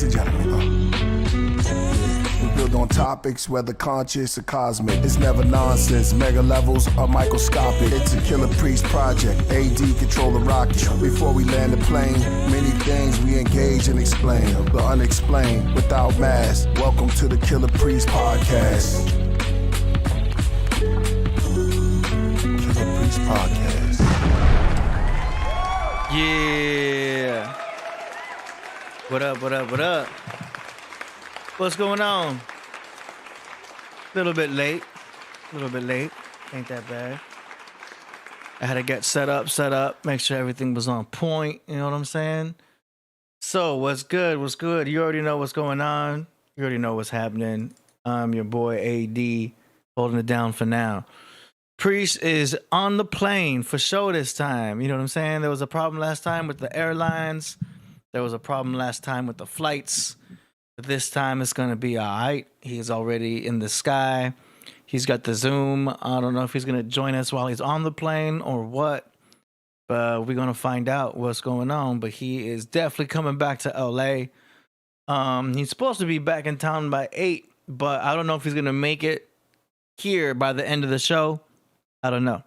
ladies and gentlemen. We build on topics, whether conscious or cosmic. It's never nonsense, mega levels are microscopic. It's a Killah Priest project, AD control the rocket. Before we land the plane, many things we engage and explain. The unexplained, without mask. Welcome to the Killah Priest podcast. Killah Priest podcast. Yeah. What up, what up, what up? What's going on? A little bit late. Ain't that bad. I had to get set up, make sure everything was on point. You know what I'm saying? So, what's good? You already know what's going on. You already know what's happening. I'm your boy AD, holding it down for now. Priest is on the plane for show this time. You know what I'm saying? There was a problem last time with the airlines. There was a problem last time with the flights. But this time it's going to be all right. He's already in the sky. He's got the Zoom. I don't know if he's going to join us while he's on the plane or what. But we're going to find out what's going on. But he is definitely coming back to LA. He's supposed to be back in town by 8. But I don't know if he's going to make it here by the end of the show. I don't know.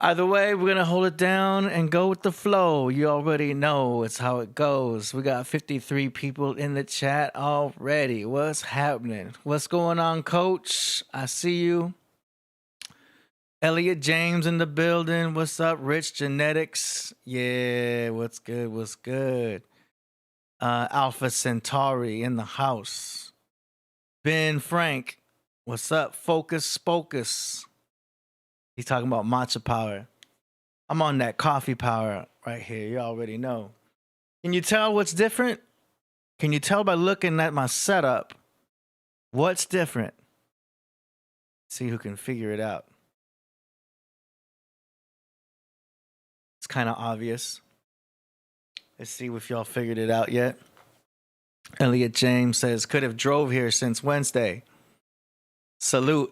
Either way, we're going to hold it down and go with the flow. You already know it's how it goes. We got 53 people in the chat already. What's happening? What's going on, Coach? I see you. Elliot James in the building. What's up, Rich Genetics? Yeah, what's good? Alpha Centauri in the house. Ben Frank. What's up? Focus. He's talking about matcha power. I'm on that coffee power right here. You already know. Can you tell what's different? Can you tell by looking at my setup what's different? See who can figure it out. It's kind of obvious. Let's see if y'all figured it out yet. Elliot James says, could have drove here since Wednesday. Salute.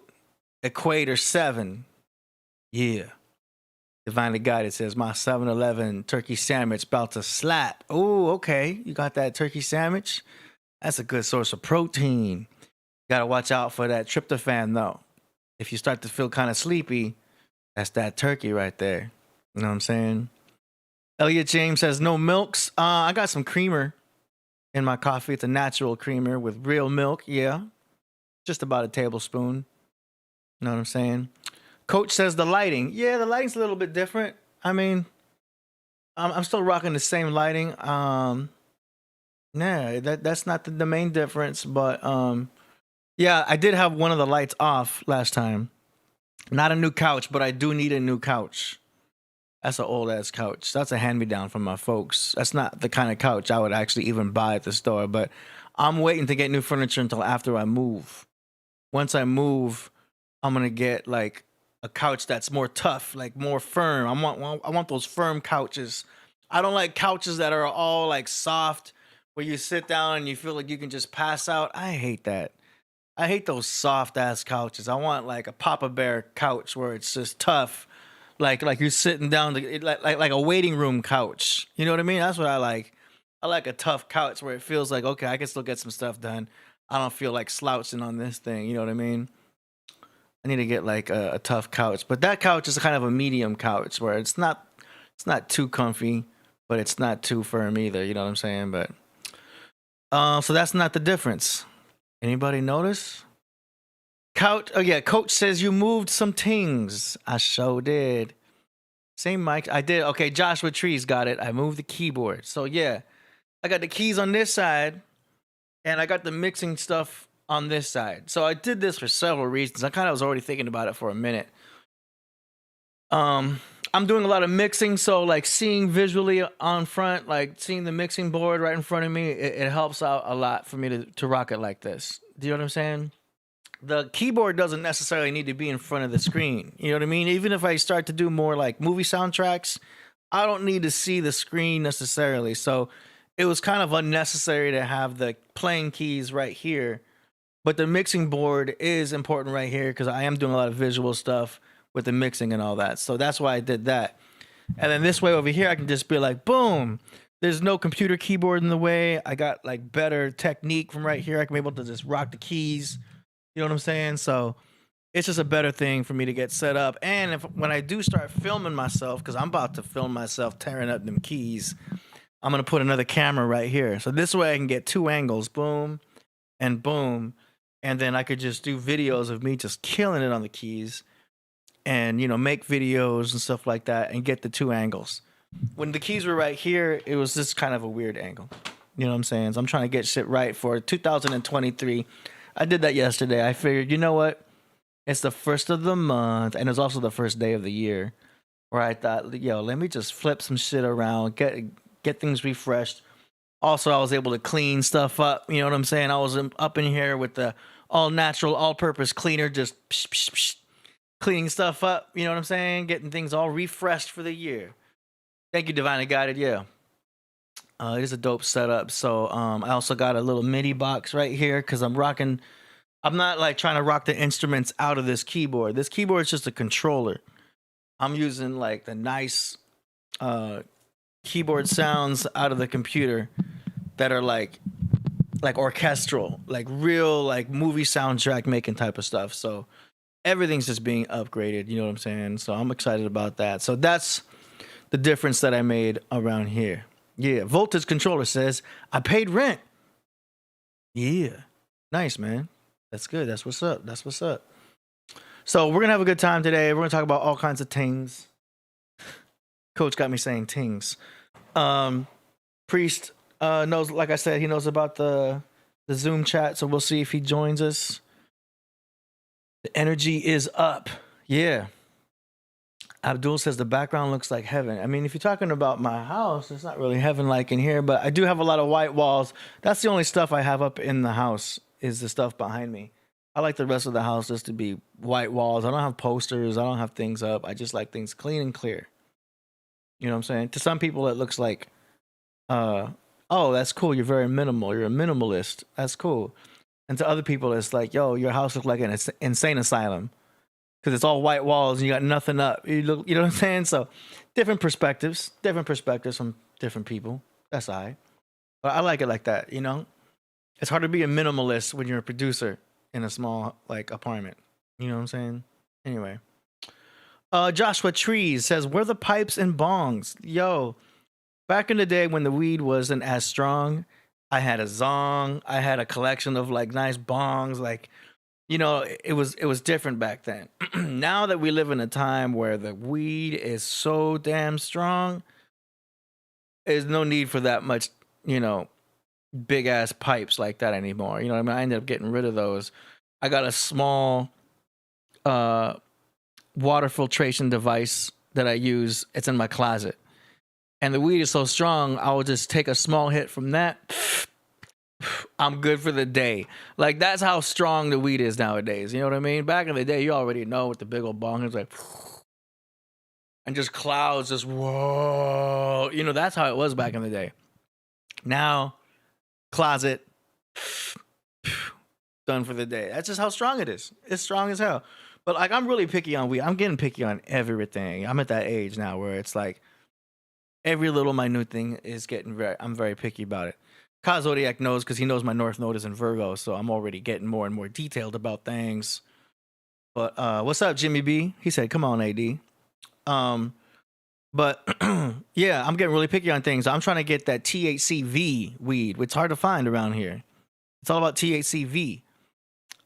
Equator 7. Yeah. Divinely Guided says, my 7-Eleven turkey sandwich about to slap. Oh, okay. You got that turkey sandwich? That's a good source of protein. Got to watch out for that tryptophan, though. If you start to feel kind of sleepy, that's that turkey right there. You know what I'm saying? Elliot James says, no milks. I got some creamer in my coffee. It's a natural creamer with real milk. Yeah. Just about a tablespoon. You know what I'm saying? Coach says the lighting. Yeah, the lighting's a little bit different. I mean, I'm still rocking the same lighting. That's not the main difference. But yeah, I did have one of the lights off last time. Not a new couch, but I do need a new couch. That's an old ass couch. That's a hand-me-down from my folks. That's not the kind of couch I would actually even buy at the store. But I'm waiting to get new furniture until after I move. Once I move, I'm gonna get like a couch that's more tough, like more firm. I want those firm couches. I don't like couches that are all like soft, where you sit down and you feel like you can just pass out. I hate that. I hate those soft ass couches. I want like a Papa Bear couch where it's just tough, like you're sitting down, like a waiting room couch. You know what I mean? That's what I like. I like a tough couch where it feels like, okay, I can still get some stuff done. I don't feel like slouching on this thing. You know what I mean? I need to get like a tough couch, but that couch is kind of a medium couch where it's not too comfy, but it's not too firm either. You know what I'm saying? But so that's not the difference. Anybody notice? Couch. Oh yeah, Coach says you moved some things. I sure did. Same mic. I did. Okay, Joshua Trees got it. I moved the keyboard. So yeah, I got the keys on this side, and I got the mixing stuff on this side. So I did this for several reasons. I kind of was already thinking about it for a minute. I'm doing a lot of mixing, so like seeing visually on front, like seeing the mixing board right in front of me, it helps out a lot for me to rock it like this. Do you know what I'm saying? The keyboard doesn't necessarily need to be in front of the screen. You know what I mean? Even if I start to do more like movie soundtracks, I don't need to see the screen necessarily. So it was kind of unnecessary to have the playing keys right here. But the mixing board is important right here because I am doing a lot of visual stuff with the mixing and all that. So that's why I did that. And then this way over here, I can just be like, boom, there's no computer keyboard in the way. I got like better technique from right here. I can be able to just rock the keys. You know what I'm saying? So it's just a better thing for me to get set up. And if when I do start filming myself, because I'm about to film myself tearing up them keys, I'm gonna put another camera right here. So this way I can get 2 angles, boom and boom, and then I could just do videos of me just killing it on the keys, and make videos and stuff like that, and get the 2 angles. When the keys were right here, it was just kind of a weird angle. You know what I'm saying? So I'm trying to get shit right for 2023. I did that yesterday. I figured, you know what? It's the first of the month, and it's also the first day of the year, where I thought, yo, let me just flip some shit around, get things refreshed. Also, I was able to clean stuff up. You know what I'm saying? I was up in here with the all natural, all purpose cleaner, just cleaning stuff up. You know what I'm saying? Getting things all refreshed for the year. Thank you, Divinely Guided. Yeah. It is a dope setup. So I also got a little MIDI box right here because I'm not like trying to rock the instruments out of this keyboard. This keyboard is just a controller. I'm using like the nice keyboard sounds out of the computer that are like orchestral, like real like movie soundtrack making type of stuff. So everything's just being upgraded. You know what I'm saying? So I'm excited about that. So that's the difference that I made around here. Yeah, Voltage Controller says, I paid rent. Yeah, nice, man. That's good. That's what's up. That's what's up. So we're going to have a good time today. We're going to talk about all kinds of things. Coach got me saying things. Priest knows, like I said, he knows about the Zoom chat, so we'll see if he joins us. The energy is up. Yeah. Abdul says the background looks like heaven. I mean, if you're talking about my house, it's not really heaven-like in here, but I do have a lot of white walls. That's the only stuff I have up in the house is the stuff behind me. I like the rest of the house just to be white walls. I don't have posters. I don't have things up. I just like things clean and clear. You know what I'm saying? To some people, it looks like, oh, that's cool. You're very minimal. You're a minimalist. That's cool. And to other people, it's like, yo, your house looks like an insane asylum. Because it's all white walls and you got nothing up. You know what I'm saying? So different perspectives from different people. That's all right. But I like it like that, you know? It's hard to be a minimalist when you're a producer in a small like apartment. You know what I'm saying? Anyway. Joshua Trees says, where the pipes and bongs? Yo, back in the day when the weed wasn't as strong, I had a zong. I had a collection of like nice bongs, like, you know, it was different back then. Now that we live in a time where the weed is so damn strong, there's no need for that much, you know, big ass pipes like that anymore. You know what I mean? I ended up getting rid of those. I got a small water filtration device that I use. It's in my closet. And the weed is so strong, I will just take a small hit from that. I'm good for the day. Like, that's how strong the weed is nowadays. You know what I mean? Back in the day, you already know with the big old bong, it's like, and just clouds, just whoa. You know, that's how it was back in the day. Now, closet, done for the day. That's just how strong it is. It's strong as hell. But like, I'm really picky on weed. I'm getting picky on everything. I'm at that age now where it's like every little minute thing is I'm very picky about it. Ka Zodiac knows because he knows my North Node is in Virgo, so I'm already getting more and more detailed about things. But what's up, Jimmy B? He said, come on, AD. But yeah, I'm getting really picky on things. I'm trying to get that THCV weed, which is hard to find around here. It's all about THCV.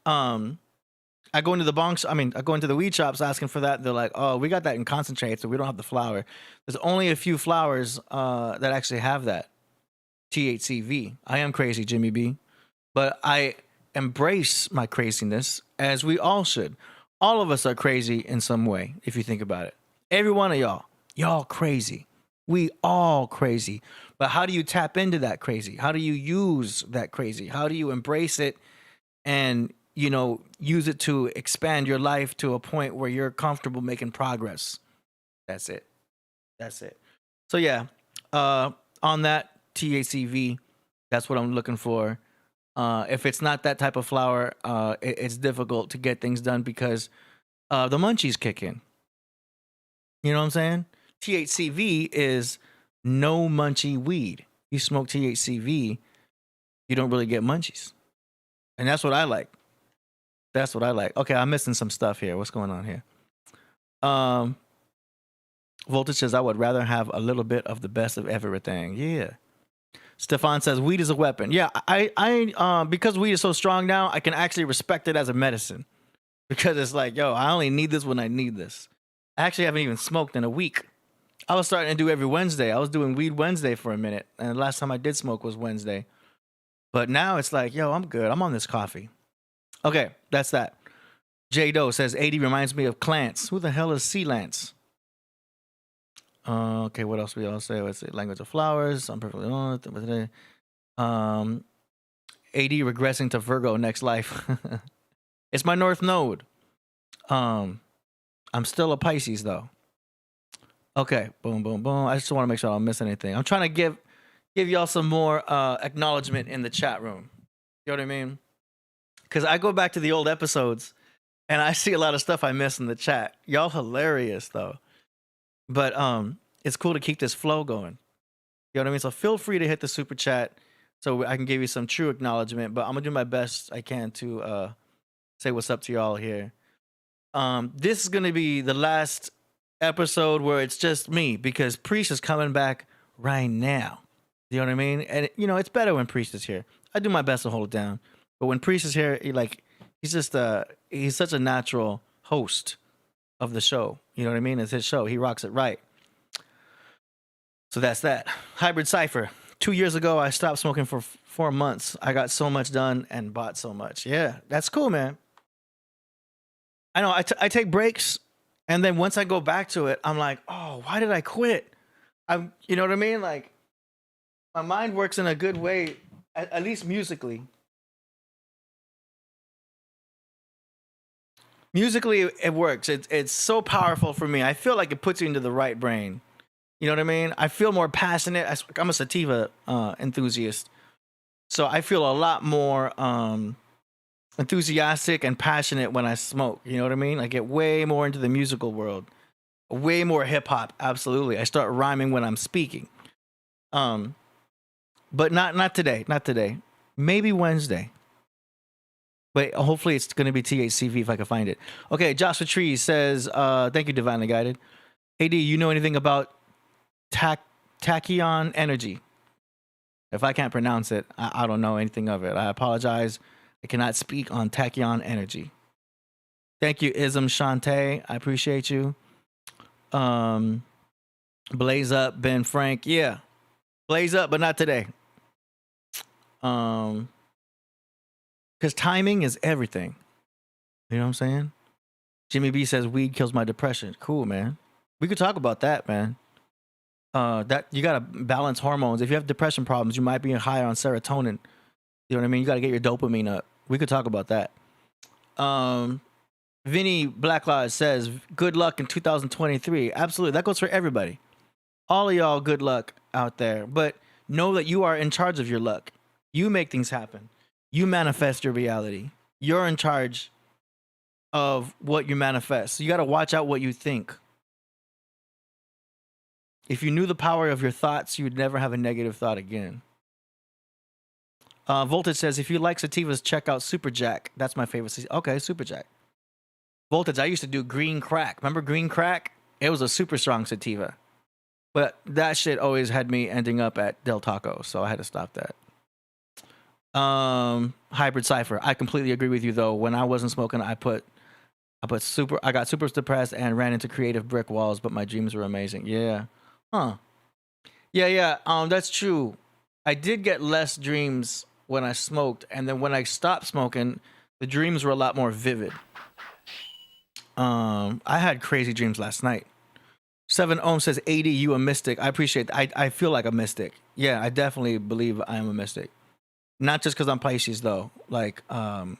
I go into the weed shops asking for that. They're like, oh, we got that in concentrate, so we don't have the flower. There's only a few flowers that actually have that THCV. I am crazy, Jimmy B. But I embrace my craziness, as we all should. All of us are crazy in some way, if you think about it. Every one of y'all crazy. We all crazy. But how do you tap into that crazy? How do you use that crazy? How do you embrace it and, you know, use it to expand your life to a point where you're comfortable making progress? That's it. So yeah, on that THCV, that's what I'm looking for. If it's not that type of flower, it's difficult to get things done because the munchies kick in. You know what I'm saying? THCV is no munchy weed. you smoke THCV, you don't really get munchies. And that's what I like. That's what I like. Okay, I'm missing some stuff here. What's going on here? Voltage says, I would rather have a little bit of the best of everything. Yeah. Stefan says, weed is a weapon. Yeah, I because weed is so strong now, I can actually respect it as a medicine. Because it's like, yo, I only need this when I need this. I actually haven't even smoked in a week. I was starting to do every Wednesday. I was doing Weed Wednesday for a minute. And the last time I did smoke was Wednesday. But now it's like, yo, I'm good. I'm on this coffee. Okay, that's that. J Doe says, 80 reminds me of Clance. Who the hell is C Lance? Okay, what else we all say? What's it? Language of flowers. I'm perfectly honest. 80 regressing to Virgo next life. It's my North Node. I'm still a Pisces though. Okay, boom, boom, boom. I just want to make sure I don't miss anything. I'm trying to give y'all some more acknowledgement in the chat room. You know what I mean? Because I go back to the old episodes and I see a lot of stuff I miss in the chat. Y'all hilarious though. But it's cool to keep this flow going. You know what I mean? So feel free to hit the super chat so I can give you some true acknowledgement. But I'm gonna do my best I can to say what's up to y'all here. This is gonna be the last episode where it's just me because Priest is coming back right now. You know what I mean? And you know it's better when Priest is here. I do my best to hold it down, but when Priest is here, he's just he's such a natural host of the show. You know what I mean? It's his show. He rocks it right. So that's that. Hybrid Cypher. 2 years ago, I stopped smoking for 4 months. I got so much done and bought so much. Yeah, that's cool, man. I know. I take breaks, and then once I go back to it, I'm like, oh, why did I quit? You know what I mean? Like, my mind works in a good way, at least musically. Musically, it works. It's so powerful for me. I feel like it puts you into the right brain. You know what I mean? I feel more passionate. I'm a sativa enthusiast. So I feel a lot more enthusiastic and passionate when I smoke. You know what I mean? I get way more into the musical world. Way more hip hop. Absolutely. I start rhyming when I'm speaking. But not today. Not today. Maybe Wednesday. But hopefully it's going to be THCV if I can find it. Okay, Joshua Tree says, thank you, Divinely Guided. AD, you know anything about tachyon energy? If I can't pronounce it, I don't know anything of it. I apologize. I cannot speak on tachyon energy. Thank you, Ism Shantae. I appreciate you. Blaze Up, Ben Frank. Yeah, blaze up, but not today. Because timing is everything. You know what I'm saying? Jimmy B says weed kills my depression. Cool, man. We could talk about that, man. That you gotta balance hormones. If you have depression problems, you might be higher on serotonin. You know what I mean? You gotta get your dopamine up. We could talk about that. Vinny Blacklodge says, good luck in 2023. Absolutely. That goes for everybody. All of y'all, good luck out there. But know that you are in charge of your luck. You make things happen. You manifest your reality. You're in charge of what you manifest. So you got to watch out what you think. If you knew the power of your thoughts, you would never have a negative thought again. Voltage says, if you like sativas, check out Super Jack. That's my favorite. Okay, Super Jack. Voltage, I used to do green crack. Remember green crack? It was a super strong sativa. But that shit always had me ending up at Del Taco, so I had to stop that. Hybrid Cypher. I completely agree with you though. When I wasn't smoking, I got super depressed and ran into creative brick walls, but my dreams were amazing. Yeah. Huh. Yeah. That's true. I did get less dreams when I smoked, and then when I stopped smoking, the dreams were a lot more vivid. I had crazy dreams last night. 7 Ohm says, 80, you a mystic. I appreciate that. I feel like a mystic. Yeah, I definitely believe I am a mystic. Not just because I'm Pisces though. Like, I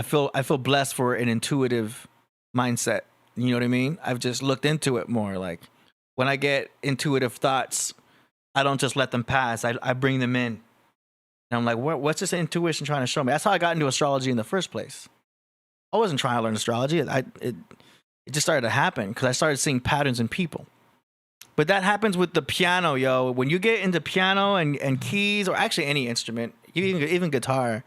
feel blessed for an intuitive mindset. You know what I mean? I've just looked into it more. Like when I get intuitive thoughts, I don't just let them pass. I bring them in. And I'm like, what's this intuition trying to show me? That's how I got into astrology in the first place. I wasn't trying to learn astrology. It just started to happen because I started seeing patterns in people. But that happens with the piano, yo. When you get into piano and keys, or actually any instrument, even guitar,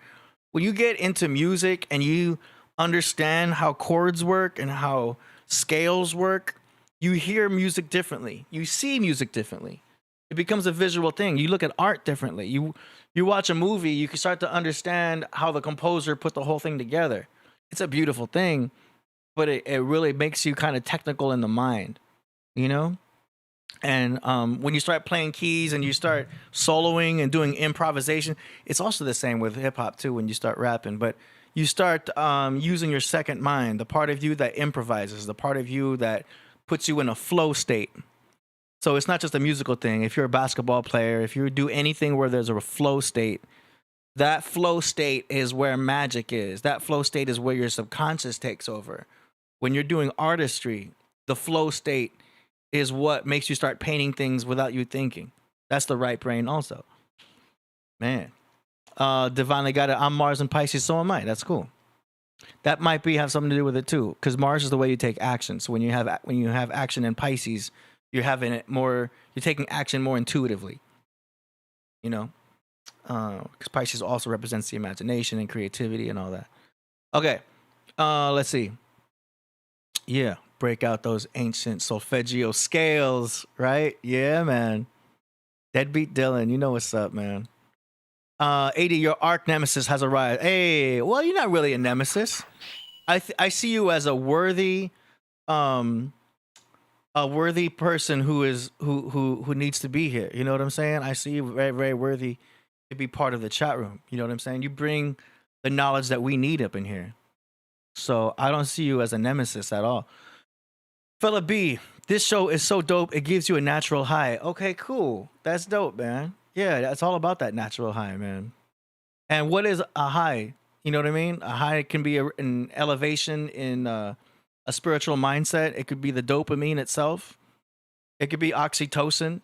when you get into music and you understand how chords work and how scales work, you hear music differently. You see music differently. It becomes a visual thing. You look at art differently. You watch a movie, you can start to understand how the composer put the whole thing together. It's a beautiful thing, but it really makes you kind of technical in the mind, you know? And when you start playing keys and you start soloing and doing improvisation, it's also the same with hip hop too when you start rapping. But you start using your second mind, the part of you that improvises, the part of you that puts you in a flow state. So it's not just a musical thing. If you're a basketball player, if you do anything where there's a flow state, that flow state is where magic is. That flow state is where your subconscious takes over. When you're doing artistry, the flow state is what makes you start painting things without you thinking. That's the right brain also. Man. Divinely got it. I'm Mars and Pisces, so am I. That's cool. That might have something to do with it too, because Mars is the way you take action. So when you have action in Pisces, you're having it more. You're taking action more intuitively. You know, because Pisces also represents the imagination and creativity and all that. Okay, let's see. Yeah, break out those ancient solfeggio scales, right? Yeah, man. Deadbeat Dylan, you know what's up, man. 80, your arch nemesis has arrived. Hey, well, you're not really a nemesis. I see you as a worthy person who needs to be here. You know what I'm saying? I see you very, very worthy to be part of the chat room. You know what I'm saying? You bring the knowledge that we need up in here. So I don't see you as a nemesis at all. Fella B, this show is so dope. It gives you a natural high. Okay, cool. That's dope, man. Yeah, that's all about that natural high, man. And what is a high? You know what I mean? A high can be an elevation in a spiritual mindset. It could be the dopamine itself. It could be oxytocin.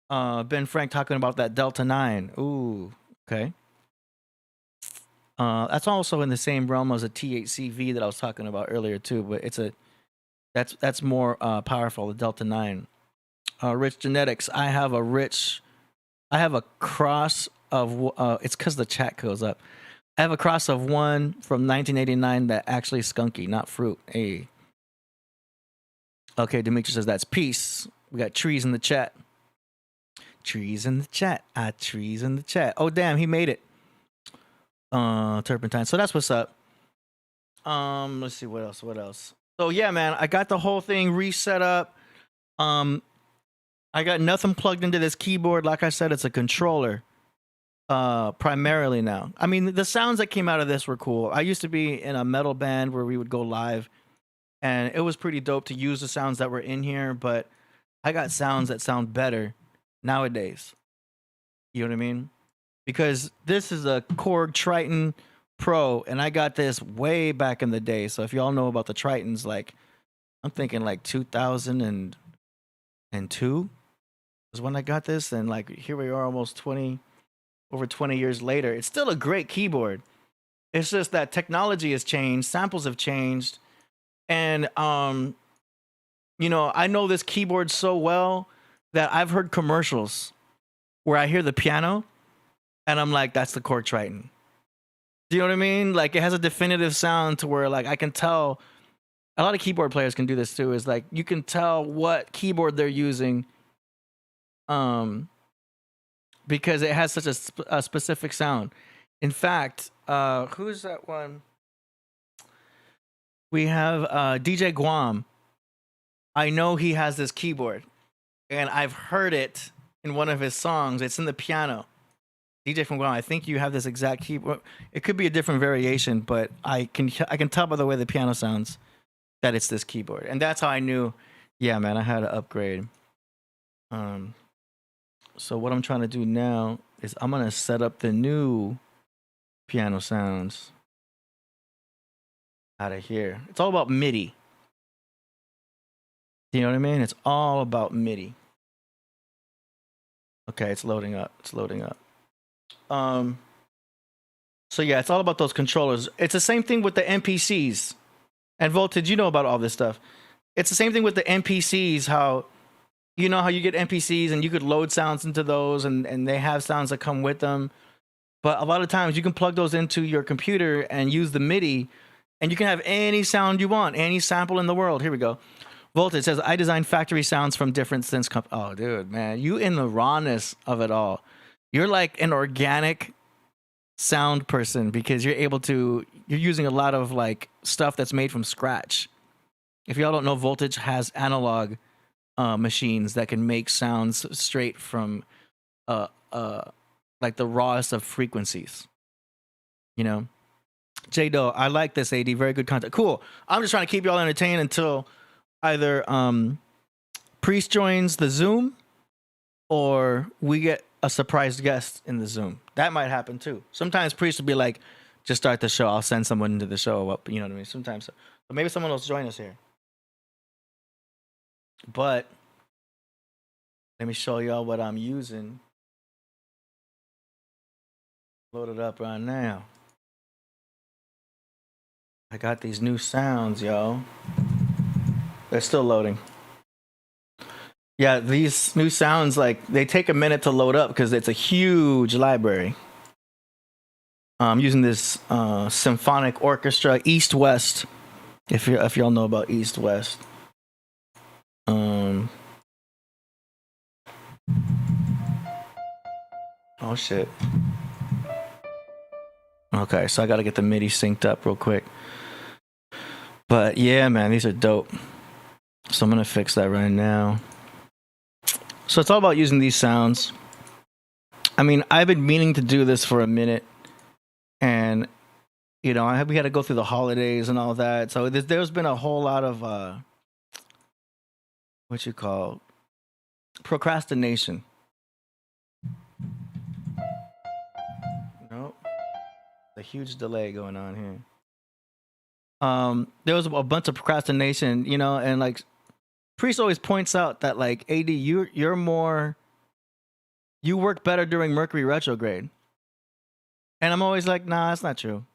Ben Frank talking about that Delta 9. Ooh, okay. That's also in the same realm as a THCV that I was talking about earlier too, but that's more powerful, the Delta 9. Rich genetics. I have a cross of it's because the chat goes up. I have a cross of one from 1989 that actually is skunky, not fruit. Hey. Okay, Dimitri says that's peace. We got trees in the chat. Trees in the chat. Trees in the chat. Oh damn, he made it. Turpentine. So that's what's up. Let's see what else. So yeah, man, I got the whole thing reset up. I got nothing plugged into this keyboard. Like I said, it's a controller. Primarily now. I mean, the sounds that came out of this were cool. I used to be in a metal band where we would go live, and it was pretty dope to use the sounds that were in here, but I got sounds that sound better nowadays. You know what I mean? Because this is a Korg Triton Pro, and I got this way back in the day. So if y'all know about the Tritons, like, I'm thinking like 2002 is when I got this, and like here we are almost over 20 years later. It's still a great keyboard. It's just that technology has changed, samples have changed, and you know, I know this keyboard so well that I've heard commercials where I hear the piano and I'm like, that's the Korg Triton. Do you know what I mean? Like, it has a definitive sound to where, like, I can tell. A lot of keyboard players can do this too. Is like, you can tell what keyboard they're using, because it has such a specific sound. In fact, who's that one? We have DJ Guam. I know he has this keyboard, and I've heard it in one of his songs. It's in the piano. DJ from Guam, I think you have this exact keyboard. It could be a different variation, but I can tell by the way the piano sounds that it's this keyboard. And that's how I knew, yeah, man, I had to upgrade. So what I'm trying to do now is I'm going to set up the new piano sounds out of here. It's all about MIDI. You know what I mean? It's all about MIDI. Okay, it's loading up. It's loading up. So yeah, it's all about those controllers. It's the same thing with the NPCs. And Voltage, you know about all this stuff. It's the same thing with the NPCs, how, you know how you get NPCs and you could load sounds into those, and they have sounds that come with them. But a lot of times you can plug those into your computer and use the MIDI, and you can have any sound you want, any sample in the world. Here we go. Voltage says, I design factory sounds from different synths. Oh, dude, man, you in the rawness of it all. You're like an organic sound person because you're using a lot of like stuff that's made from scratch. If y'all don't know, Voltage has analog machines that can make sounds straight from like the rawest of frequencies. You know, J-Do, I like this, AD. Very good content. Cool. I'm just trying to keep y'all entertained until either Priest joins the Zoom or we get a surprise guest in the Zoom. That might happen too. Sometimes Priest will be like, just start the show. I'll send someone into the show. You know what I mean? Sometimes. But maybe someone else join us here. But let me show y'all what I'm using. Load it up right now. I got these new sounds, yo. They're still loading. Yeah, these new sounds, like, they take a minute to load up because it's a huge library. I'm using this symphonic orchestra, East West. If y'all know about East West. Oh shit. Okay, so I gotta get the MIDI synced up real quick. But yeah, man, these are dope. So I'm gonna fix that right now. So it's all about using these sounds. I mean, I've been meaning to do this for a minute, and you know, we had to go through the holidays and all that. So there's been a whole lot of what you call procrastination. Nope, a huge delay going on here. There was a bunch of procrastination, you know, and like Priest always points out that like AD, you work better during Mercury retrograde, and I'm always like, nah, that's not true.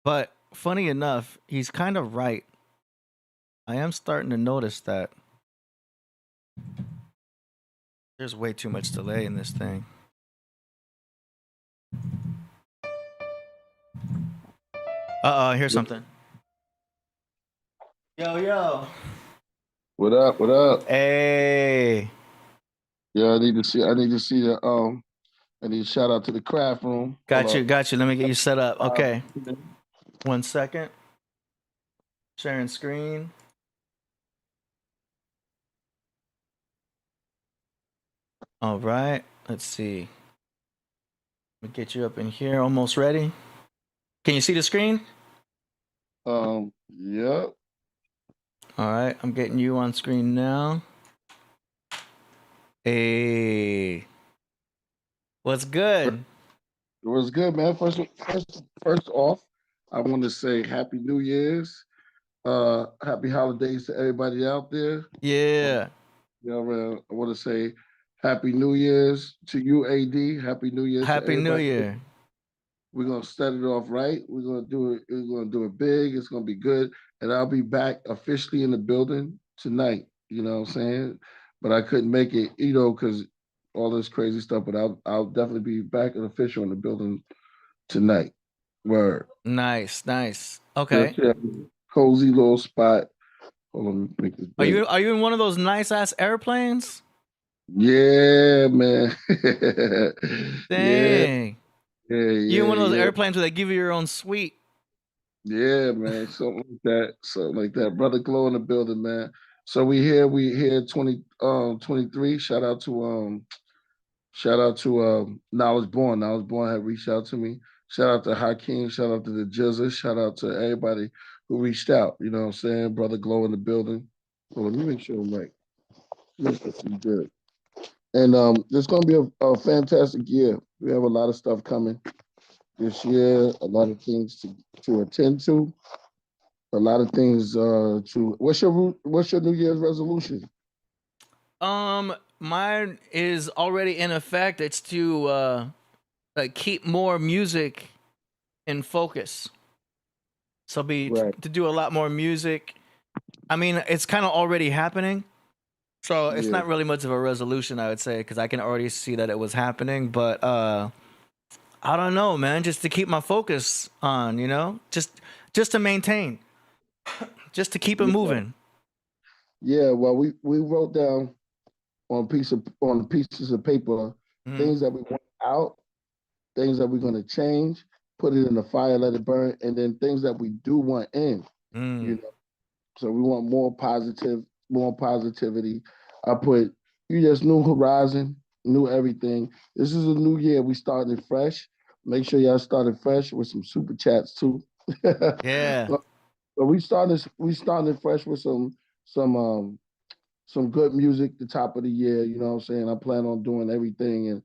But funny enough, he's kind of right. I am starting to notice that there's way too much delay in this thing. Here's something. Yo. What up? What up? Hey. Yeah, I need to see the I need to shout out to the craft room. Got you. Let me get you set up. Okay. 1 second. Sharing screen. All right. Let's see. Let me get you up in here. Almost ready. Can you see the screen? Yeah. All right. I'm getting you on screen now. Hey. What's good? It was good, man. First off, I want to say Happy New Year's. Happy holidays to everybody out there. Yeah. You know, man, I want to say Happy New Year's to you, AD. Happy New Year. Happy New Year. We're gonna start it off right. We're gonna do it big. It's gonna be good. And I'll be back officially in the building tonight. You know what I'm saying? But I couldn't make it, you know, because all this crazy stuff. But I'll definitely be back and official in the building tonight. Word. Nice. Okay. Yeah, cozy little spot. Hold on, let me make this big. Are you in one of those nice ass airplanes? Yeah, man. Dang. Yeah. You in one of those airplanes where they give you your own suite? Yeah, man. Something like that. Brother Glow in the building, man. So we here 23. Shout out to Knowledge Born. Knowledge Born had reached out to me. Shout out to Hakeem, shout out to the Jizzers, shout out to everybody who reached out. You know what I'm saying? Brother Glow in the building. Hold on, let me make sure I'm right. Make sure I'm good. And there's gonna be a fantastic year. We have a lot of stuff coming this year, a lot of things to attend to, a lot of things to. What's your New Year's resolution? Mine is already in effect. It's to keep more music in focus. So to do a lot more music. I mean, it's kind of already happening. So it's Yeah. not really much of a resolution, I would say, because I can already see that it was happening. But I don't know, man. Just to keep my focus on, just to maintain, just to keep it Yeah. moving. Yeah. Well, we wrote down on pieces of paper Mm, things that we want out, things that we're going to change, put it in the fire, let it burn, and then things that we do want in. You mm, know, so we want more positivity. I put you just new horizon, new everything. This is a new year. We starting fresh. Make sure y'all started fresh with some super chats too. yeah. But we started fresh with some good music the top of the year. You know what I'm saying? I plan on doing everything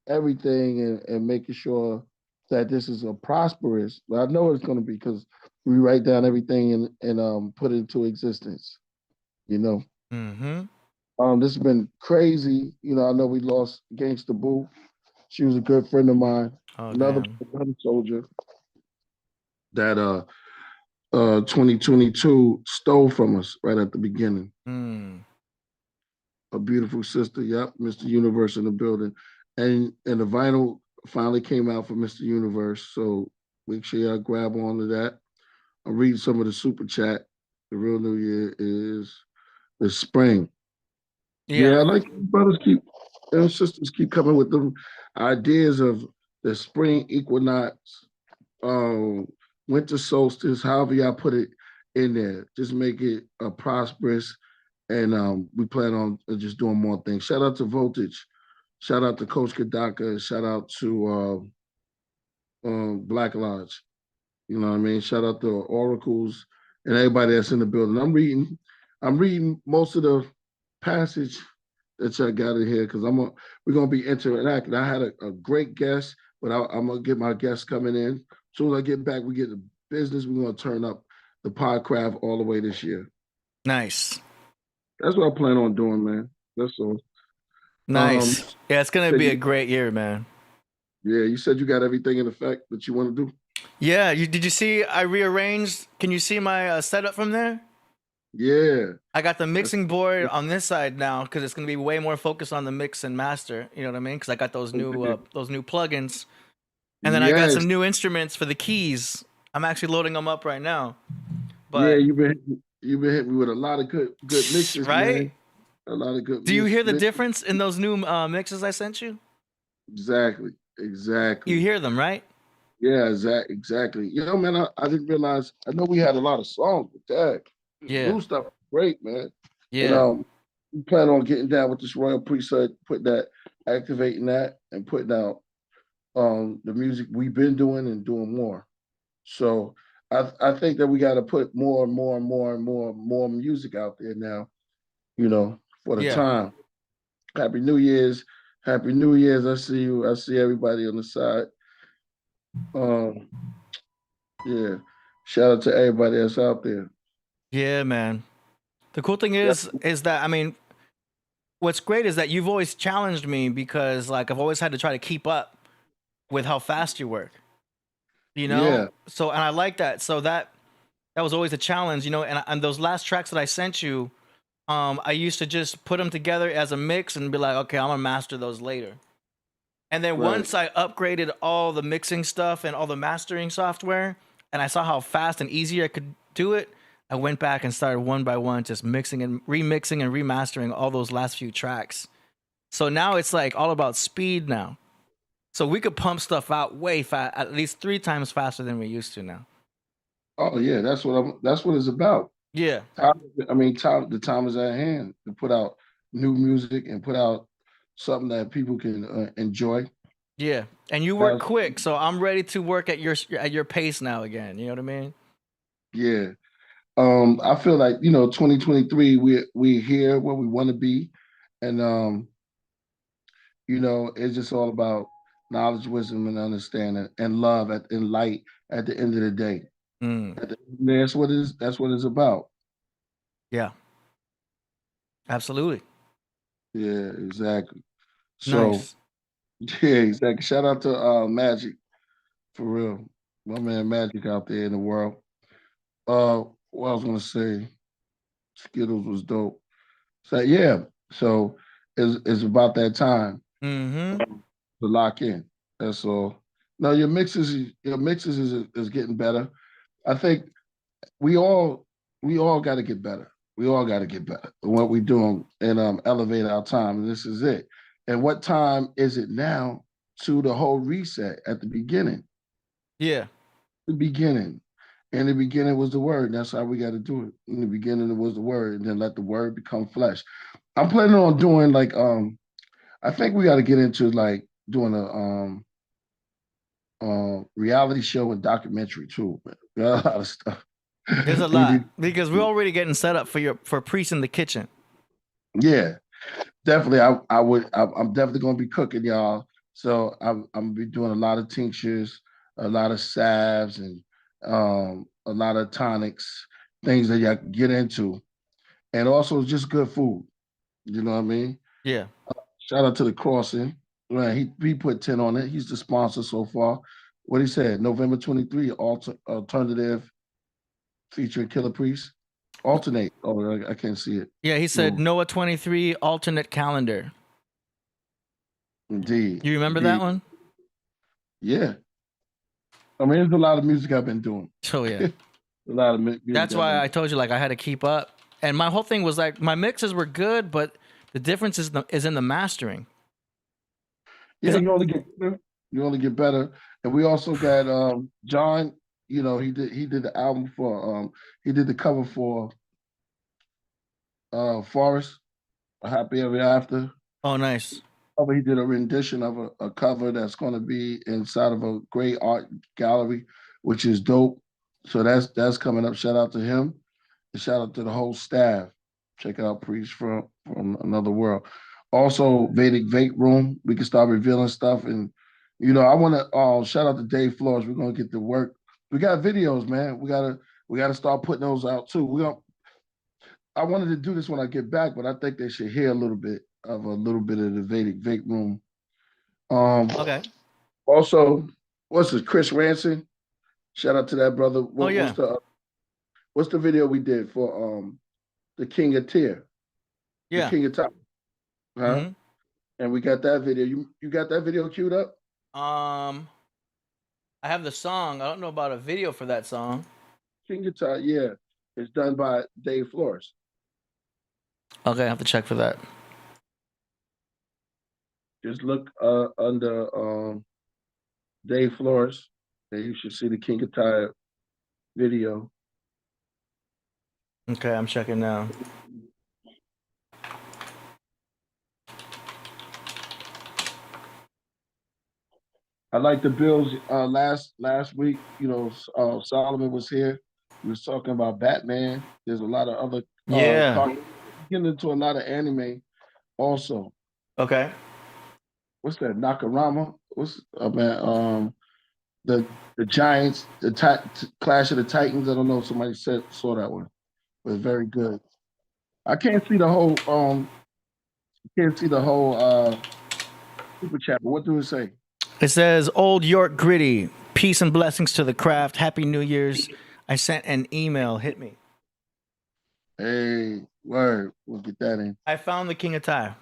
and making sure that this is a prosperous. But I know it's going to be because we write down everything and put it into existence. You know, Mm-hmm. this has been crazy. You know, I know we lost Gangsta Boo. She was a good friend of mine, Oh, another damn. soldier that 2022 stole from us right at the beginning. Mm. A beautiful sister. Yep, Mr. Universe in the building, and the vinyl finally came out for Mr. Universe. So make sure y'all grab on to that. I'm reading some of the super chat. The real New Year is spring. Yeah, I Yeah. like brothers keep and sisters keep coming with them ideas of the spring equinox, um, winter solstice, however y'all put it in there. Just make it a prosperous, and we plan on just doing more things. Shout out to Voltage, shout out to Coach Kadaka, shout out to Black Lodge. You know what I mean? Shout out to Oracles and everybody that's in the building. I'm reading most of the passage that y'all got in here because we're gonna be interacting. I had a great guest, but I'm gonna get my guests coming in. As soon as I get back, we get the business. We're gonna turn up the podcraft all the way this year. Nice. That's what I plan on doing, man. That's all. Um, Nice. Yeah, it's gonna said be a you, great year, man. yeah, you said you got everything in effect that you want to do. Yeah, did you see I rearranged? Can you see my setup from there? Yeah, I got the that's mixing board on this side now because it's gonna be way more focused on the mix and master. You know what I mean? Because I got those new plugins, and then I got yes, some new instruments for the keys. I'm actually loading them up right now. yeah. But You've been hitting me with a lot of good mixes, right? man. A lot of good Do you hear the mixes. difference in those new mixes I sent you? Exactly, You exactly. hear them, right? Yeah, exactly. You know, man, I didn't realize. I know we had a lot of songs, but that this Yeah, new stuff, is great, man. And yeah, we plan on getting down with this Royal Priesthood, putting that, activating that, and putting out the music we've been doing and doing more. So I think that we got to put more and more and more and more music out there now. You know, for the yeah. time. Happy New Year's. Happy New Year's. I see you. I see everybody on the side. Um, yeah. Shout out to everybody that's out there. Yeah, man. The cool thing Yeah. is that I mean, what's great is that you've always challenged me because like I've always had to try to keep up with how fast you work. You know? Yeah. So and I like that. So that was always a challenge, and those last tracks that I sent you, I used to just put them together as a mix and be like, okay, I'm gonna master those later. And then Right. once I upgraded all the mixing stuff and all the mastering software, and I saw how fast and easy I could do it, I went back and started one by one, just mixing and remixing and remastering all those last few tracks. So now it's like all about speed now. So we could pump stuff out way fast, at least 3 times faster than we used to now. Oh yeah, that's what it's about. Yeah, Time, the time is at hand to put out new music and put out something that people can enjoy. yeah. And you work That's, quick, so I'm ready to work at your pace now again. You know what I mean? yeah. I feel like 2023 we here where we want to be, and it's just all about knowledge, wisdom, and understanding, and love and light at the end of the day. Mm, That's what it's about. yeah, absolutely. Yeah, exactly. So Nice. yeah, exactly. Shout out to Magic for real. My man Magic out there in the world. What I was gonna say, Skittles was dope. So yeah. So it's about that time Mm-hmm. to lock in. That's all. No, your mixes is getting better. I think we all we all got to get better. We all got to get better in what we doing and elevate our time. And this is it. And what time is it now to the whole reset at the beginning? Yeah. The beginning. In the beginning was the word. That's how we got to do it. In the beginning, it was the word, and then let the word become flesh. I'm planning on doing like I think we got to get into like doing a reality show and documentary too. Man. We got a lot of stuff. There's a We lot need, because we're already getting set up for Priest in the kitchen. yeah, definitely. I'm definitely gonna be cooking, y'all. So I'm gonna be doing a lot of tinctures, a lot of salves, and a lot of tonics, things that y'all can get into, and also just good food. You know what I mean? Yeah. Shout out to the crossing. Right, he put 10 on it. He's the sponsor so far. What he said, November 23, alternative featuring Killah Priest. Alternate. Oh, I can't see it. Yeah, he said No, Noah 23 alternate calendar. indeed. You remember that Indeed. one? Yeah. I mean, there's a lot of music I've been doing. So yeah. A lot of music That's I've why been I told you like I had to keep up. And my whole thing was like my mixes were good, but the difference is in the mastering. Yeah, you only get better. You only get better. And we also got John, he did the album for he did the cover for Forest, Happy Ever After. Oh, nice. He did a rendition of a cover that's going to be inside of a great art gallery, which is dope. So that's coming up. Shout out to him. And shout out to the whole staff. Check out Priest from another world. Also, Vedic Vape Room. We can start revealing stuff. And I want to shout out to Dave Flores. We're gonna get to work. We got videos, man. We gotta start putting those out too. I wanted to do this when I get back, but I think they should hear a little bit of the Vedic Vape Room. Okay. Also, what's this? Chris Ranson. Shout out to that brother. Oh What, yeah. what's the video we did for the King of Tear, the Yeah. King of Top, huh? Hmm. And we got that video. You got that video queued up? I have the song. I don't know about a video for that song. King of Top, yeah. It's done by Dave Flores. Okay, I have to check for that. Just look under Dave Flores, and you should see the King of Top video. Okay, I'm checking now. I like the Bills. Last week, Solomon was here. He was talking about Batman. There's a lot of other Yeah. getting into a lot of anime also. Okay. What's that? Nakarama? What's man? The Giants, Clash of the Titans. I don't know if somebody saw that one, but it's very good. I can't see the whole super chat. But what do it say? It says Old York Gritty. Peace and blessings to the craft. Happy New Year's. I sent an email. Hit me. Hey, word. We'll get that in. I found the King of Ty.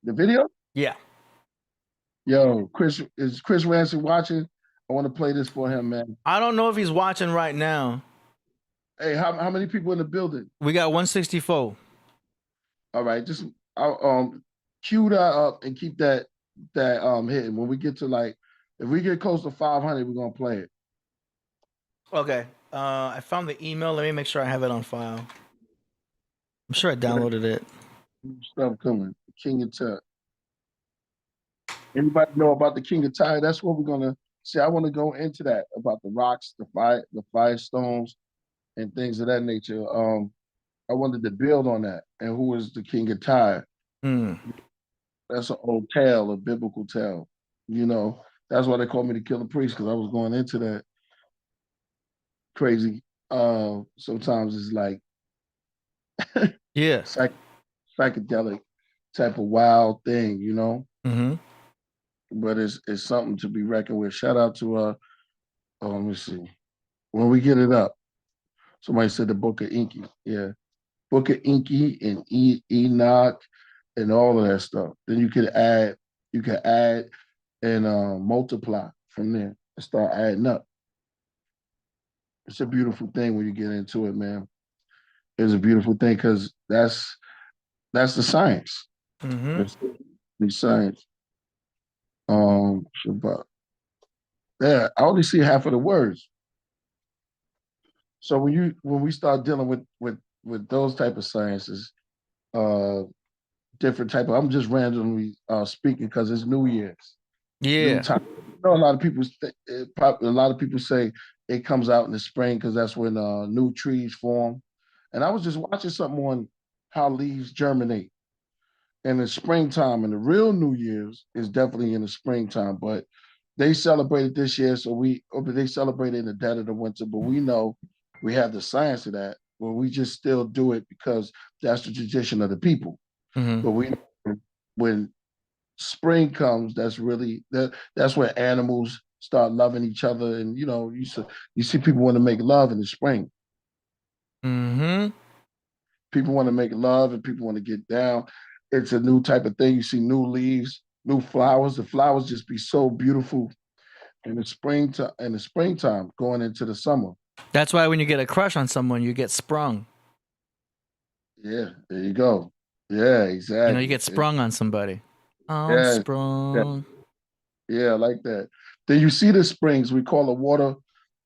The video? Yeah. Yo, is Chris Ransom watching? I want to play this for him, man. I don't know if he's watching right now. Hey, how many people in the building? We got 164. All right, just cue that up and keep that hitting. When we get to if we get close to 500, we're gonna play it. Okay. I found the email. Let me make sure I have it on file. I'm sure I downloaded it. Stuff coming. King of Tut. Anybody know about the King of Tide? That's what we're gonna see. I want to go into that about the rocks, the fire stones, and things of that nature. I wanted to build on that. And who is the King of Tide? That's an old tale, a biblical tale. That's why they called me the Killah Priest, because I was going into that crazy. Sometimes it's like Yeah. psychedelic type of wild thing, Mm-hmm. But it's something to be reckoned with. Shout out to let me see. When we get it up, somebody said the Book of Inky. Yeah. Book of Inky and Enoch and all of that stuff. Then you can add and multiply from there and start adding up. It's a beautiful thing when you get into it, man. It's a beautiful thing because that's the science. Mm-hmm. That's the science. Shabbat. Yeah, I only see half of the words. So when we start dealing with those type of sciences, uh, different type of, I'm just randomly speaking because it's New Year's, new Yeah. time. You know, a lot of people, a lot of people say it comes out in the spring because that's when new trees form. And I was just watching something on how leaves germinate in the springtime, and the real New Year's is definitely in the springtime. But they celebrated this year, they celebrated in the dead of the winter. But we know we have the science of that, but we just still do it because that's the tradition of the people. Mm-hmm. But when spring comes, that's where animals start loving each other, and you see people want to make love in the spring. Mm-hmm. People want to make love and people want to get down. It's a new type of thing. You see new leaves, new flowers. The flowers just be so beautiful in the springtime going into the summer. That's why when you get a crush on someone, you get sprung. Yeah, there you go. Yeah, You exactly. get sprung on somebody. I'm Yeah, yeah, sprung. yeah, I like that. Then you see the springs. We call the water.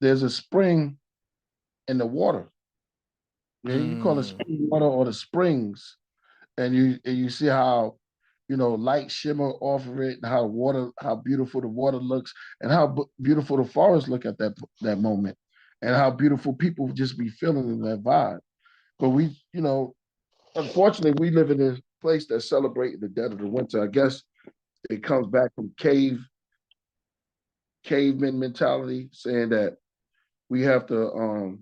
There's a spring in the water. Yeah, you call it Mm. spring water or the springs, and you see how light shimmer off of it, and how beautiful the water looks, and how beautiful the forest look at that moment, and how beautiful people just be feeling in that vibe. But unfortunately, we live in a place that's celebrating the dead of the winter. I guess it comes back from caveman mentality, saying that we have to,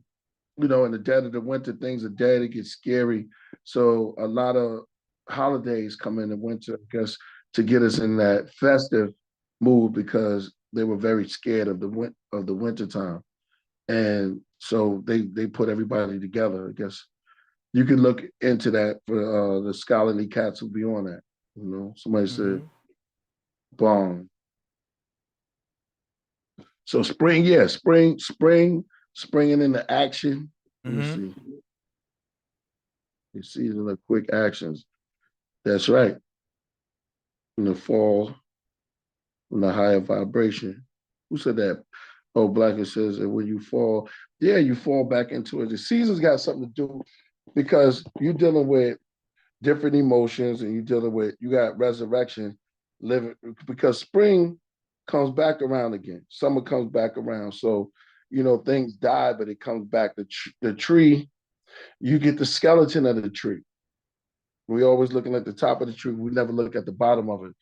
in the dead of the winter, things are dead, it gets scary. So a lot of holidays come in the winter, I guess, to get us in that festive mood because they were very scared of the winter time. And so they put everybody together. I guess you can look into that for the scholarly cats who be on that. Somebody said Mm-hmm. bomb. So spring, yeah, springing into action. Let me Mm-hmm. see. You see the quick actions. That's right. In the fall, in the higher vibration. Who said that? Oh, Blacker says that when you fall, yeah, you fall back into it. The seasons got something to do because you're dealing with different emotions and you got resurrection living because spring comes back around again. Summer comes back around. So, things die, but it comes back. The tree, you get the skeleton of the tree. We always looking at the top of the tree. We never look at the bottom of it.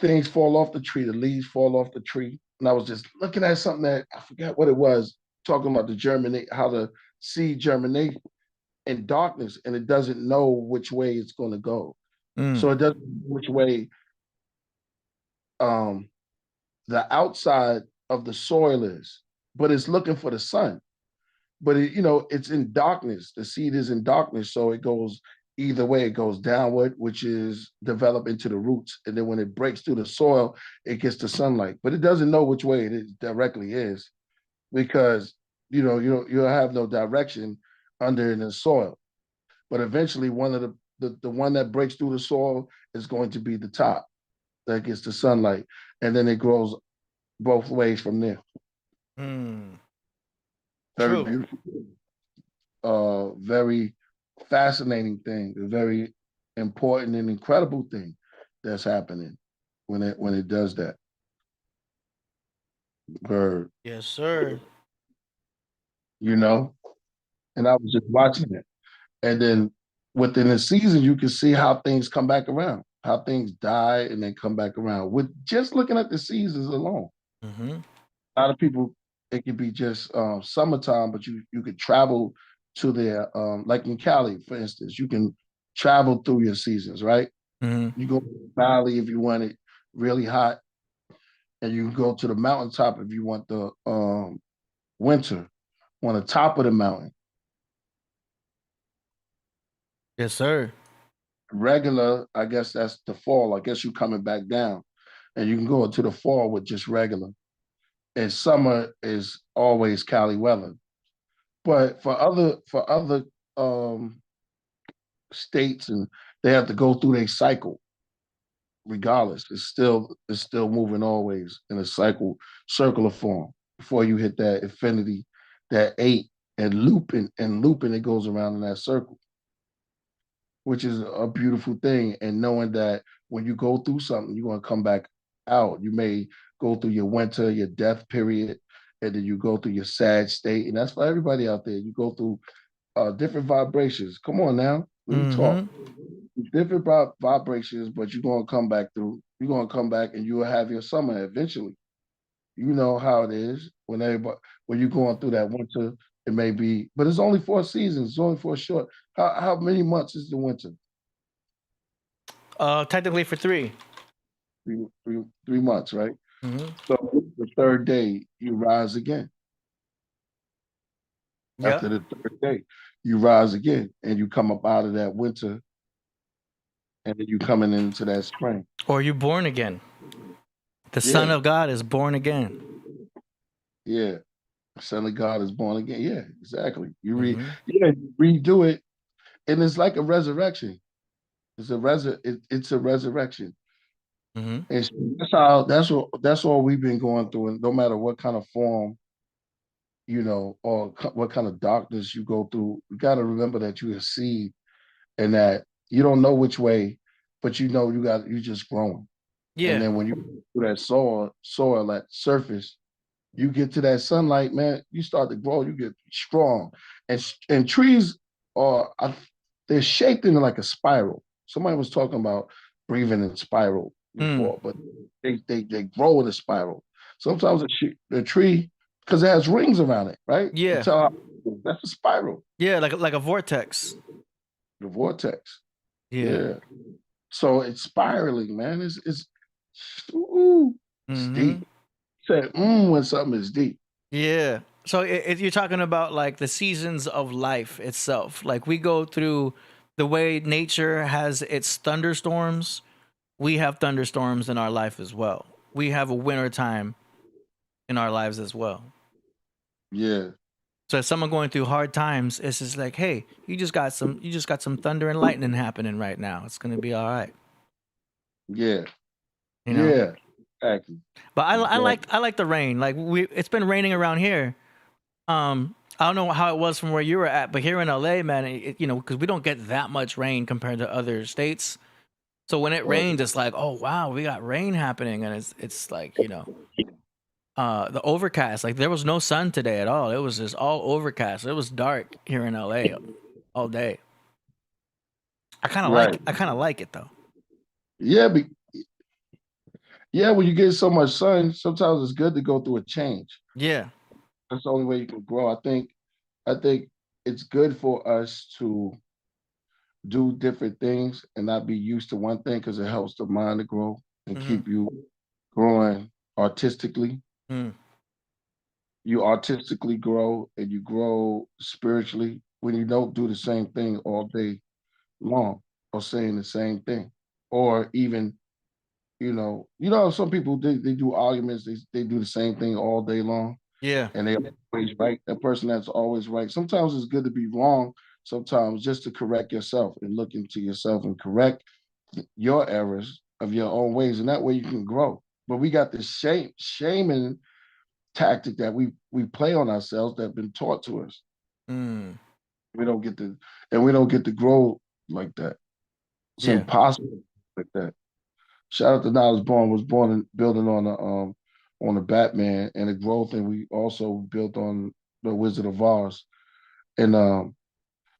Things fall off the tree, the leaves fall off the tree. And I was just looking at something that I forgot what it was, talking about how the seed germinate in darkness and it doesn't know which way it's going to go. Mm. So it doesn't know which way um, the outside of the soil is, but it's looking for the sun. But it's in darkness. The seed is in darkness, so it goes either way. It goes downward, which is develop into the roots, and then when it breaks through the soil, it gets the sunlight. But it doesn't know which way directly is because you'll have no direction under in the soil. But eventually, one of the one that breaks through the soil is going to be the top that gets the sunlight, and then it grows both ways from there. Mm. Very True. beautiful. Very fascinating thing, a very important and incredible thing that's happening when it does that. Bird, Yes, sir. you know, and I was just watching it, and then within the season, you can see how things come back around, how things die and then come back around with just looking at the seasons alone. Mm-hmm. A lot of people, it could be just summertime, but you could travel to their like in Cali, for instance, you can travel through your seasons, right? Mm-hmm. You go to the valley if you want it really hot, and you go to the mountaintop if you want the winter on the top of the mountain. Yes, sir. Regular, I guess that's the fall. I guess you coming back down, and you can go into the fall with just regular. And summer is always Cali weather. But for other um states, and they have to go through their cycle regardless. It's still moving always in a circular form before you hit that infinity, that eight, and looping it goes around in that circle, which is a beautiful thing. And knowing that when you go through something, you're gonna come back out. You may go through your winter, your death period, and then you go through your sad state. And that's for everybody out there. You go through different vibrations. Come on now, let me talk. Mm-hmm. Different vibrations, but you're gonna come back through. You're gonna come back, and you will have your summer eventually. You know how it is when you're going through that winter. It may be, but it's only 4 seasons. It's only for a short. How many months is the winter? Technically for 3. 3 months, right? Mm-hmm. So the third day you rise again. Yeah. After the third day, you rise again, and you come up out of that winter, and then you coming into that spring. Or you born again. The Son Yeah, of God is born again. yeah. Son of God is born again. Yeah, exactly. Mm-hmm. You redo it, and it's like a resurrection. It's a resurrection. Mm-hmm. And that's all we've been going through. And no matter what kind of form, or what kind of darkness you go through, you got to remember that you're a seed, and that you don't know which way, but you just growing. And Yeah. then when you do that soil, that surface, you get to that sunlight, man, you start to grow, you get strong. And trees they're shaped in like a spiral. Somebody was talking about breathing in spiral Mm. before, but they grow in a spiral. Sometimes the tree, because it has rings around it, right? Yeah. That's a spiral, Yeah, like a vortex. the vortex. Yeah. Yeah. So it's spiraling, man. Ooh, it's Mm-hmm. deep. Say when something is deep. Yeah. So you're talking about like the seasons of life itself. Like we go through the way nature has its thunderstorms. We have thunderstorms in our life as well. We have a winter time in our lives as well. Yeah. So if someone going through hard times, it's just like, hey, you just got some thunder and lightning happening right now. It's gonna be all right, Yeah. you know. Yeah. Exactly. But Exactly. I like the rain. Like it's been raining around here. I don't know how it was from where you were at, but here in LA, man, because we don't get that much rain compared to other states. So when it Well, rains, it's like, oh wow, we got rain happening, and it's like the overcast. Like there was no sun today at all. It was just all overcast. It was dark here in LA all day. right. I kind of like it though. Yeah, when you get so much sun, sometimes it's good to go through a change. Yeah. That's the only way you can grow. I think it's good for us to do different things and not be used to one thing, because it helps the mind to grow and Mm-hmm. keep you growing artistically. Mm. You artistically grow, and you grow spiritually when you don't do the same thing all day long, or saying the same thing, or even some people, they do arguments, they do the same thing all day long, Yeah. and they always right. That person that's always right. Sometimes it's good to be wrong. Sometimes just to correct yourself and look into yourself and correct your errors of your own ways, and that way you can grow. But we got this shaming tactic that we play on ourselves, that have been taught to us. Mm. We don't get to, and we don't get to grow like that. It's Yeah. impossible like that. Shout out to Knowledge Born, was born building on the Batman and the growth, and we also built on the Wizard of Oz. And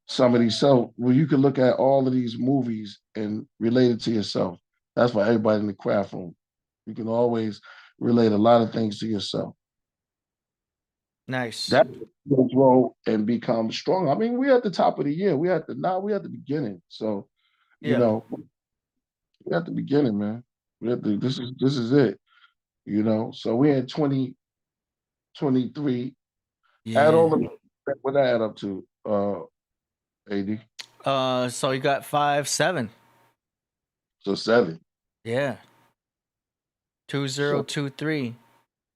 some of these, so well, you can look at all of these movies and relate it to yourself. That's for everybody in the craft room. You can always relate a lot of things to yourself. Nice. That will grow and become strong. I mean, we're at the top of the year. We're at the beginning. So, you Yeah. know, we're at the beginning, man. This is it. So we're in 2023. Add Yeah. all the what that add up to, AD. So you got 5, 7. So 7. Yeah. 2023.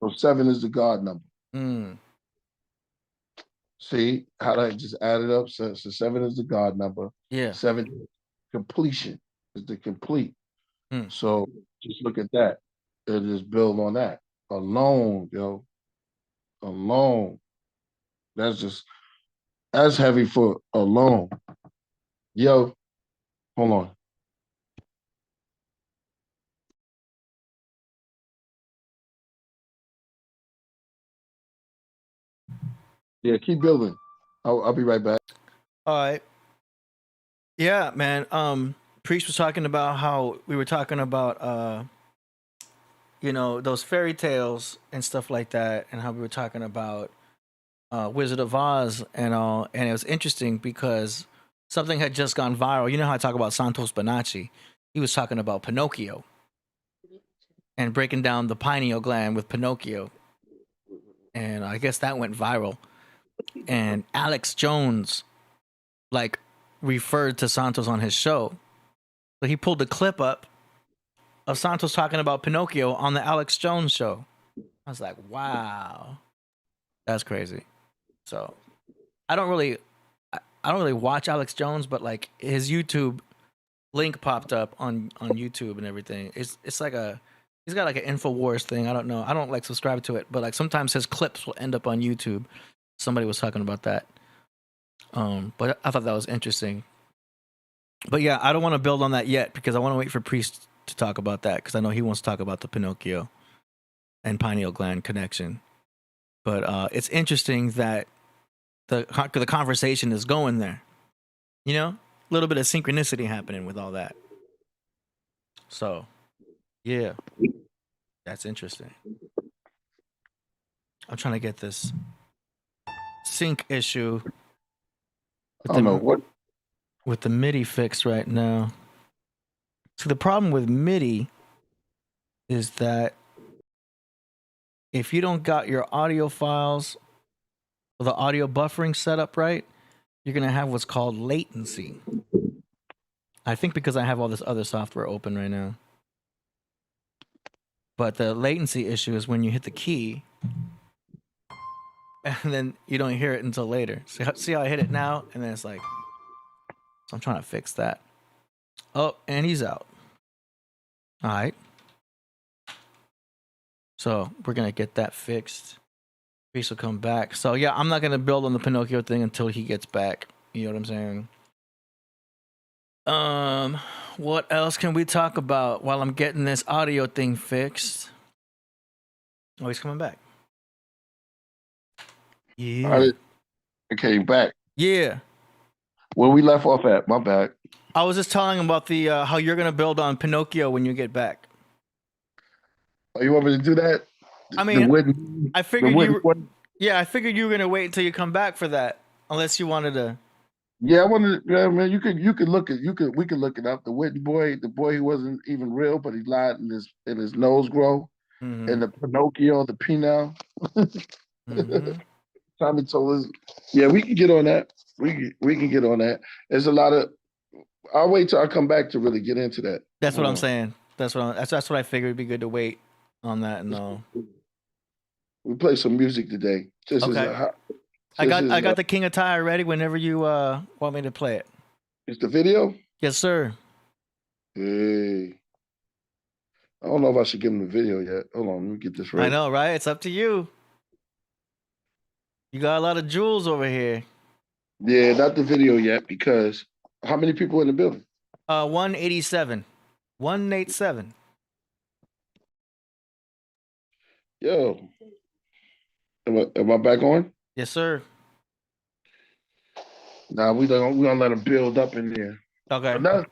So 7 is the God number. Mm. See how that just added up? So 7 is the God number. Yeah. 7 completion is the complete. Mm. So just look at that and just build on that. Alone, yo. Alone. That's heavy for alone. Yo, hold on. Yeah, keep building. I'll be right back. All right. Yeah, man. Priest was talking about how we were talking about those fairy tales and stuff like that, and how we were talking about Wizard of Oz and all, and it was interesting because something had just gone viral. You know how I talk about Santos Bonacci? He was talking about Pinocchio and breaking down the pineal gland with Pinocchio, and I guess that went viral. And Alex Jones, like, referred to Santos on his show. So he pulled the clip up of Santos talking about Pinocchio on the Alex Jones show. I was like, wow, that's crazy. So I don't really watch Alex Jones, but like his YouTube link popped up on YouTube and everything. It's like he's got like an InfoWars thing. I don't know. I don't like subscribe to it, but like sometimes his clips will end up on YouTube. Somebody was talking about that. But I thought that was interesting. But yeah, I don't want to build on that yet because I want to wait for Priest to talk about that because I know he wants to talk about the Pinocchio and pineal gland connection. But it's interesting that the conversation is going there. You know, a little bit of synchronicity happening with all that. So, yeah, that's interesting. I'm trying to get this sync issue I don't know what. with the MIDI fixed right now. So the problem with MIDI is that if you don't got your audio files or the audio buffering set up right, you're going to have what's called latency. I think because I have all this other software open right now. But the latency issue is when you hit the key and then you don't hear it until later. See how I hit it now? And then it's like, so I'm trying to fix that. Oh, and he's out. All right. So we're going to get that fixed. Priest will come back. So yeah, I'm not going to build on the Pinocchio thing until he gets back. You know what I'm saying? What else can we talk about while I'm getting this audio thing fixed? Oh, he's coming back. Yeah. I came back. Yeah. Where we left off at, my bad. I was just telling him about the how you're gonna build on Pinocchio when you get back. Oh, you want me to do that? I mean, I figured I figured you were gonna wait until you come back for that, unless you wanted to. Yeah, I wanted. Yeah, man, we could look it up. The wooden boy, the boy who wasn't even real, but he lied in his nose grow, and the Pinocchio, the penile. Tommy told us, yeah, we can get on that. We can get on that. There's a lot of. I'll wait till I come back to really get into that. That's what I'm saying. That's what I figured it'd be good to wait on that and all. We play some music today. Okay. I got the King of Tyre ready whenever you want me to play it. It's the video? Yes, sir. Hey. I don't know if I should give him the video yet. Hold on, let me get this right. I know, right? It's up to you. You got a lot of jewels over here. Yeah, not the video yet because how many people in the building? 187. 187. Yo. Am I back on? Yes, sir. Nah, we're gonna let them build up in there. Okay. Another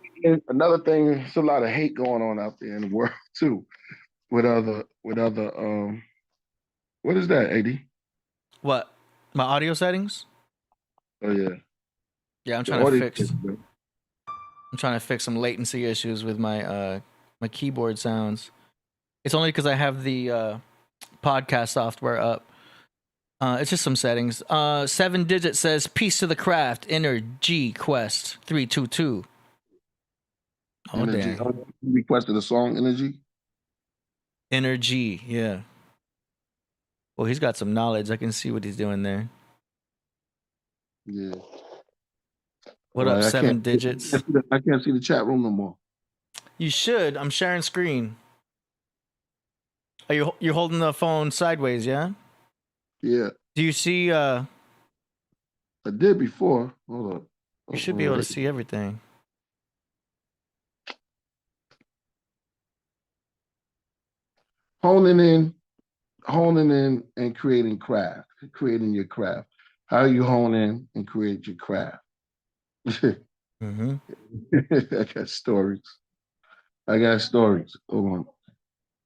thing, there's a lot of hate going on out there in the world too. With other what is that, AD? What? My audio settings? Oh yeah. Yeah, I'm trying to fix some latency issues with my my keyboard sounds. It's only because I have the podcast software up. It's just some settings. 7 digit says peace to the craft. Energy quest 322. Oh Energy. dang. Oh, you requested a song, Energy. Energy. Yeah. Well, he's got some knowledge. I can see what he's doing there. Yeah. What All up, right, 7 digits? I can't see the chat room no more. You should. I'm sharing screen. Are you're holding the phone sideways? Yeah. Yeah, Do you see? I did before. Hold on. You should be able to see everything. Honing in, and creating craft, creating your craft. How you hone in and create your craft. Mm-hmm. I got stories. Hold on.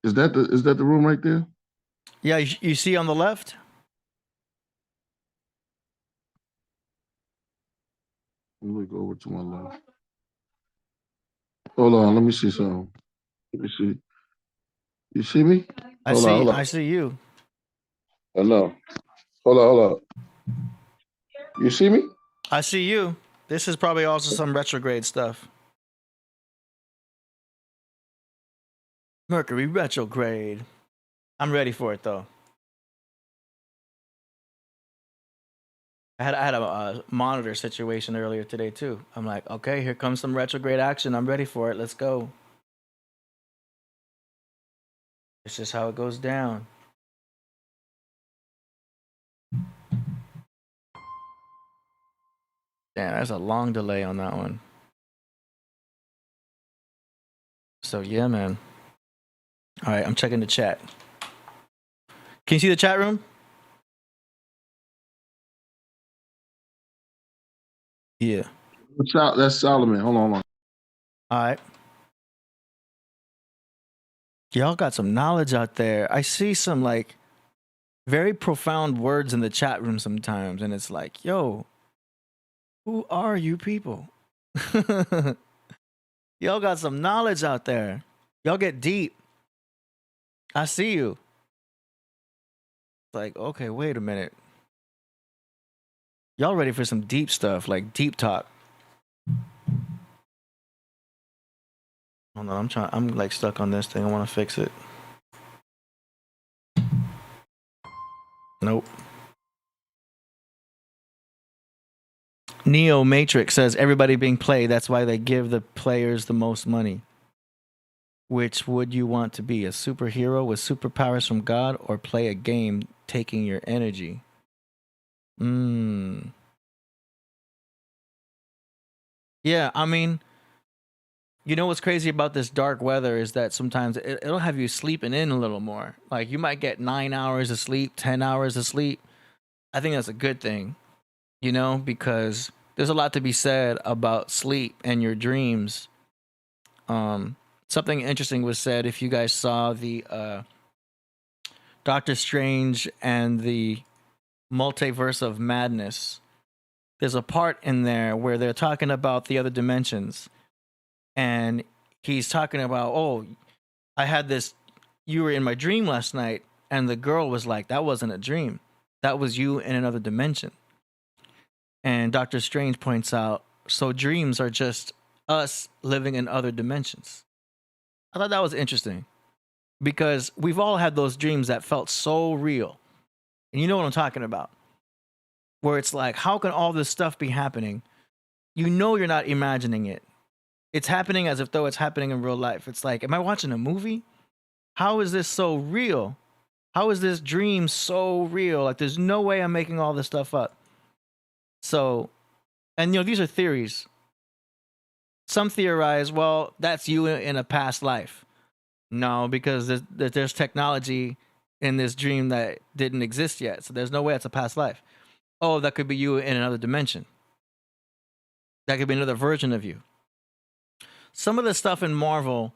Is that the room right there? Yeah. You see on the left? Let me go over to my left. Hold on. Let me see something. Let me see. You see me? Hold on. I see you. Oh, no. Hold on. You see me? I see you. This is probably also some retrograde stuff. Mercury retrograde. I'm ready for it though. I had a monitor situation earlier today too. I'm like, okay, here comes some retrograde action. I'm ready for it. Let's go. It's just how it goes down. Damn, there's a long delay on that one. So yeah, man. All right, I'm checking the chat. Can you see the chat room? Yeah. That's Solomon. Hold on. All right. Y'all got some knowledge out there. I see some like very profound words in the chat room sometimes, and it's like, yo, who are you people? Y'all got some knowledge out there. Y'all get deep. I see you. It's like, okay, wait a minute. Y'all ready for some deep stuff, like deep talk. Hold on, I'm like stuck on this thing. I want to fix it. Nope. Neo Matrix says everybody being played. That's why they give the players the most money. Which would you want to be? A superhero with superpowers from God or play a game taking your energy? Yeah, I mean, you know what's crazy about this dark weather is that sometimes it'll have you sleeping in a little more. Like you might get 9 hours of sleep, 10 hours of sleep. I think that's a good thing, you know, because there's a lot to be said about sleep and your dreams. Something interesting was said if you guys saw the Doctor Strange and the Multiverse of Madness. There's a part in there where they're talking about the other dimensions. And he's talking about, oh, I had this, you were in my dream last night. And the girl was like, that wasn't a dream. That was you in another dimension. And Doctor Strange points out, so dreams are just us living in other dimensions. I thought that was interesting because we've all had those dreams that felt so real. And you know what I'm talking about. Where it's like, how can all this stuff be happening? You know you're not imagining it. It's happening as if though it's happening in real life. It's like, am I watching a movie? How is this so real? How is this dream so real? Like, there's no way I'm making all this stuff up. So, and you know, these are theories. Some theorize, well, that's you in a past life. No, because there's technology in this dream that didn't exist yet. So there's no way it's a past life. Oh, that could be you in another dimension. That could be another version of you. Some of the stuff in Marvel,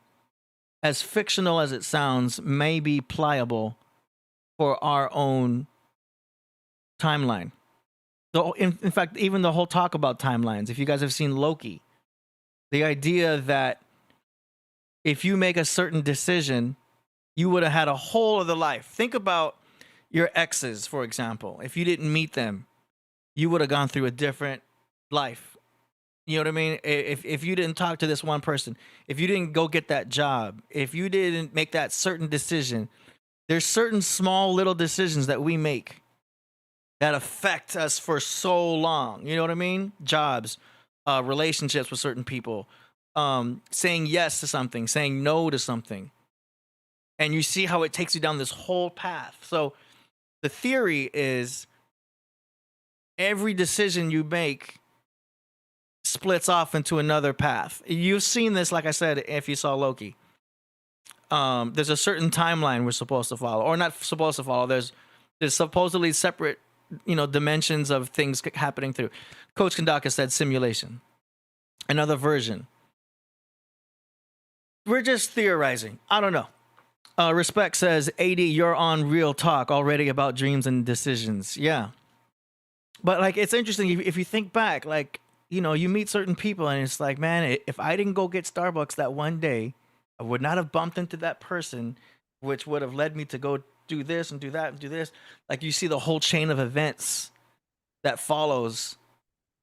as fictional as it sounds, may be pliable for our own timeline. In fact, even the whole talk about timelines, if you guys have seen Loki, the idea that if you make a certain decision, you would have had a whole other life. Think about your exes, for example. If you didn't meet them, you would have gone through a different life. You know what I mean? If you didn't talk to this one person, if you didn't go get that job, if you didn't make that certain decision, there's certain small little decisions that we make that affect us for so long. You know what I mean? Jobs, relationships with certain people, saying yes to something, saying no to something. And you see how it takes you down this whole path. So the theory is every decision you make splits off into another path. You've seen this, like I said, if you saw Loki. There's a certain timeline we're supposed to follow, or not supposed to follow. There's supposedly separate, dimensions of things happening through. Coach Kandaka said simulation. Another version. We're just theorizing. I don't know. Respect says, AD, you're on Real Talk already about dreams and decisions. Yeah. But like, it's interesting if you think back, like, you meet certain people and it's like, man, if I didn't go get Starbucks that one day, I would not have bumped into that person, which would have led me to go do this and do that and do this. Like, you see the whole chain of events that follows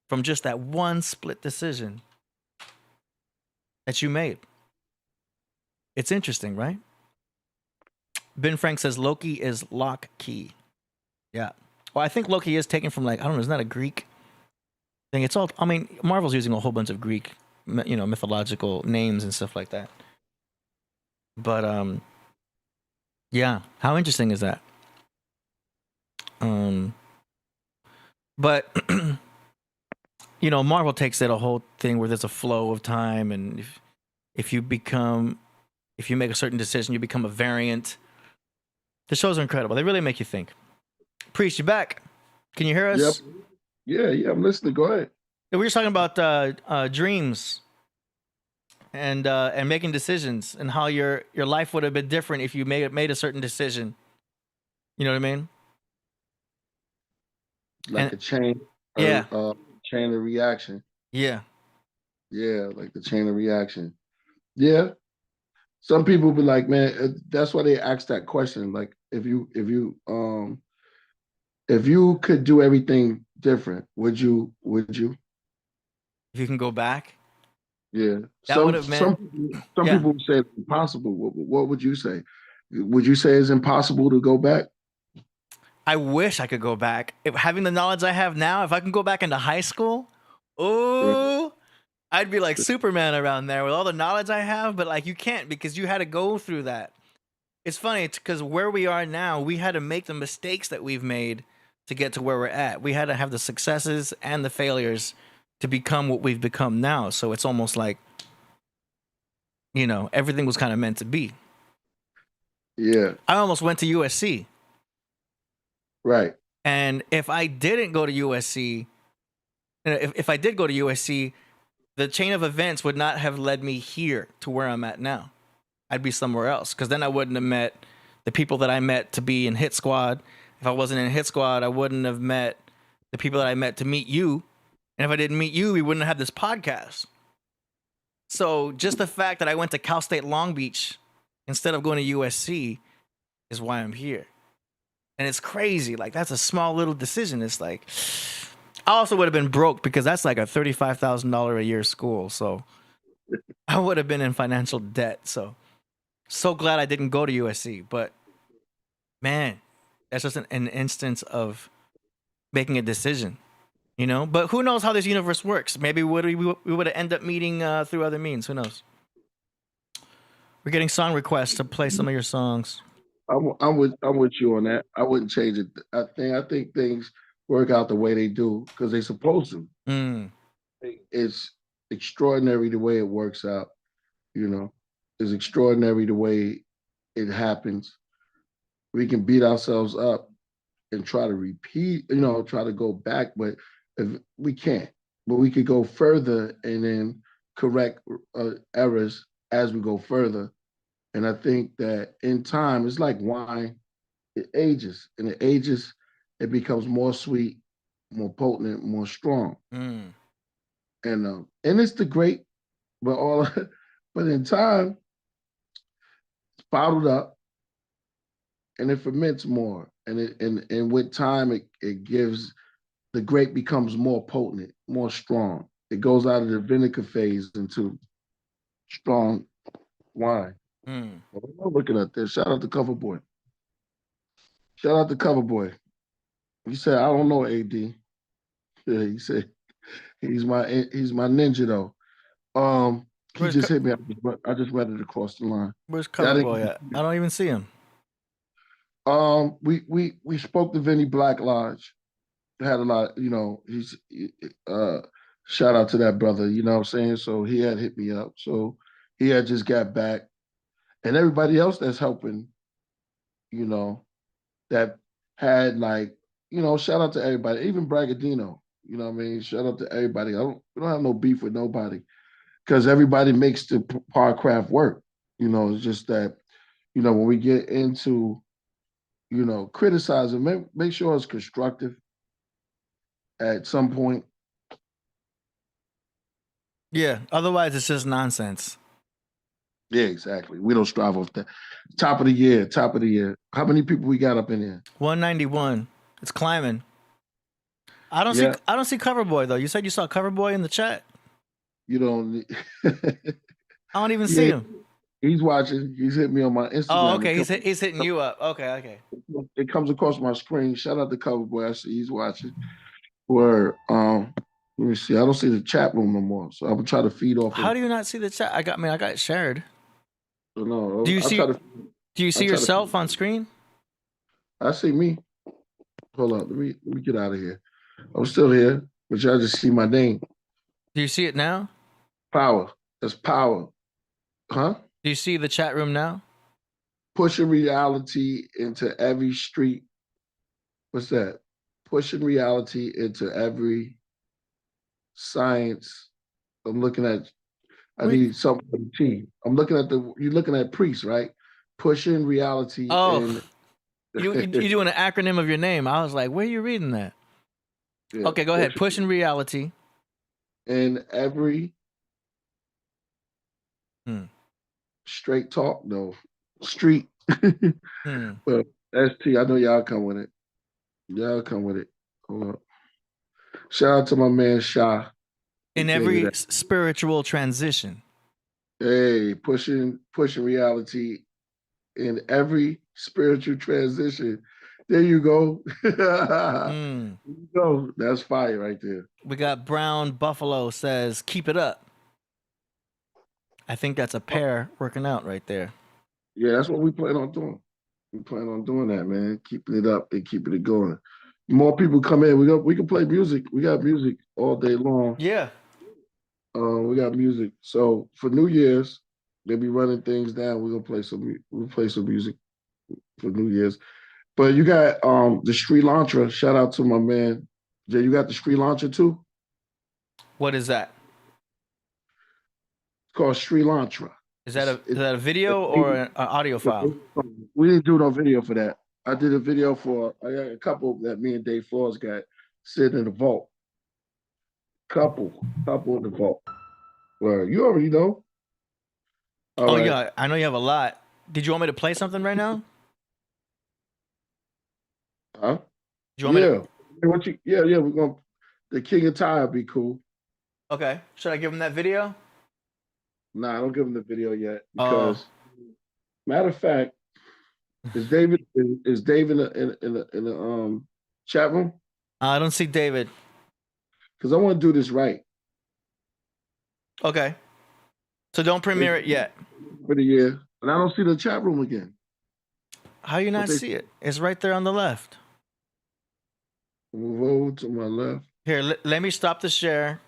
from just that one split decision that you made. It's interesting, right? Ben Frank says Loki is lock key. Yeah. Well, I think Loki is taken from, like, I don't know, isn't that a Greek thing? It's all, I mean, Marvel's using a whole bunch of Greek, mythological names and stuff like that. But, yeah, how interesting is that? But, Marvel takes it a whole thing where there's a flow of time, and if you make a certain decision, you become a variant. The shows are incredible. They really make you think. Priest, you back? Can you hear us? Yep. Yeah, I'm listening. Go ahead. We were talking about dreams and making decisions, and how your life would have been different if you made a certain decision. You know what I mean? Like a chain. Yeah. Chain of reaction. Yeah. Yeah, like the chain of reaction. Yeah. Some people be like, man, that's why they ask that question. Like, if you could do everything different, would you? If you can go back. Yeah. That would have meant. Some people say it's impossible. What would you say? Would you say it's impossible to go back? I wish I could go back. Having the knowledge I have now, if I can go back into high school, I'd be like Superman around there with all the knowledge I have. But like, you can't, because you had to go through that. It's funny because where we are now, we had to make the mistakes that we've made to get to where we're at. We had to have the successes and the failures to become what we've become now. So it's almost like, everything was kind of meant to be. Yeah. I almost went to USC. Right. And if I didn't go to USC, if I did go to USC, the chain of events would not have led me here to where I'm at now. I'd be somewhere else, because then I wouldn't have met the people that I met to be in Hit Squad. If I wasn't in Hit Squad, I wouldn't have met the people that I met to meet you. And if I didn't meet you, we wouldn't have this podcast. So just the fact that I went to Cal State Long Beach instead of going to USC is why I'm here. And it's crazy. Like, that's a small little decision. It's like, I also would have been broke, because that's like a $35,000 a year school. So I would have been in financial debt. So glad I didn't go to USC. But man, that's just an instance of making a decision, But who knows how this universe works? Maybe we would have ended up meeting through other means. Who knows? We're getting song requests to play some of your songs. I'm with you on that. I wouldn't change it. I think things work out the way they do because they're supposed to. It's extraordinary the way it works out. It's extraordinary the way it happens. We can beat ourselves up and try to repeat, try to go back, but if we can't. But we could go further and then correct errors as we go further. And I think that in time, it's like wine, it ages. And it becomes more sweet, more potent, more strong. And it's the great, but in time, it's bottled up and it ferments more. and with time it gives the grape becomes more potent, more strong. It goes out of the vinegar phase into strong wine. Mm. Well, I'm looking at this. Shout out to Coverboy. Shout out to Coverboy. He said, I don't know AD. Yeah, he said he's my ninja though. He Where's just hit me. I just read it across the line. Where's Yeah, Coverboy at? I don't even see him. we spoke to Vinny Black Lodge. Had a lot, uh shout out to that brother, you know what I'm saying? So he had hit me up. So he had just got back. And everybody else that's helping, you know, that had like, shout out to everybody, even Bragadino, you know what I mean? Shout out to everybody. We don't have no beef with nobody because everybody makes the craft work. It's just that, when we get into, criticizing, make sure it's constructive at some point. Yeah. Otherwise, it's just nonsense. Yeah, exactly. We don't strive off that. Top of the year, top of the year. How many people we got up in here? 191. It's climbing. I don't see Coverboy though. You said you saw Coverboy in the chat. You don't. I don't even see him. He's watching. He's hit me on my Instagram. Oh, okay. He's hitting you up. Okay. It comes across my screen. Shout out to Coverboy. I see he's watching. Where let me see. I don't see the chat room no more. So I'm gonna try to feed off. How do you not see the chat? I got it shared. No. Do you see yourself on screen? I see me. Hold on. Let me get out of here. I'm still here, but y'all just see my name. Do you see it now? Power. That's power. Huh? Do you see the chat room now? Pushing reality into every street. What's that? Pushing reality into every science. I'm looking at. I need something for the team. I'm looking at you're looking at Priest, right? Pushing reality. Oh, you're doing an acronym of your name. I was like, where are you reading that? Yeah, okay, go ahead. Pushing reality. In every straight talk, no. Street. Well, ST, I know y'all come with it. Hold up. Shout out to my man Shah. In every spiritual transition. Hey, pushing reality in every spiritual transition. There you go. There you go. That's fire right there. We got Brown Buffalo says, keep it up. I think that's a pair working out right there. Yeah, that's what we plan on doing. We plan on doing that, man. Keeping it up and keeping it going. More people come in. We can play music. We got music all day long. Yeah. We got music. So for New Year's, they'll be running things down. We'll play some music for New Year's. But you got the Sri Lanka. Shout out to my man Jay. You got the Sri Lanka too? What is that? It's called Sri Lanka. Is that a video or an audio file? We didn't do no video for that. I did a video I got a couple that me and Dave Flores got sitting in the vault. Couple in the vault. Well, you already know. All right. Yeah, I know you have a lot. Did you want me to play something right now? Huh? Do you want me to? Yeah, we're gonna. The King of Tyre be cool. Okay. Should I give him that video? Nah, I don't give him the video yet because, matter of fact, is David in the chat room? I don't see David. Because I want to do this right. Okay. So don't premiere it yet. For the year, and I don't see the chat room again. How you not see it? It's right there on the left. Move over to my left. Here, let me stop the share,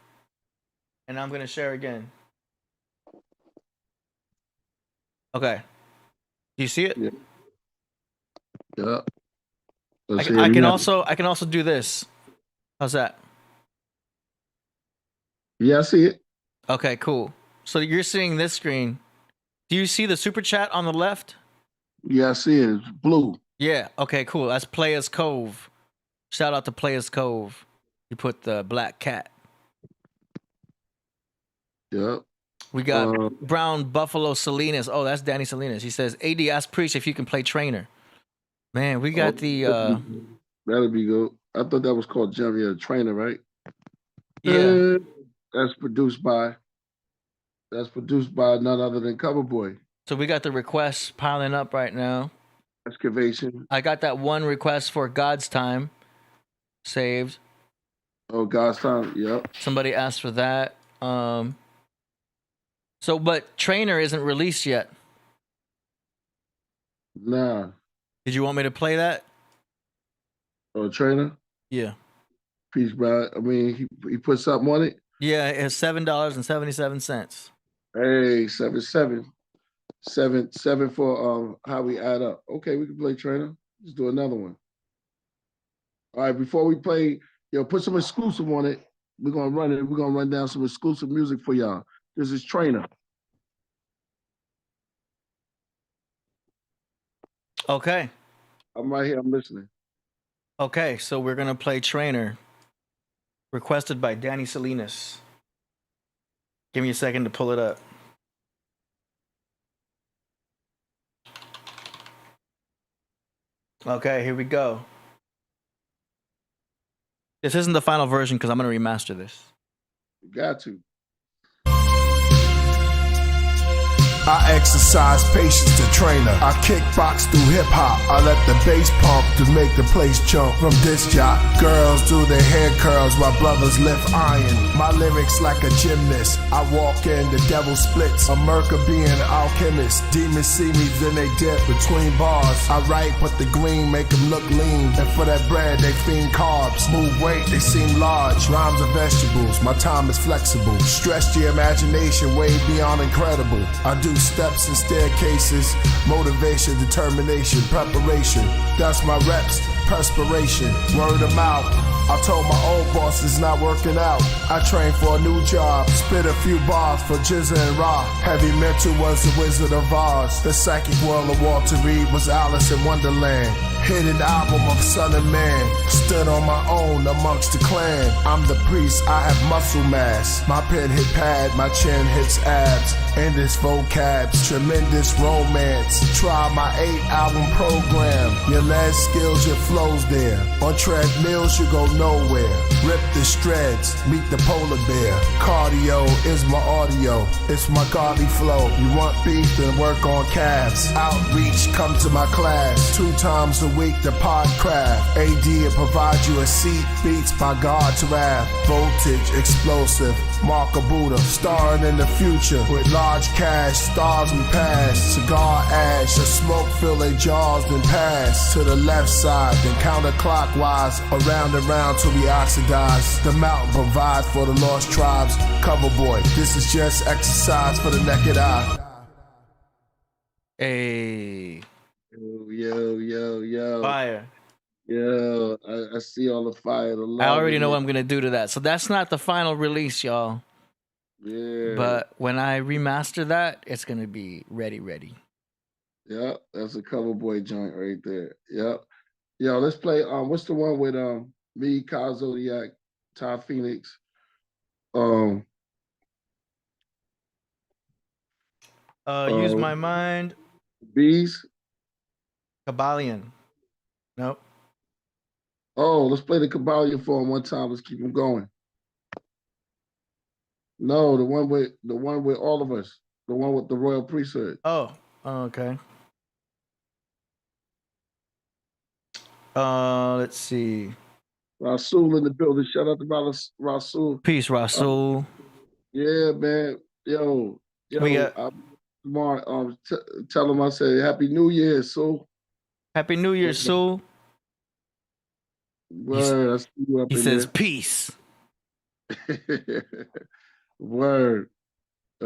and I'm gonna share again. Okay. Do you see it? Yeah. I can also do this. How's that? Yeah, I see it. Okay, cool. So you're seeing this screen. Do you see the super chat on the left? Yeah, I see it. It's blue. Yeah. Okay, cool. That's Players Cove. Shout out to Players Cove. You put the black cat. Yep. We got Brown Buffalo Salinas. Oh, that's Danny Salinas. He says, AD, ask Priest if you can play trainer. Man, we got the that'll be good. I thought that was called Jump. Yeah, Trainer, right? yeah. That's produced by none other than Coverboy. So we got the requests piling up right now. Excavation. I got that one request for God's Time saved. Oh, God's Time. Yep. Somebody asked for that. So, but Trainer isn't released yet. Nah. Did you want me to play that? Oh, Trainer. Yeah. Peace, bro. I mean, he put something on it. Yeah, it's $7.77. Hey, 7 for how we add up. Okay, we can play Trainer. Let's do another one. All right, before we play, put some exclusive on it. We're gonna run down some exclusive music for y'all. This is Trainer. Okay. I'm right here, I'm listening. Okay, so we're gonna play Trainer. Requested by Danny Salinas. Give me a second to pull it up. Okay, here we go. This isn't the final version because I'm going to remaster this. You got to. I exercise patience to trainer. I kickbox through hip hop. I let the bass pump to make the place jump. From disc jock, girls do their hair curls while brothers lift iron. My lyrics like a gymnast. I walk in, the devil splits. A Merca being an alchemist. Demons see me, then they dip between bars. I write, but the green make them look lean. And for that bread, they fiend carbs. Move weight, they seem large. Rhymes are vegetables. My time is flexible. Stretch the imagination way beyond incredible. I do steps and staircases, motivation, determination, preparation. That's my reps, perspiration, word of mouth. I told my old boss it's not working out. I trained for a new job, spit a few bars for Jizza and Ra. Heavy Mental was the Wizard of Oz. The psychic world of Walter Reed was Alice in Wonderland. Hidden album of Son and Man. Stood on my own amongst the clan. I'm the priest, I have muscle mass. My pen hit pad, my chin hits abs. Endless vocabs, tremendous romance. Try my 8-album program. Your last skills, your flows there. On treadmills, you go nowhere. Rip the shreds, meet the polar bear. Cardio is my audio, it's my godly flow. You want beef, then work on calves. Outreach, come to my class. 2 times a week, the podcraft. AD will provide you a seat, beats by God's wrath. Voltage, explosive, Mark a Buddha. Starring in the future with large cash, stars we pass. Cigar ash, a smoke fill their jaws, then pass to the left side, then counterclockwise, around and round till we oxidize. The mountain provides for the lost tribes. Coverboy, this is just exercise for the naked eye. Hey. Yo. Fire. Yo, I see all the fire. The love I already know what I'm going to do to that. So that's not the final release, y'all. Yeah. But when I remaster that, it's going to be ready. Yeah, that's a Coverboy joint right there. Yeah. Yo, let's play what's the one with me, Kyle Zodiac, Ty Phoenix. Use My Mind. Bees. Kabbalion. Nope. Oh, let's play the Kabbalion for him one time. Let's keep him going. No, the one with all of us. The one with the royal priesthood. Oh, okay. Let's see. Rasul in the building. Shout out to Rasul. Peace, Rasul. Yeah, man. Yo. Tomorrow, tell him I said Happy New Year, Sul. Happy New Year, Sul. Word, I see you up he in says there. peace. Word.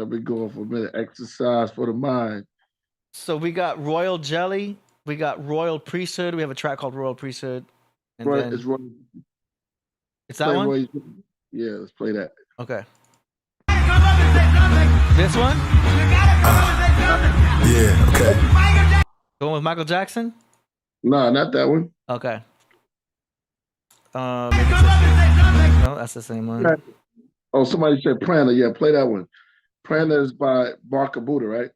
I've been going for a minute. Exercise for the mind. So we got Royal Jelly. We got Royal Priesthood. We have a track called Royal Priesthood. And then, it's that one? Roy. Yeah, let's play that. Okay. This one? Yeah, okay. Going with Michael Jackson? No, not that one. Okay. No, that's the same one. Oh, somebody said Prana. Yeah, play that one. Prana is by Barker Buddha, right?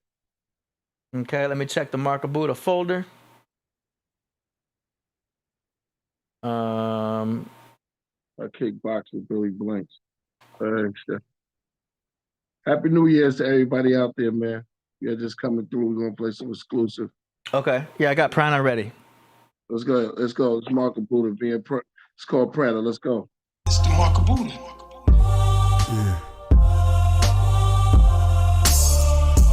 Okay, let me check the Mark of Buddha folder. I kickbox with Billy Blanks. Happy New Year's to everybody out there, man. Yeah, just coming through. We're gonna play some exclusive. Okay. Yeah, I got Prana ready. Let's go. Let's go. It's Marco Buddha it's called Prana. Let's go. It's the Marco Buddha. Yeah.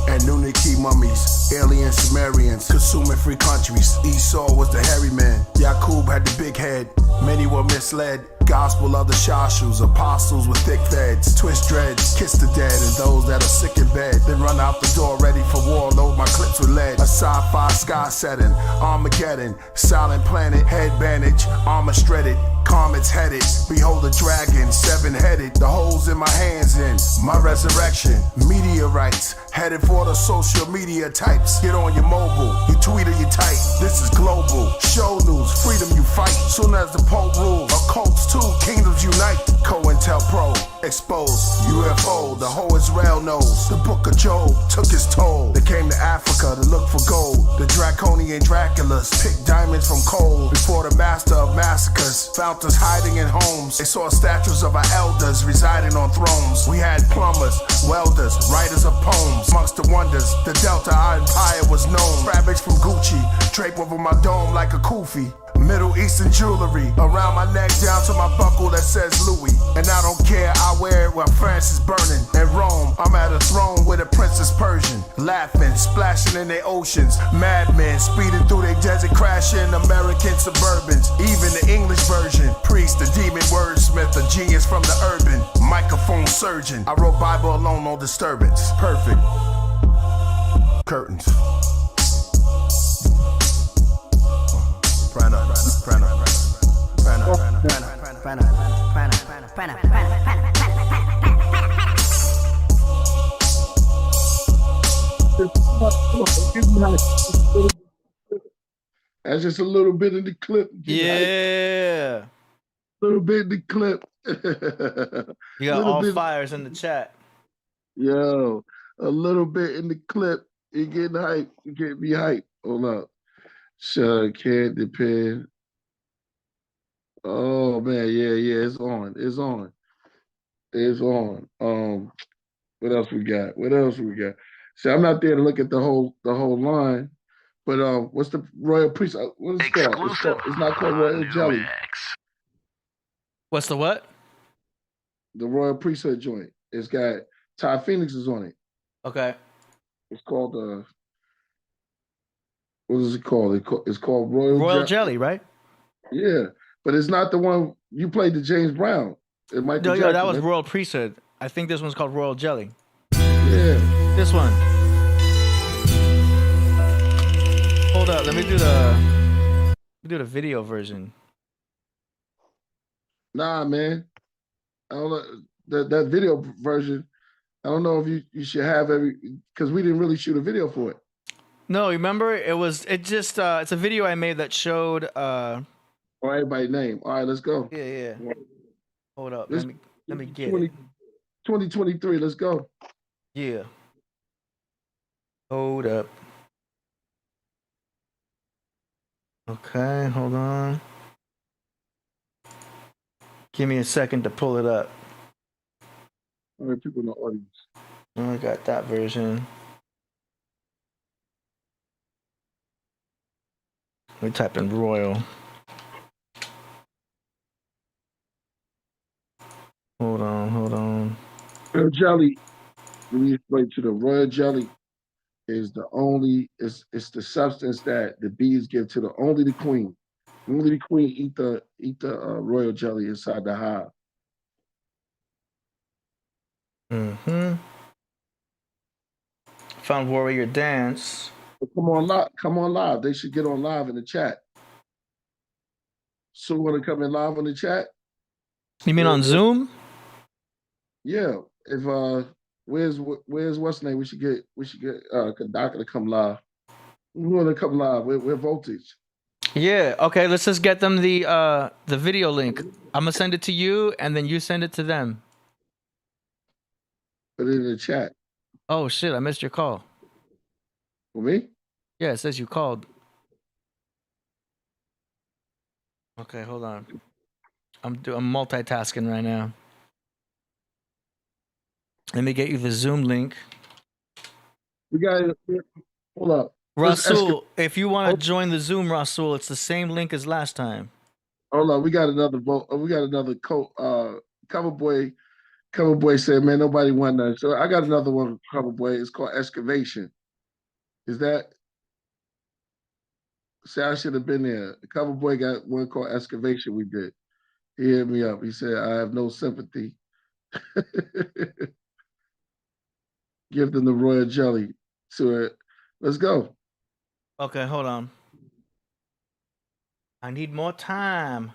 Anunnaki mummies, alien Sumerians, consuming free countries. Esau was the hairy man, Yaqub had the big head. Many were misled. Gospel of the Shashus, apostles with thick feds. Twist dreads, kiss the dead, and those that are sick in bed. Then run out the door ready for war, load my clips with lead. A sci-fi sky setting, Armageddon, silent planet, head bandage, armor shredded. Comets headed, behold the dragon, seven-headed. The holes in my hands in my resurrection. Meteorites, headed for the social media types. Get on your mobile, you tweet or you type. This is global, show news, freedom you fight. Soon as the Pope rules, occults too, kingdoms unite. COINTELPRO, exposed, UFO, the whole Israel knows. The book of Job took its toll. They came to Africa to look for gold. The draconian Draculas picked diamonds from coal. Before the master of massacres found us hiding in homes. They saw statues of our elders residing on thrones. We had plumbers, welders, writers of poems. Amongst the wonders, the Delta Empire was known. Fabrics from Gucci, draped over my dome like a kufi. Middle Eastern jewelry around my neck down to my buckle that says Louis. And I don't care, I wear it while France is burning. In Rome, I'm at a throne with a princess Persian. Laughing, splashing in their oceans. Madmen speeding through their desert, crashing American Suburbans. Even the English version. Priest, the demon wordsmith, a genius from the urban. Microphone surgeon. I wrote Bible alone, no disturbance. Perfect. Curtains. Prana. That's just a little bit of the clip. Yeah. A little bit of the clip. You got all fires in the chat. Yo, a little bit in the clip. You getting hype. You getting me hype. Hold up. Sure, can't depend. Oh man, yeah, it's on. What else we got? See, I'm not there to look at the whole line, but what's the Royal Priest? What is it called? It's not called Royal Jelly. What's the what? The Royal Priesthood joint. It's got Ty Phoenix is on it. Okay. It's called what is it called? It's called Royal Jelly, right? Yeah, but it's not the one you played the James Brown. No, that was Royal Priesthood. I think this one's called Royal Jelly. Yeah. This one. Hold up, let me do the video version. Nah, man. I don't know that video version. I don't know if you should have because we didn't really shoot a video for it. No, remember it's a video I made that showed everybody's name. All right, let's go. Yeah. Hold up. Let me get it. 2023, let's go. Yeah. Hold up. Okay, hold on. Give me a second to pull it up. All right, people in the audience. I got that version. Let me type in Royal. Hold on. Royal Jelly. Let me explain to the Royal Jelly is it's the substance that the bees give to only the queen. Only the queen eat the royal jelly inside the hive. Found Warrior Dance. Come on live. They should get on live in the chat. So want to come in live on the chat? You mean on Zoom? Yeah. If where's what's the name? We should get Kadaka to come live. We want to come live. We're Voltage. Yeah. Okay. Let's just get them the video link. I'm gonna send it to you, and then you send it to them. Put it in the chat. Oh shit! I missed your call. For me? Yeah, it says you called. Okay, hold on. I'm multitasking right now. Let me get you the Zoom link. We got it. Hold up. Rasul, if you want to join the Zoom, Rasul, it's the same link as last time. Hold on. We got another vote. We got another Cover Boy said, man, nobody won that. So I got another one, Cover Boy. It's called Excavation. Is that? See, I should have been there. Cover Boy got one called Excavation we did. He hit me up. He said, I have no sympathy. Give them the royal jelly to it. Let's go. Okay, hold on. I need more time.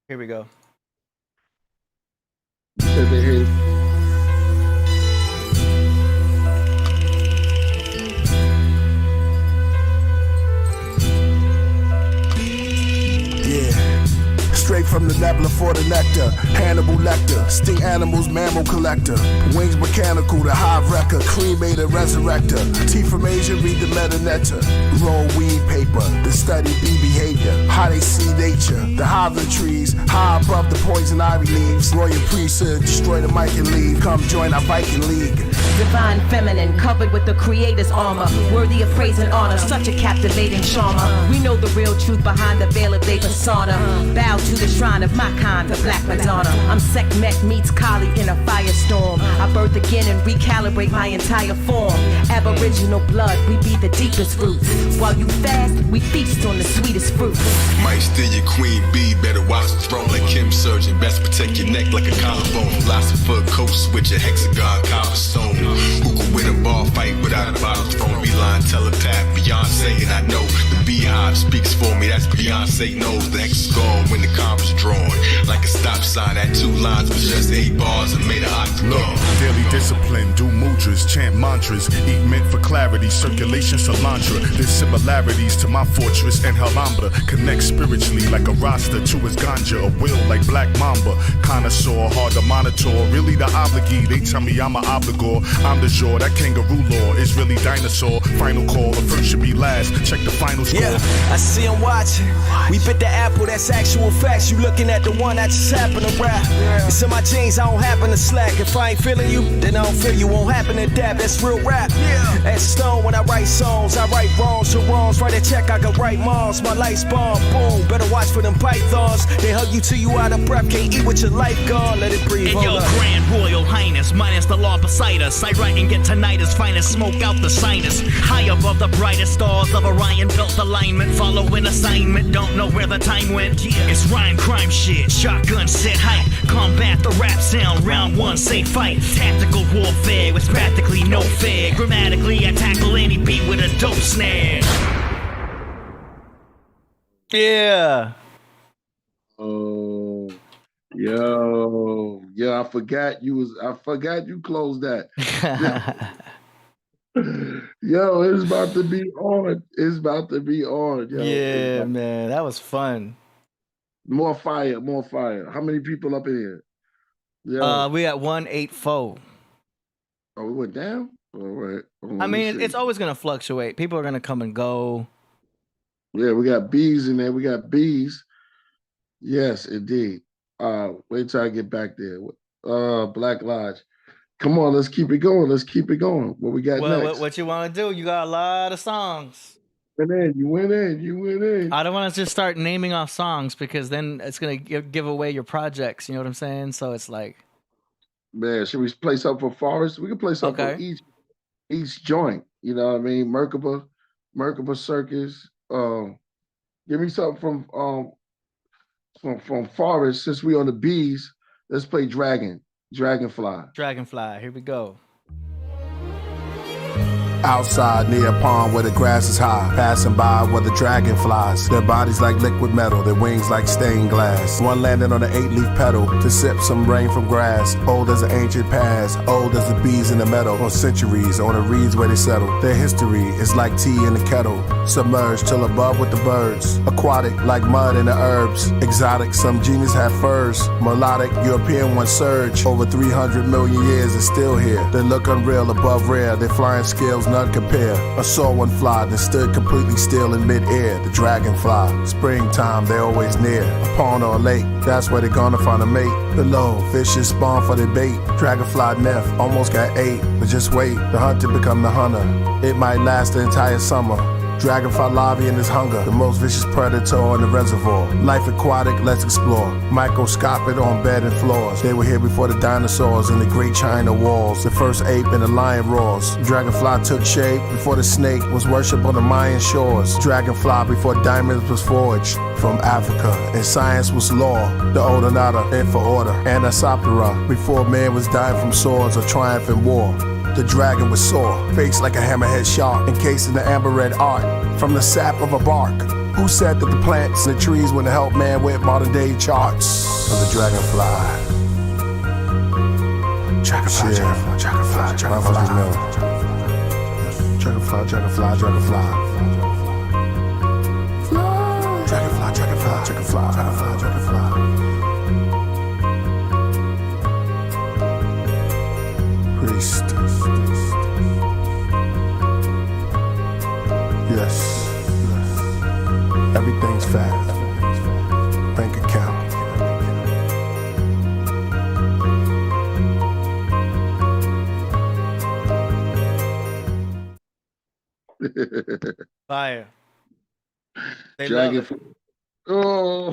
Here we go. You said they hit. Straight from the nebula for the nectar. Hannibal Lecter, sting animals, mammal collector. Wings mechanical, the hive wrecker. Cremated resurrector. Teeth from Asia, read the meta nectar. Roll weed paper, the study bee behavior. How they see nature. The hive trees, high above the poison ivy leaves. Royal priesthood, destroy the mic and leave. Come join our Viking League. Divine feminine, covered with the creator's armor. Worthy of praise and honor, such a captivating charmer. We know the real truth behind the veil of their persona. Bow to the shrine of my kind, the Black Madonna. I'm Sekhmet meets Kali in a firestorm. I birth again and recalibrate my entire form. Aboriginal blood, we be the deepest roots. While you fast, we feast on the sweetest fruit. Might steal your queen bee, better watch the throne like Kim Surgeon. Best protect your neck like a collarbone. Philosopher coast with your hexagon cobblestone. Who could win a bar fight without a bottle thrown? Beeline telepath, Beyonce, and I know the beehive speaks for me. That's Beyonce knows the hex is gone when the conference drawn. Like a stop sign at 2 lines with just 8 bars and made an octagon. Daily discipline, do mudras, chant mantras, eat mint for clarity, circulation cilantro. There's similarities to my fortress and Alhambra. Connect spiritually like a Rasta to his ganja, a will like Black Mamba. Connoisseur, hard to monitor, really the obligee. They tell me I'm an obligor. I'm the jaw, that kangaroo law is really dinosaur. Final call, the first should be last. Check the final score. Yeah, I see him watching. We bit the apple, that's actual facts. You looking at the one that just happen to rap. It's in my jeans, I don't happen to slack. If I ain't feeling you, then I don't feel you. Won't happen to dab, that's real rap. At Stone, when I write songs, I write wrongs to wrongs. Write a check, I can write moms. My lights bomb, boom. Better watch for them pythons. They hug you till you out of breath. Can't eat with your life gone, let it breathe. And yo, Grand Royal Highness, minus the law beside us. I write and get tinnitus, finest smoke out the sinus. High above the brightest stars of Orion, built alignment, following assignment. Don't know where the time went. It's rhyme crime shit, shotgun set height. Combat the rap sound, round 1, say fight. Tactical warfare with practically no fear. Grammatically, I tackle any beat with a dope snare. Yeah. Oh, I forgot you closed that. Yo, it's about to be on. It's about to be on. Yo. Yeah, man, that was fun. More fire. How many people up in here? Yeah. We at 184. Oh, we went down? All right. I mean, it's always gonna fluctuate. People are gonna come and go. Yeah, we got bees in there. We got bees. Yes, indeed. Wait till I get back there. Black Lodge. Come on, let's keep it going. What we got next? What you want to do? You got a lot of songs. You went in. I don't want to just start naming off songs because then it's going to give away your projects. You know what I'm saying? So it's like. Man, should we play something for Forest? We can play something for each joint. You know what I mean? Merkaba Circus. Give me something from Forest. Since we on the bees, let's play Dragonfly. Here we go. Outside near a pond where the grass is high, passing by where the dragon flies. Their bodies like liquid metal, their wings like stained glass. One landed on an 8-leaf petal to sip some rain from grass. Old as an ancient past, old as the bees in the meadow. For centuries on the reeds where they settle. Their history is like tea in the kettle, submerged till above with the birds. Aquatic like mud in the herbs. Exotic, some genius have furs. Melodic, European ones surge. Over 300 million years is still here. They look unreal above rare. Their flying scales wings, none compare. I saw one fly that stood completely still in midair. The dragonfly, springtime, they're always near. A pond or a lake, that's where they're gonna find a mate. Below, fishes spawn for their bait. Dragonfly nest almost got ate, but just wait, the hunter become the hunter. It might last the entire summer. Dragonfly larvae in his hunger, the most vicious predator in the reservoir. Life aquatic, let's explore. Microscopic on bed and floors. They were here before the dinosaurs and the great China walls. The first ape and the lion roars. Dragonfly took shape before the snake was worshipped on the Mayan shores. Dragonfly before diamonds was forged from Africa and science was law. The Odonata and for order. And Asoptera before man was dying from swords or triumph in war. The dragon was sore, face like a hammerhead shark, encased in the amber red art from the sap of a bark. Who said that the plants and the trees wouldn't help man with modern day charts? Of the dragonfly. Dragonfly, dragonfly, dragonfly, dragonfly. Dragonfly, dragonfly, dragonfly. Dragonfly, dragonfly, dragonfly, dragonfly, dragonfly. Priest. Yes. Everything's fat. Bank account. Fire. They love Dragon. it. Oh,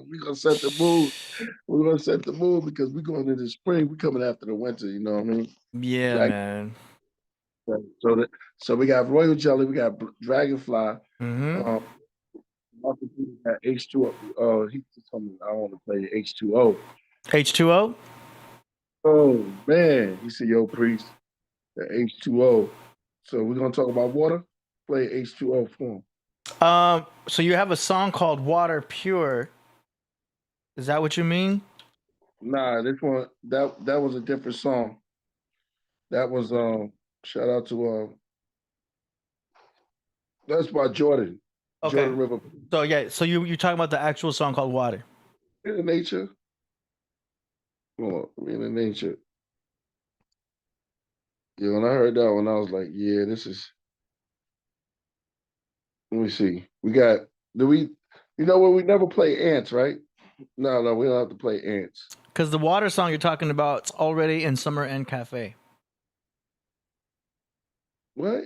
we gonna set the mood. We're gonna set the mood because we're going into the spring. We're coming after the winter. You know what I mean? Yeah, Dragon- man. So we got royal jelly. We got dragonfly. Mm-hmm. Also we got H2O. He just told me I want to play H2O. H2O? Oh man, he said, "Yo, Priest, the H2O." So we're gonna talk about water. Play H2O for him. So you have a song called Water Pure. Is that what you mean? Nah, this one that was a different song. That was shout out to that's by Jordan. Okay. Jordan River. So yeah, so you're talking about the actual song called Water. In the nature. Oh, in the nature. Yeah, when I heard that one, I was like, yeah, this is. Let me see. We got. You know what? We never play ants, right? No, we don't have to play ants. Because the water song you're talking about is already in Summer End Cafe. What?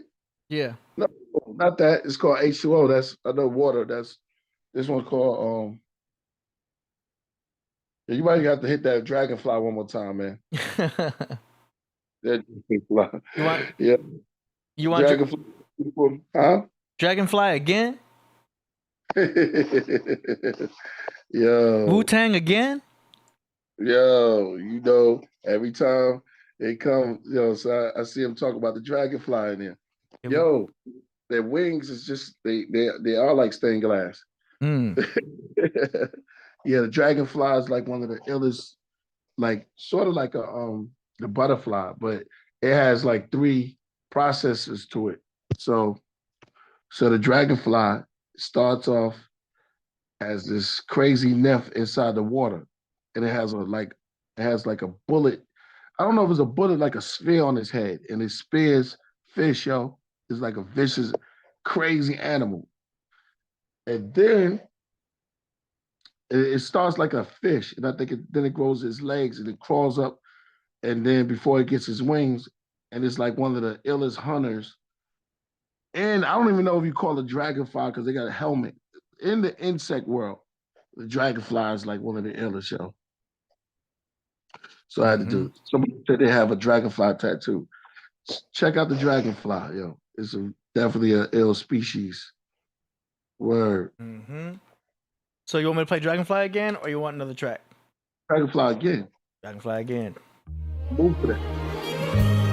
Yeah. No, not that. It's called H2O. That's I know water. That's this one's called yeah, you might have to hit that dragonfly one more time, man. That dragonfly. You want dragonfly? Huh? Dragonfly again? Yo. Wu-Tang again? Yo, you know, every time they come, so I see them talk about the dragonfly in there. Yo, their wings is just they are like stained glass. Mm. Yeah, the dragonfly is like one of the illest, like sort of like the butterfly, but it has like 3 processes to it. So the dragonfly starts off as this crazy nymph inside the water, and it has like a bullet. I don't know if it's a bullet, like a spear on its head, and it spears fish. Yo, it's like a vicious, crazy animal. And then it starts like a fish, and I think then it grows its legs and it crawls up, and then before it gets its wings, and it's like one of the illest hunters. And I don't even know if you call it dragonfly because they got a helmet. In the insect world, the dragonfly is like one of the illest, yo. So I had to do it. Somebody said they have a dragonfly tattoo. Check out the dragonfly, yo. It's definitely an ill species. Word. Mm-hmm. So you want me to play Dragonfly again, or you want another track? Dragonfly again. Dragonfly again. Move for that.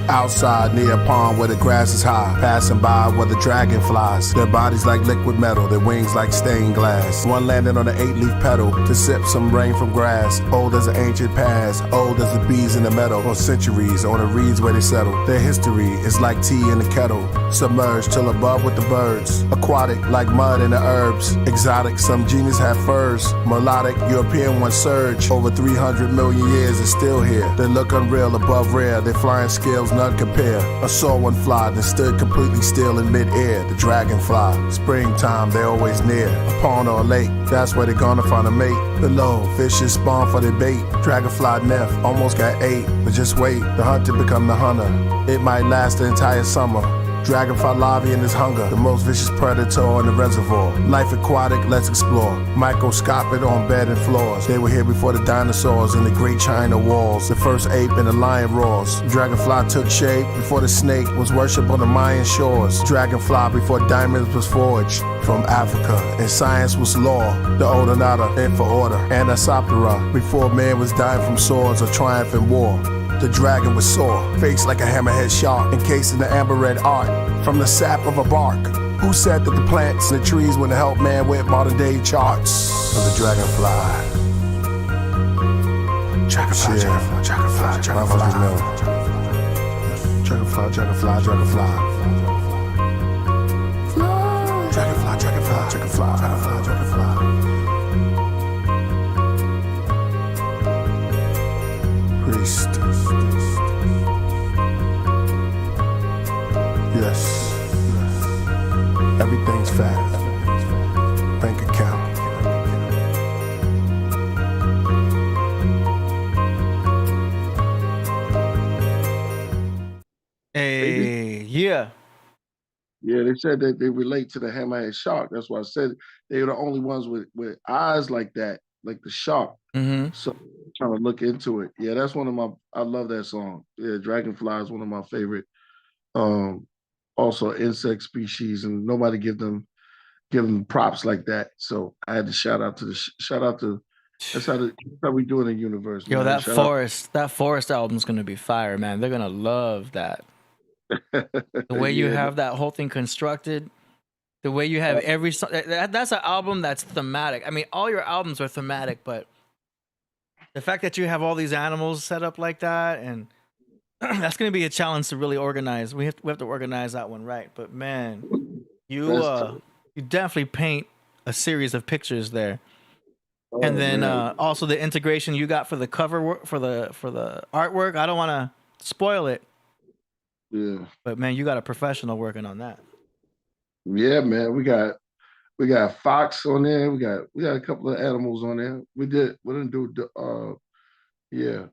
Outside near a pond where the grass is high, passing by where the dragon flies. Their bodies like liquid metal, their wings like stained glass. One landed on an 8-leaf petal to sip some rain from grass. Old as an ancient past, old as the bees in the meadow. For centuries on the reeds where they settle. Their history is like tea in the kettle, submerged till above with the birds. Aquatic like mud in the herbs. Exotic, some genius have furs. Melodic, European ones surge. Over 300 million years is still here. They look unreal above rare. Their flying scales none compare. I saw one fly that stood completely still in midair. The dragonfly, springtime, they're always near. A pond or a lake, that's where they're gonna find a mate. Below, fishes spawn for their bait. Dragonfly nest almost got ate, but just wait. The hunter become the hunter. It might last the entire summer. Dragonfly larvae in his hunger, the most vicious predator in the reservoir. Life aquatic, let's explore. Microscopic on bed and floors. They were here before the dinosaurs and the great China walls. The first ape and the lion roars. Dragonfly took shape before the snake was worshipped on the Mayan shores. Dragonfly before diamonds was forged from Africa and science was law. The Odonata and for order. Anasoptera before man was dying from swords or triumph in war. The dragon was sore, face like a hammerhead shark, encased in the amber red art from the sap of a bark. Who said that the plants and the trees wouldn't help man with modern day charts? Of the dragonfly. Dragonfly, dragonfly, dragonfly, dragonfly. Dragonfly, dragonfly, dragonfly. Dragonfly, dragonfly, dragonfly, dragonfly, dragonfly. Priest. Yes. Everything's fat. Bank account. Hey, yeah. Yeah, they said that they relate to the hammerhead shark. That's why I said they were the only ones with eyes like that, like the shark. Mm-hmm. So trying to look into it. Yeah, that's one of my. I love that song. Yeah, Dragonfly is one of my favorite. Also insect species, and nobody give them props like that. So I had to shout out to that's how we do in the universe. Yo, man. that Shout forest album's gonna be fire, man. They're gonna love that. out. The way you Yeah, have that whole thing constructed, the way you have every song. That's an album that's thematic. I mean, all your albums are thematic, but the fact that you have all these animals set up like that, and that's gonna be a challenge to really organize. We have to organize that one right. But man, you you definitely paint a series of pictures there. And then man. also the integration you got for the cover work for the artwork. I don't want to spoil it, Yeah, but man, you got a professional working on that. yeah, man. We got fox on there. We got a couple of animals on there. We didn't do the yeah.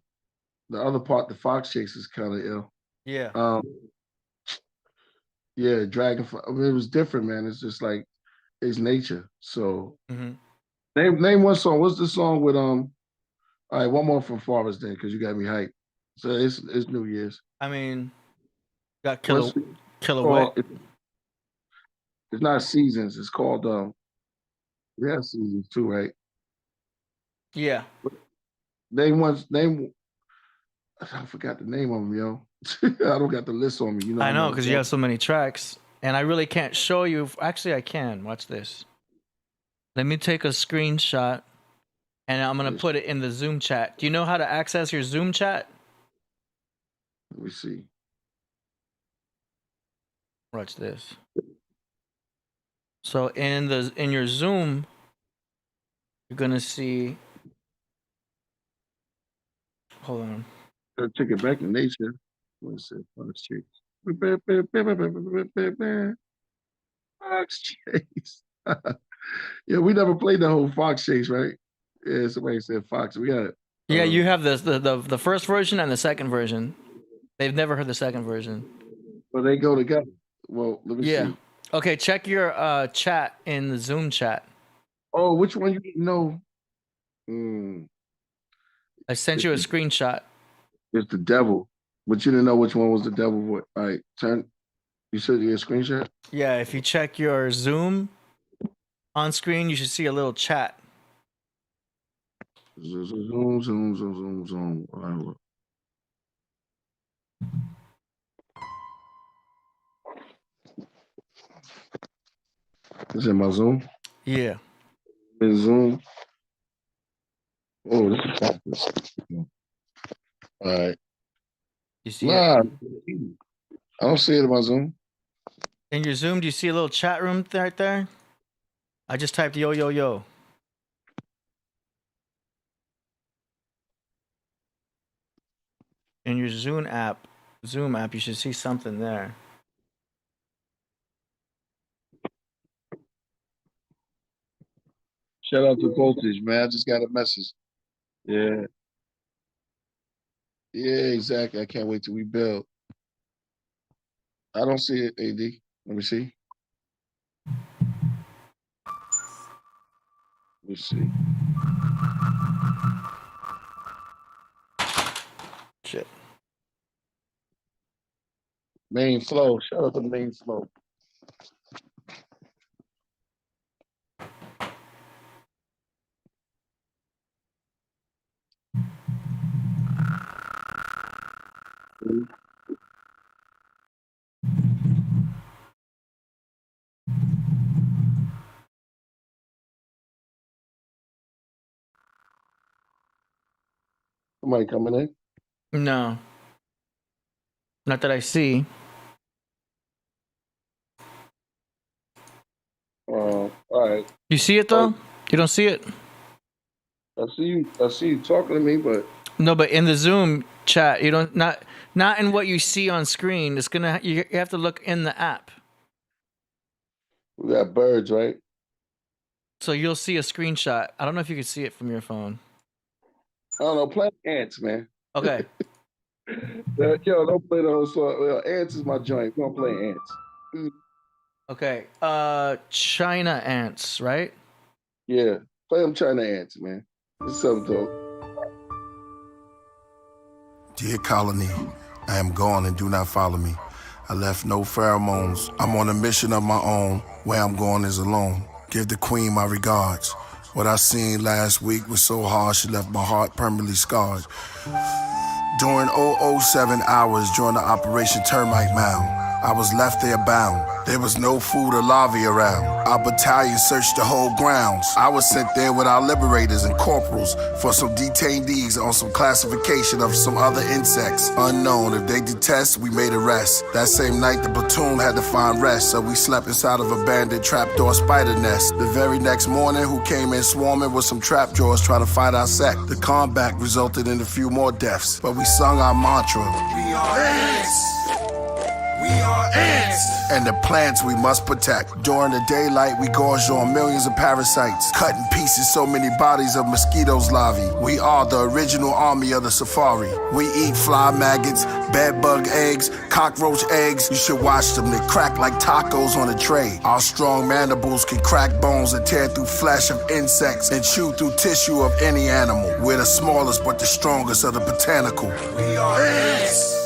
The other part, the fox chase is kind of ill. Yeah. Um, yeah, dragonfly. I mean, it was different, man. It's just like it's nature. So Hmm. name one song. What's the song with All right, one more from Forest then, because you got me hyped. So it's New Year's. I mean, got What's Killer called? Wit. It's not seasons. It's called we have seasons too, right? Yeah. Name. I forgot the name of them, yo. I don't got the list on me. You know. I know because you have so many tracks, and I really can't show you. Actually, I can. Watch this. Let me take a screenshot, and I'm gonna put it in the Zoom chat. Do you know how to access your Zoom chat? Let me see. Watch this. So in your Zoom, you're gonna see. Hold on. Take it back to nature. Let's see. Fox chase. Fox chase. Yeah, we never played the whole fox chase, right? Yeah, somebody said fox. We got it. Yeah, you have the first version and the second version. They've never heard the second version. Well, they go together. Well, let me see. Okay, check your chat in the Zoom chat. Oh, which one you didn't know? I sent you a screenshot. It's the devil, but you didn't know which one was the devil. What? All right, turn. You said you get a screenshot. Yeah, if you check your Zoom on screen, you should see a little chat. Zoom. All right, look. Is it my Zoom? Yeah. In Zoom. Oh, this is fabulous. All right. You see Nah, it? I don't see it in my Zoom. In your Zoom, do you see a little chat room right there? I just typed yo, yo, yo. In your Zoom app, Zoom app, you should see something there. Shout out to Voltage, man. I just got a message. Yeah. Yeah, exactly. I can't wait till we build. I don't see it, AD. Let me see. Let's see. Shit. Main flow. Shout out to main flow. Somebody coming in? No. Not that I see. All right. You see it though? You don't see it? I see you talking to me, but No, but in the Zoom chat, you don't not in what you see on screen. It's gonna you have to look in the app. we got birds, right? So you'll see a screenshot. I don't know if you can see it from your phone. I don't know, play ants, man. Okay. Yo, don't play the whole song. Well, ants is my joint. We don't play ants. Okay. China ants, right? Yeah. Play them China ants, man. It's something dope. Dear colony, I am gone and do not follow me. I left no pheromones. I'm on a mission of my own. Where I'm going is alone. Give the queen my regards. What I seen last week was so hard, she left my heart permanently scarred. During 007 hours during the Operation Termite Mound, I was left there bound. There was no food or larvae around. Our battalion searched the whole grounds. I was sent there with our liberators and corporals for some detainees on some classification of some other insects. Unknown, if they detest, we made arrests. That same night, the platoon had to find rest, so we slept inside of a abandoned trapdoor spider nest. The very next morning, who came in swarming with some trapjaws trying to fight our sect. The combat resulted in a few more deaths, but we sung our mantra. We are ants! We are ants! And the plants we must protect. During the daylight, we gorge on millions of parasites, cut in pieces so many bodies of mosquitoes larvae. We are the original army of the safari. We eat fly maggots, bed bug eggs, cockroach eggs. You should watch them, they crack like tacos on a tray. Our strong mandibles can crack bones and tear through flesh of insects and chew through tissue of any animal. We're the smallest but the strongest of the botanical. We are ants!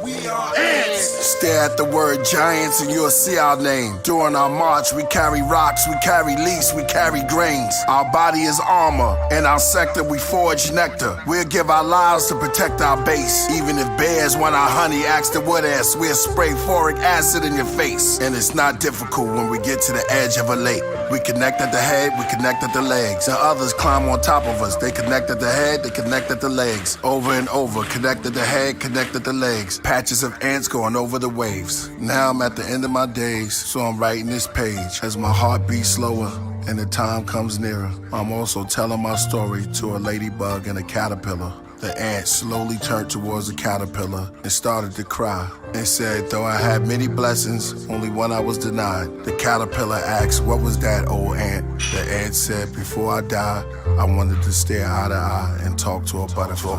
We are ants! Stare at the word giants and you'll see our name. During our march, we carry rocks, we carry leaves, we carry grains. Our body is armor. In our sector, we forge nectar. We'll give our lives to protect our base. Even if bears want our honey, ask the wood ants, we'll spray foric acid in your face. And it's not difficult when we get to the edge of a lake. We connect at the head, we connect at the legs. And others climb on top of us. They connect at the head, they connect at the legs. Over and over, connect at the head, connect at the legs. Patches of ants going over the waves. Now I'm at the end of my days, so I'm writing this page. As my heart beats slower and the time comes nearer, I'm also telling my story to a ladybug and a caterpillar. The ant slowly turned towards the caterpillar and started to cry and said, though I had many blessings, only one I was denied. The caterpillar asked, what was that, old ant? The ant said, before I die, I wanted to stare eye to eye and talk to a butterfly.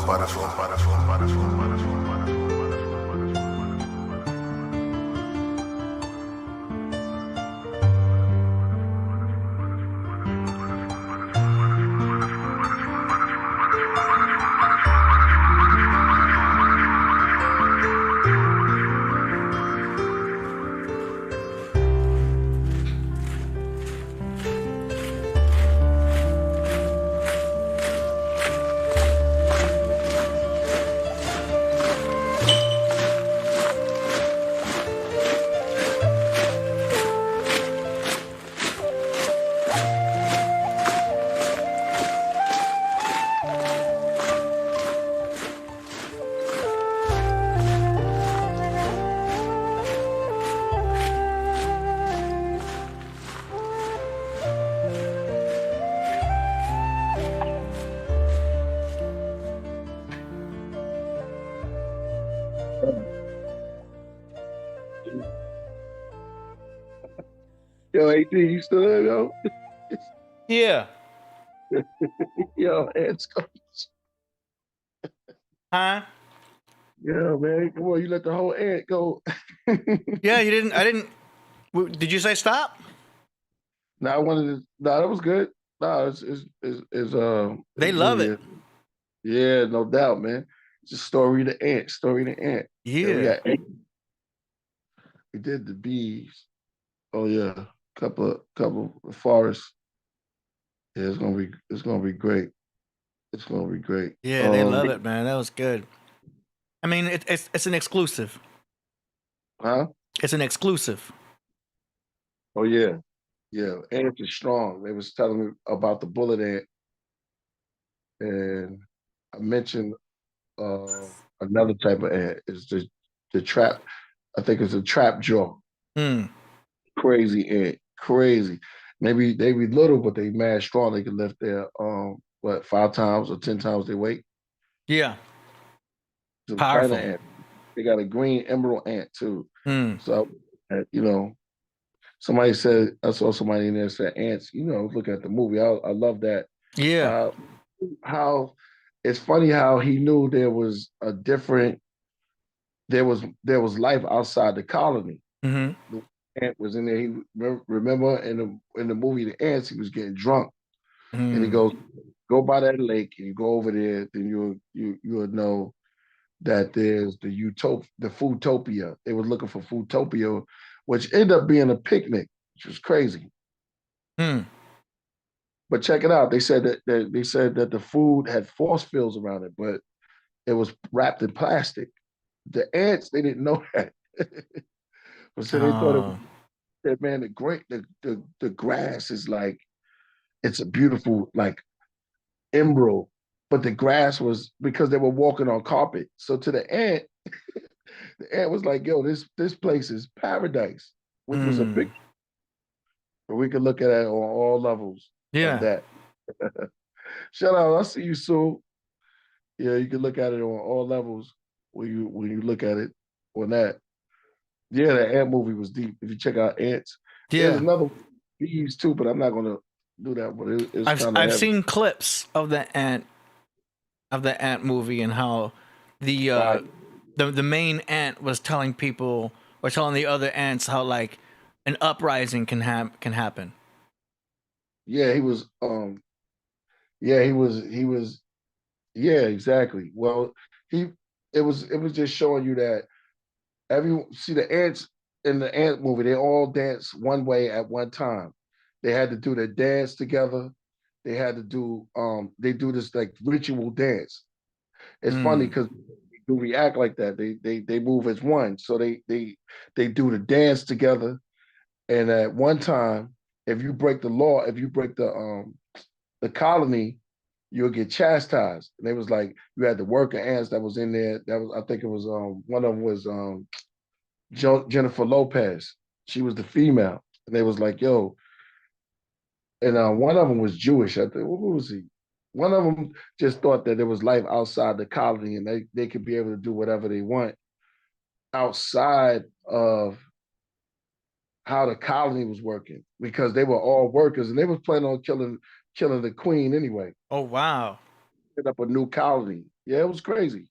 Yo, AD, you still there, yo? Yeah. Yo, ants go. Huh? Yeah, man. Come on, you let the whole ant go. Yeah, you didn't. I didn't. Did you say stop? No, I wanted to. No, that was good. No, They it's love good. it. Yeah, no doubt, man. It's a story of the ant. Story of the ant. Yeah, we Yeah. got ant. We did the bees. Oh yeah, couple of forests. Yeah, it's gonna be great. It's gonna be great. Yeah, they love it, man. That was good. I mean, it's an exclusive. Huh? It's an exclusive. Oh yeah, yeah. Ants are strong. They was telling me about the bullet ant, and I mentioned another type of ant is the trap. I think it's a trap jaw. Hmm. Crazy ant, crazy. Maybe they be little, but they mad strong. They can lift their 5 times or 10 times their weight. Yeah. Some China Powerful. ant. They got a green emerald ant too. Hmm. So you know, somebody said I saw somebody in there said ants. You know, look at the movie. I love that. Yeah. Uh, how it's funny how he knew there was a different there was life outside the colony. Mm-hmm. The ant was in there. He remember in the movie The Ants, he was getting drunk, and he Hmm. goes, "Go by that lake, and you go over there, then you'll know that there's the Foodtopia. They were looking for Foodtopia, which ended up being a picnic, which was crazy. Hmm. But check it out. They said that the food had force fields around it, but it was wrapped in plastic. The ants, they didn't know that. But so they thought it was Oh. that man, the grass is like it's a beautiful like emerald, but the grass was because they were walking on carpet. So to the ant, the ant was like, "Yo, this place is paradise," which was a big. Hmm. But we could look at it on all levels of Yeah. that. Shout out, I see you, Sue. Yeah, you can look at it on all levels when you look at it on that. Yeah, the ant movie was deep. If you check out ants, there's Yeah. another bees too, but I'm not gonna do that. But it's kind of I've heavy. seen clips of the ant movie and how the uh Right. the main ant was telling people or telling the other ants how like an uprising can happen. Yeah, he was. Yeah, he was. Yeah, exactly. Well, he. It was just showing you that every see the ants in the ant movie. They all dance one way at one time. They had to do their dance together. They had to do. They do this like ritual dance. It's funny Hmm. because do react like that. They move as one. So they do the dance together. And at one time, if you break the law, if you break the colony, you'll get chastised. And they was like, you had the worker ants that was in there. That was, I think it was one of them was Jennifer Lopez. She was the female. And they was like, yo, and one of them was Jewish. I think, what was he? One of them just thought that there was life outside the colony and they could be able to do whatever they want outside of how the colony was working because they were all workers and they was planning on killing the queen anyway. Oh wow. Set up a new colony. Yeah, it was crazy.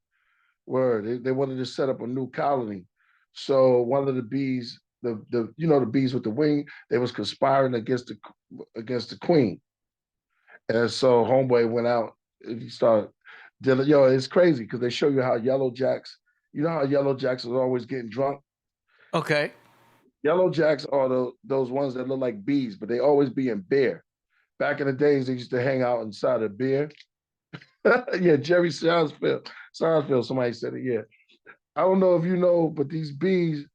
Word. They wanted to set up a new colony. So one of the bees, the the bees with the wing, they was conspiring against the queen. And so homeboy went out and he started dealing. Yo, it's crazy because they show you how yellow jacks, you know how yellow jacks are always getting drunk? Okay. Yellow jacks are those ones that look like bees, but they always be in beer. Back in the days, they used to hang out inside a beer. Yeah, Jerry Seinfeld, somebody said it. Yeah. I don't know if you know, but these bees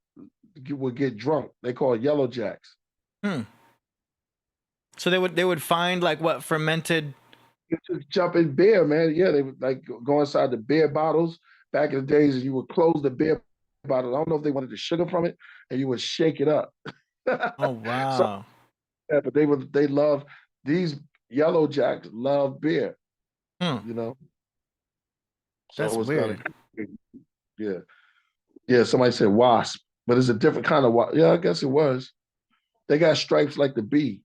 would get drunk. They call it yellow jacks. Hmm. So they would find like what fermented. You just jump in beer, man. Yeah, they would like go inside the beer bottles. Back in the days, and you would close the beer bottle. I don't know if they wanted the sugar from it, and you would shake it up. Oh So, wow. yeah, but they love these yellow jacks love beer, Hmm. you know. So That's it was kind weird. of yeah. Yeah, somebody said wasp, but it's a different kind of wasp. Yeah, I guess it was. They got stripes like the B.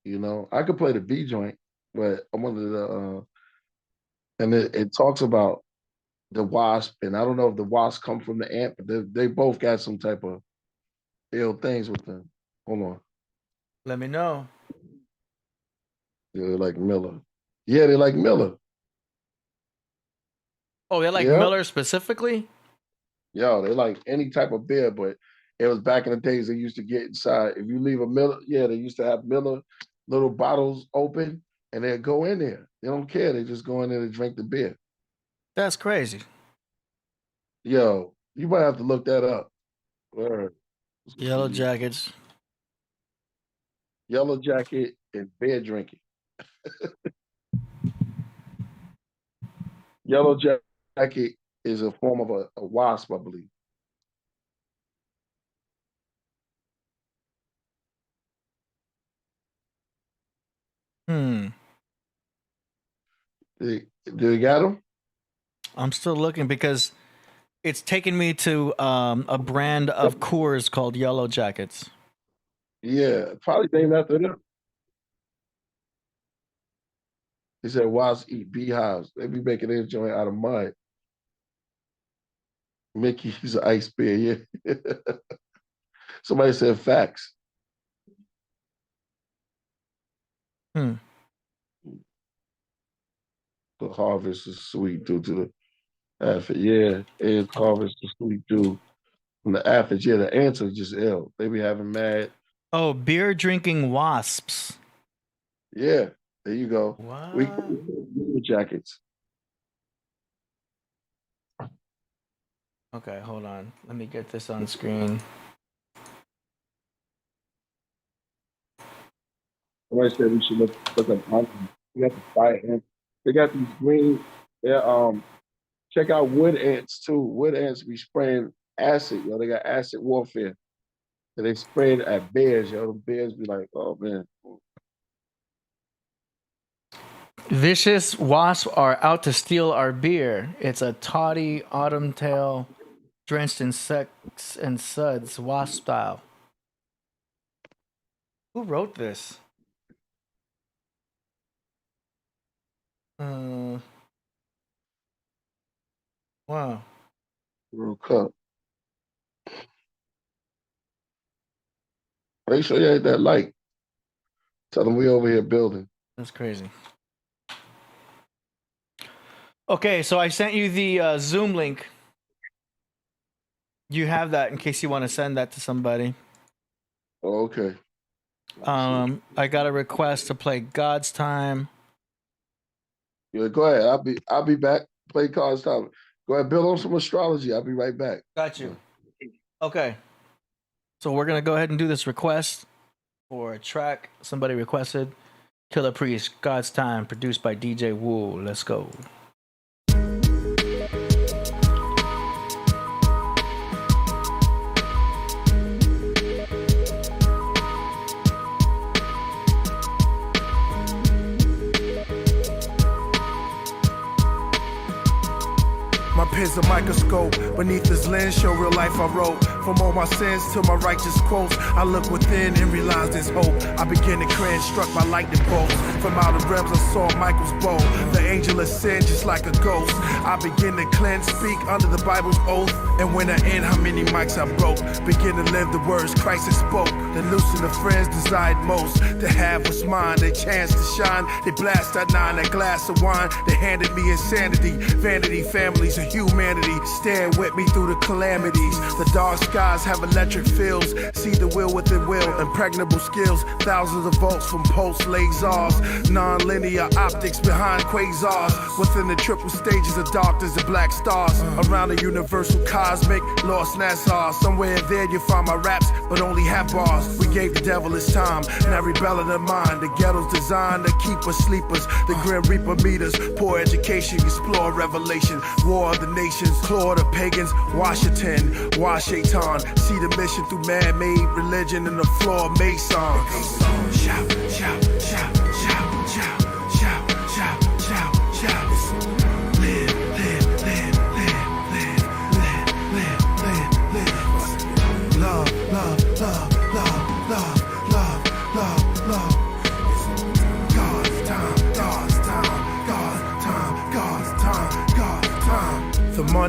You know, I could play the B joint, but I'm under the and it talks about the wasp, and I don't know if the wasp come from the ant, but they both got some type of ill things with them. Hold on. Let me know. They're like Miller. Yeah, they like Miller. Oh, they like Yeah. Miller specifically? Yo, they like any type of beer, but it was back in the days they used to get inside. If you leave a Miller, yeah, they used to have Miller little bottles open and they'd go in there. They don't care. They just go in there to drink the beer. That's crazy. Yo, you might have to look that up. Word. Yellow Jackets. Yellow Jacket and beer drinking. Yellow Jacket is a form of a wasp, I believe. Do you got them? I'm still looking because it's taken me to a brand of Coors called Yellow Jackets. Yeah, probably named after them. He said wasps eat beehives. They be making their joint out of mud. Mickey's an ice bear, yeah. Somebody said facts. The harvest is sweet due to the aphid. Yeah, it's harvest is sweet due from the aphids. Yeah, the ants are just ill. They be having mad. Oh, beer drinking wasps. Yeah, there you go. What? We jackets. Okay, hold on. Let me get this on screen. Somebody said we should look up onions. We got the fire ants. They got these green. Yeah, check out wood ants too. Wood ants be spraying acid, yo. They got acid warfare. And they spray it at bears, yo. The bears be like, oh man. Vicious wasps are out to steal our beer. It's a tawdy autumn tale drenched in sex and suds, wasp style. Who wrote this? Wow. World Cup. Make sure you ain't that light. Tell them we over here building. That's crazy. Okay, so I sent you the Zoom link. You have that in case you want to send that to somebody. Oh, okay. I got a request to play God's Time. Yeah, go ahead. I'll be back. Play cards time. Go ahead, build on some astrology. I'll be right back. Got you. Okay. So we're gonna go ahead and do this request for a track somebody requested. Killah Priest, God's Time, produced by DJ Wool. Let's go. My pen's a microscope. Beneath this lens, show real life I wrote. From all my sins to my righteous quotes, I look within and realize there's hope. I begin to cringe, struck by lightning bolts. From outer realms, I saw Michael's bow. The angel ascend just like a ghost. I begin to cleanse, speak under the Bible's oath. And when I end, how many mics I broke? Begin to live the words Christ has spoke. Then loosen the friends desired most. To have what's mine, they chance to shine. They blast that nine, that glass of wine. They handed me insanity, vanity, families, and humanity. Stand with me through the calamities. The dark skies have electric fields. See the will within will. Impregnable skills. Thousands of volts from pulse lasers. Non-linear optics behind quasars. Within the triple stages of darkness and black stars. Around the universal cosmic lost Nassau. Somewhere there you find my raps, but only half bars. We gave the devil his time. Now rebelling the mind. The ghetto's designed to keep us sleepers. The grim reaper meters. Poor education. Explore revelation. War of the nations. Claw the pagans. Washington. Washington. See the mission through man-made religion and the floor masons. Shout, shout, shout, shout, shout, shout, shout, shout, shout. Live, live, live, live, live, live, live, live, live. Love, love, love, love, love.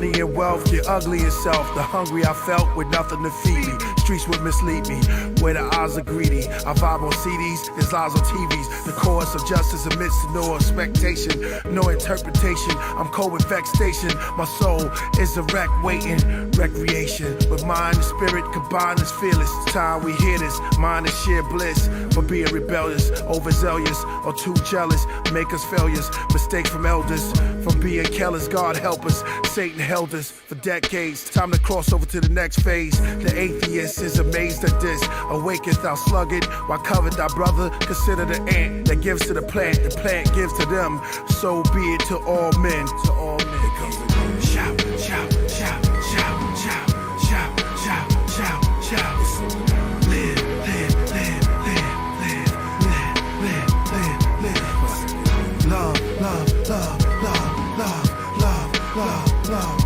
money and wealth, get ugly itself. The hungry I felt with nothing to feed me. Streets would mislead me, where the eyes are greedy. I vibe on CDs, there's lies on TVs. The chorus of justice amidst no expectation, no interpretation. I'm cold with vexation. My soul is a wreck waiting. Recreation with mind and spirit combined is fearless. It's time we hear this. Mind is sheer bliss. For being rebellious, overzealous, or too jealous, make us failures. Mistakes from elders, from being careless. God help us. Satan held us for decades. Time to cross over to the next phase. The atheist is amazed at this. Awaketh thou sluggard, while covered thy brother. Consider the ant that gives to the plant gives to them. So be it to all men. To all men. Here comes the good. Shout, shout, shout, shout, shout, shout, shout, shout, shout. Live, live, live, live, live, live, live, live. Love, love, love, love, love, love, love, love.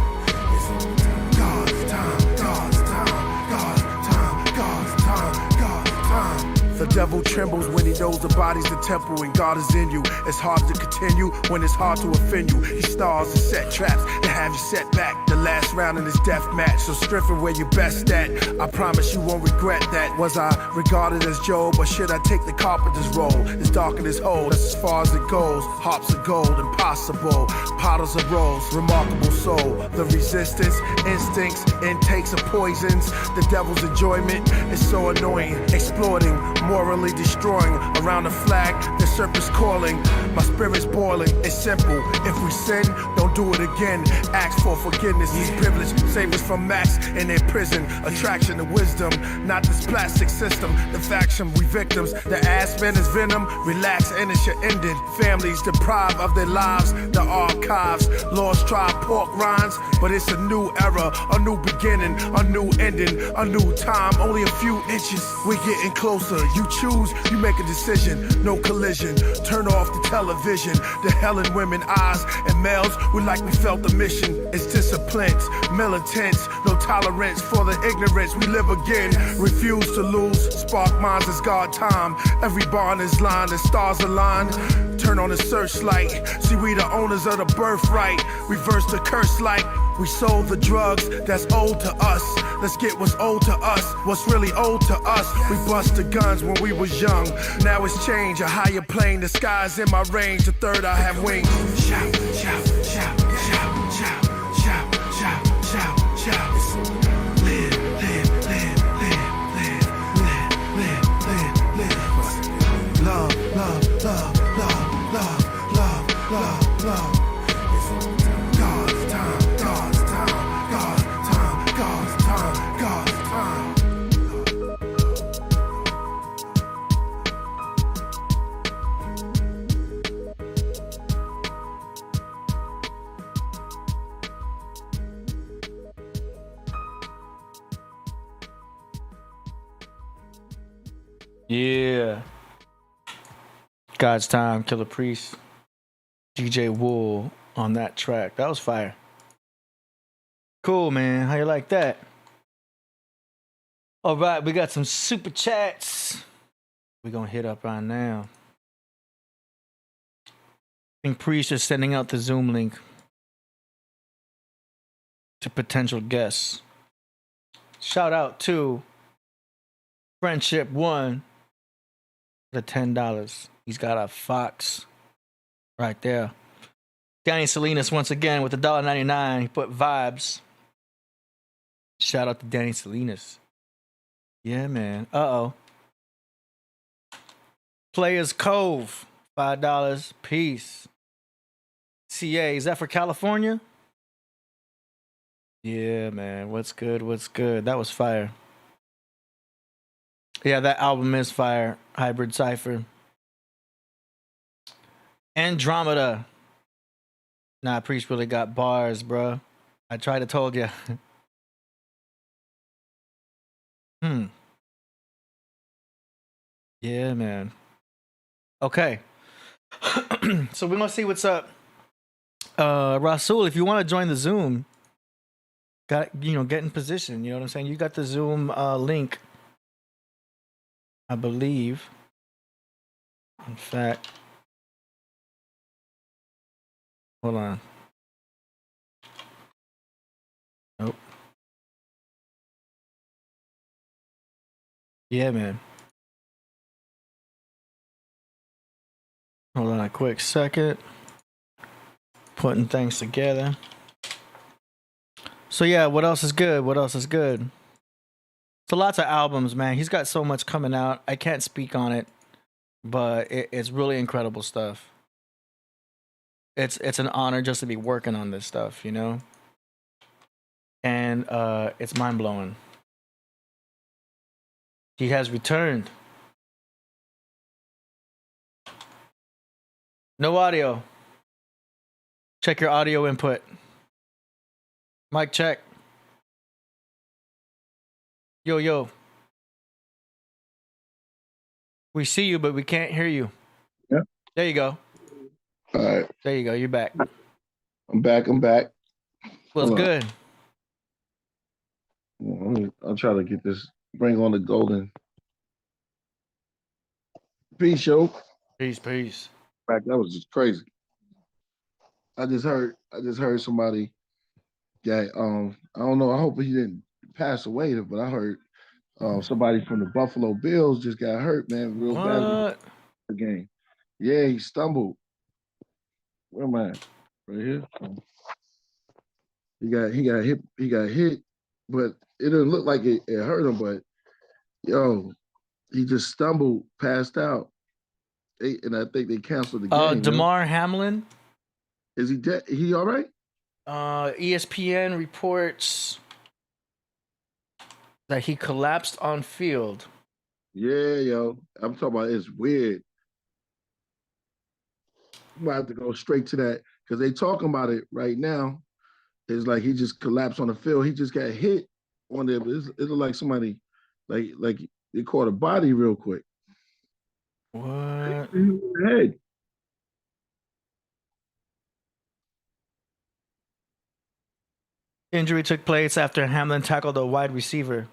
God's time, God's time, God's time, God's time, God's time. The devil trembles when he knows the body's the temple and God is in you. It's hard to continue when it's hard to offend you. He stars and set traps to have you set back. The last round in this death match, so strengthen where you best at. I promise you won't regret that. Was I regarded as Job, or should I take the carpenter's role? It's dark in this hole, that's as far as it goes. Harps of gold, impossible. Potters of rose, remarkable soul. The resistance, instincts, intakes of poisons. The devil's enjoyment is so annoying. Exploiting, morally destroying. Around the flag, the serpent's calling. My spirit's boiling, it's simple. If we sin, don't do it again. Ask for forgiveness, he's privileged. Save us from max in their prison. Attraction to wisdom, not this plastic system. The faction, we victims. The aspen is venom. Relax and it's your ending. Families deprived of their lives. The archives, lost tribe, pork rinds. But it's a new era, a new beginning, a new ending, a new time. Only a few inches, we're getting closer. You choose, you make a decision. No collision, turn off the television. The hell in women eyes and males, we like we felt the mission. It's disciplined, militants, no tolerance for the ignorance. We live again, refuse to lose. Spark minds is God time. Every barn is lined, the stars align. Turn on the searchlight, see we the owners of the birthright. Reverse the curse like we sold the drugs that's old to us. Let's get what's old to us, what's really old to us. We bust the guns when we was young. Now it's change, a higher plane. The sky's in my range, the third I have wings. Shout, shout, shout, shout, shout, shout, shout, shout, shout. Live, live, live, live, live, live, live, live. Love, love, love, love, love, love, love, love. God's time, God's time, God's time, God's time, God's time. Yeah. God's time, Killah Priest, DJ Wool on that track. That was fire. Cool, man. How you like that? All right, we got some super chats. We're gonna hit up right now. I think Priest is sending out the Zoom link to potential guests. Shout out to Friendship One, the $10. He's got a Fox right there. Danny Salinas once again with the $1.99. He put vibes. Shout out to Danny Salinas. Yeah, man. Uh-oh. Players Cove, $5. Peace. CA, is that for California? Yeah, man. What's good? What's good? That was fire. Yeah, that album is fire. Hybrid Cypher. Andromeda. Nah, Priest really got bars, bro. I tried to told you. Yeah, man. Okay. So we're gonna see what's up. Rasul, if you want to join the Zoom, get in position. You know what I'm saying? You got the Zoom link, I believe. In fact, hold on. Yeah, man. Hold on a quick second. Putting things together. So yeah, what else is good? What else is good? So lots of albums, man. He's got so much coming out. I can't speak on it, but it's really incredible stuff. It's an honor just to be working on this stuff, you know? And it's mind blowing. He has returned. No audio. Check your audio input. Mic check. Yo, yo. We see you, but we can't hear you. Yeah. There you go. All right. There you go. You're back. I'm back. What's good? I'll try to get this, bring on the golden. Peace, yo. Peace, peace. Back, that was just crazy. I just heard somebody got, I don't know, I hope he didn't pass away, but I heard somebody from the Buffalo Bills just got hurt, man, real bad the game. Yeah, he stumbled. Where am I at? Right here. He got hit, but it didn't look like it hurt him, but yo, he just stumbled, passed out. And I think they canceled the game. Damar Hamlin. Is he dead? He all right? ESPN reports that he collapsed on field. Yeah, yo. I'm talking about it's weird. You might have to go straight to that because they talking about it right now. It's like he just collapsed on the field. He just got hit on there. It looked like somebody, like they caught a body real quick. What? Head. Injury took place after Hamlin tackled a wide receiver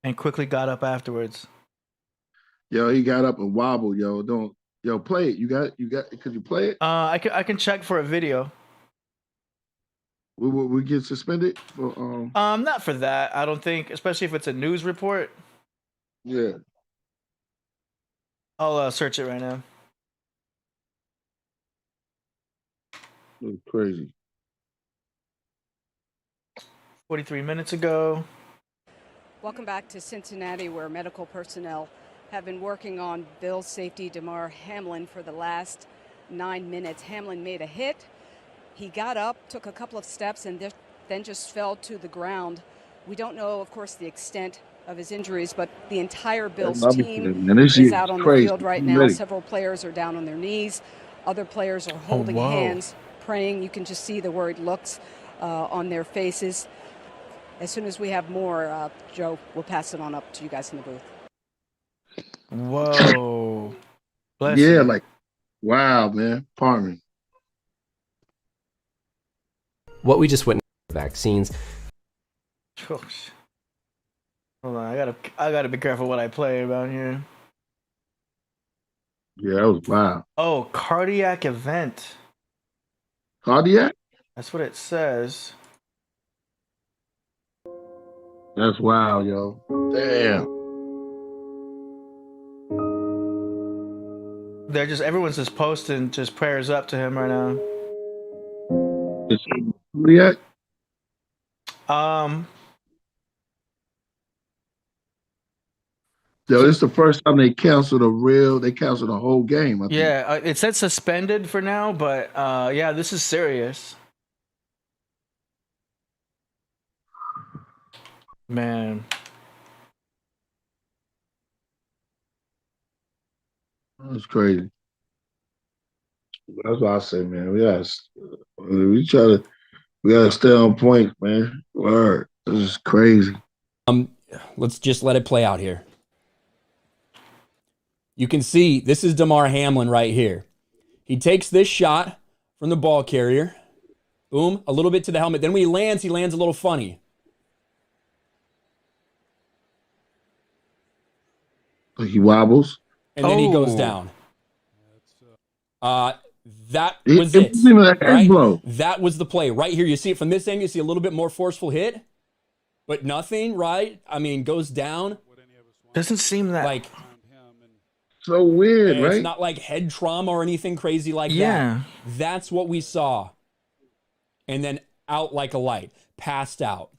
and quickly got up afterwards. Yo, he got up and wobbled. Yo, play it. You got. Could you play it? I can check for a video. We get suspended for Not for that. I don't think, especially if it's a news report. Yeah. I'll search it right now. It was crazy. 43 minutes ago. Welcome back to Cincinnati, where medical personnel have been working on Bills safety Damar Hamlin for the last 9 minutes. Hamlin made a hit. He got up, took a couple of steps, and then just fell to the ground. We don't know, of course, the extent of his injuries, but the entire Bills team is out on the field right now. Several players are down on their knees. Other players are holding hands, praying. You can just see the worried looks on their faces. As soon as we have more, Joe, we'll pass it on up to you guys in the booth. Whoa. Yeah, you. Like, wow, man. Pardon me. What we just witnessed, vaccines. Hold on, I gotta be careful what I play about here. Yeah, that was wild. Oh, cardiac event. Cardiac? That's what it says. That's wild, yo. Damn. Everyone's just posting just prayers up to him right now. Cardiac? Yo, this is the first time they canceled a whole game. I think. Yeah, it said suspended for now, but yeah, this is serious. Man. That's crazy. That's what I say, man. We gotta stay on point, man. Word. This is crazy. Let's just let it play out here. You can see this is Damar Hamlin right here. He takes this shot from the ball carrier. Boom, a little bit to the helmet. Then when he lands a little funny. He wobbles. And then he goes down. That was it. Right? That was the play. Right here, you see it from this angle. You see a little bit more forceful hit. but nothing, right? I mean, goes down. Doesn't seem that Like, So weird, it's right? not like head trauma or anything crazy like Yeah. that. That's what we saw. And then out like a light, passed out.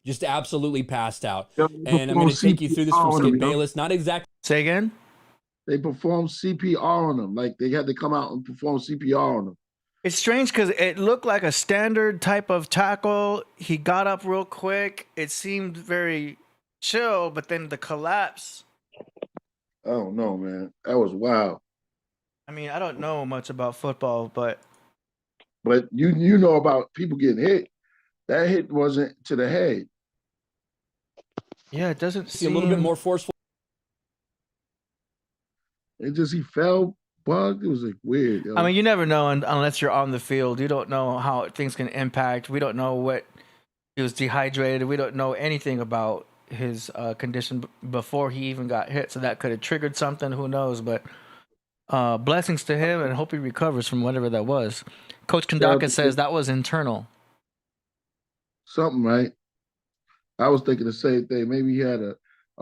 Just absolutely passed out. Yo, And I'm going to take you through this from CPR on Skip him, yo. Bayless. Not exactly. Say again. They performed CPR on them. Like they had to come out and perform CPR on them. It's strange because it looked like a standard type of tackle. He got up real quick. It seemed very chill, but then the collapse. I don't know, man. That was wild. I mean, I don't know much about football, but But you know about people getting hit. That hit wasn't to the head. yeah, it doesn't See seem a little bit more forceful. It just he fell, bugged. It was like weird. Yo. I mean, you never know unless you're on the field. You don't know how things can impact. We don't know what he was dehydrated. We don't know anything about his condition before he even got hit. So that could have triggered something. Who knows? But blessings to him, and hope he recovers from whatever that was. Coach Kandaka says that was internal. Something, right? I was thinking the same thing. Maybe he had a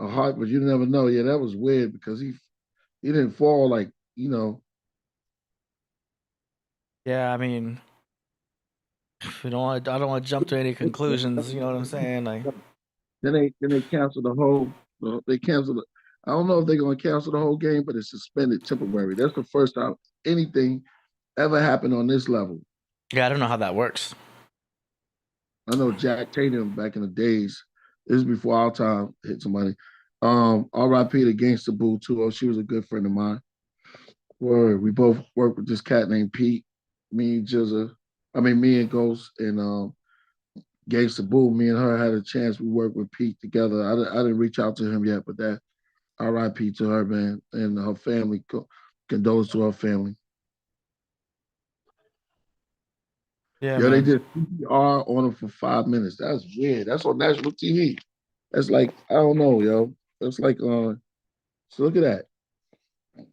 heart, but you never know. Yeah, that was weird because he didn't fall like, you know. Yeah, I mean, I don't want to jump to any conclusions. You know what I'm saying? Like, Then they canceled the whole. They canceled. I don't know if they're going to cancel the whole game, but it's suspended temporary. That's the first time anything ever happened on this level. yeah, I don't know how that works. I know Jack Tatum back in the days. This is before our time hit somebody. R.I.P. to Gangsta Boo too. Oh, she was a good friend of mine. Word. We both worked with this cat named Pete. Me and Ghost and Gangsta Boo. Me and her had a chance. We worked with Pete together. I didn't reach out to him yet, but that R.I.P. to her, man, and her family. Condolence to her family. Yeah, Yo, man. they did CPR on him for 5 minutes. That's weird. That's on national TV. That's like, I don't know, yo. That's like, so look at that.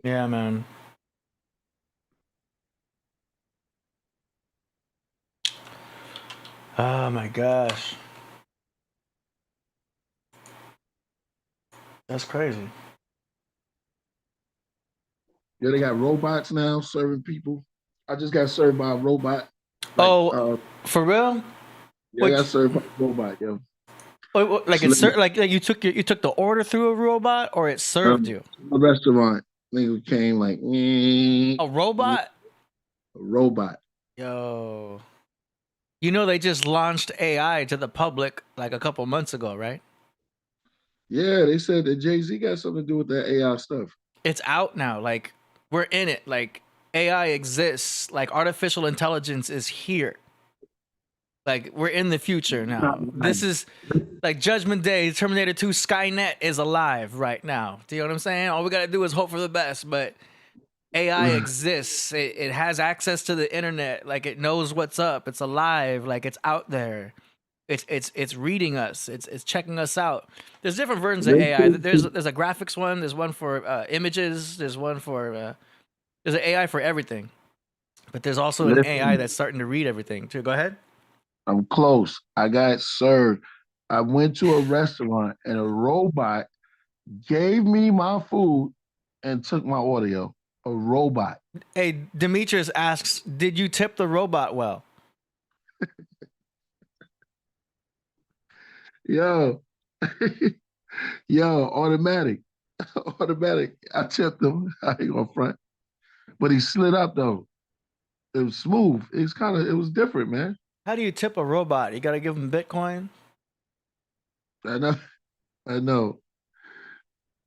Yeah, man. Oh my gosh. That's crazy. Yeah, they got robots now serving people. I just got served by a robot. For real? Yeah, I got served by a robot, yo. Like like you took the order through a robot, or it served you? A restaurant. Nigga came like, A robot? A robot. Yo. You know they just launched AI to the public like a couple months ago, right? Yeah, they said that Jay-Z got something to do with that AI stuff. It's out now. Like, we're in it. Like, AI exists. Like, artificial intelligence is here. Like, we're in the future now. This is like Judgment Day, Terminator 2, Skynet is alive right now. Do you know what I'm saying? All we got to do is hope for the best, but AI exists. It has access to the internet. Like, it knows what's up. It's alive. Like, it's out there. It's reading us. It's checking us out. There's different versions of AI. There's a graphics one. There's one for images. There's one for there's an AI for everything. But there's also an AI that's starting to read everything too. Go ahead. I'm close. I got served. I went to a restaurant and a robot gave me my food and took my order, yo. A robot. Hey, Demetrius asks, did you tip the robot well? Yo, yo, automatic. Automatic. I tipped him. I ain't gonna front. But he slid up though. It was smooth. It was different, man. How do you tip a robot? You got to give him Bitcoin? I know.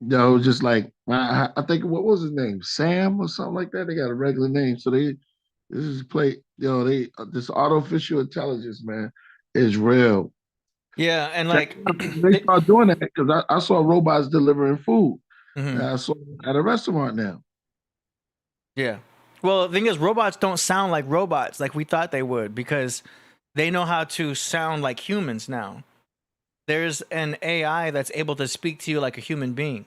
No, it was just like, I think, what was his name? Sam or something like that? They got a regular name. So this artificial intelligence, man, is real. Yeah, and like they start doing that because I saw robots delivering food. Mhm. I saw at a restaurant now. Yeah. Well, the thing is, robots don't sound like robots like we thought they would because they know how to sound like humans now. There's an AI that's able to speak to you like a human being.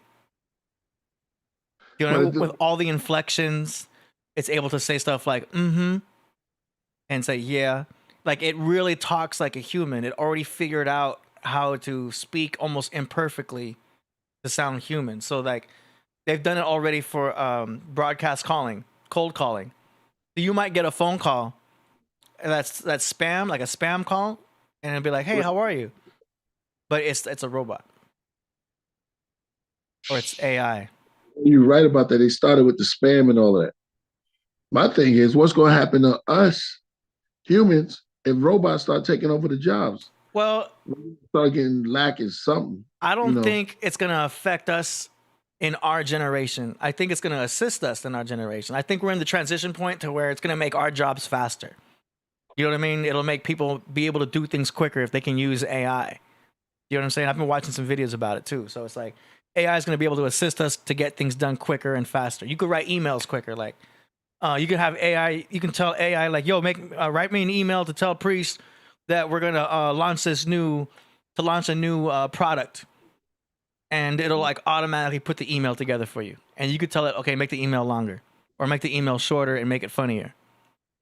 You know, with all the inflections, it's able to say stuff like, mm-hmm, and say, yeah. Like it really talks like a human. It already figured out how to speak almost imperfectly to sound human. So like they've done it already for broadcast calling, cold calling. So you might get a phone call that's spam, like a spam call, and it'll be like, "Hey, how are you?" But it's a robot or it's AI. You're right about that. They started with the spam and all that. My thing is, what's going to happen to us humans if robots start taking over the jobs? Well, Start getting lacking something. I don't think it's going to affect us in our generation. I think it's going to assist us in our generation. I think we're in the transition point to where it's going to make our jobs faster. You know what I mean? It'll make people be able to do things quicker if they can use AI. You know what I'm saying? I've been watching some videos about it too. So it's like AI is going to be able to assist us to get things done quicker and faster. You could write emails quicker. Like you can have AI. You can tell AI like, "Yo, write me an email to tell Priest that we're gonna launch a new product," and it'll like automatically put the email together for you. And you could tell it, "Okay, make the email longer, or make the email shorter and make it funnier."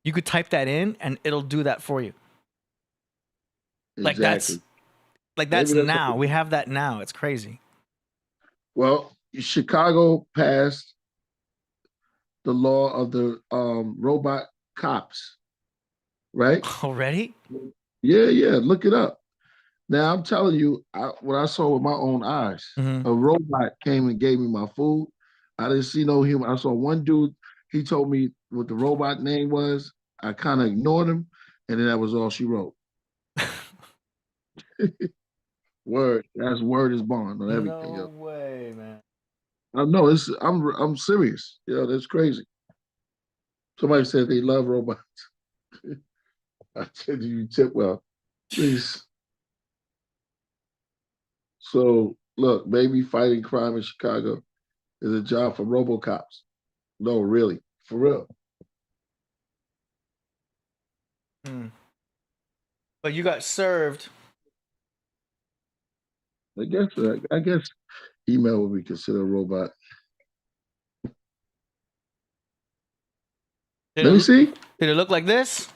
You could type that in, and it'll do that for you. Exactly. That's now. We have that now. It's crazy. Well, Chicago passed the law of the robot cops, right? Already? Yeah. Look it up. Now I'm telling you, what I saw with my own eyes. Mm-hmm. A robot came and gave me my food. I didn't see no human. I saw one dude. He told me what the robot name was. I kind of ignored him, and then that was all she wrote. Word. That's word is bond on everything. No way, man. I know. I'm serious. That's crazy. Somebody said they love robots. I said, you tip well. Please. So look, maybe fighting crime in Chicago is a job for RoboCops. No, really, for real. But you got served. I guess email would be considered a robot. Let me see. Did it look like this?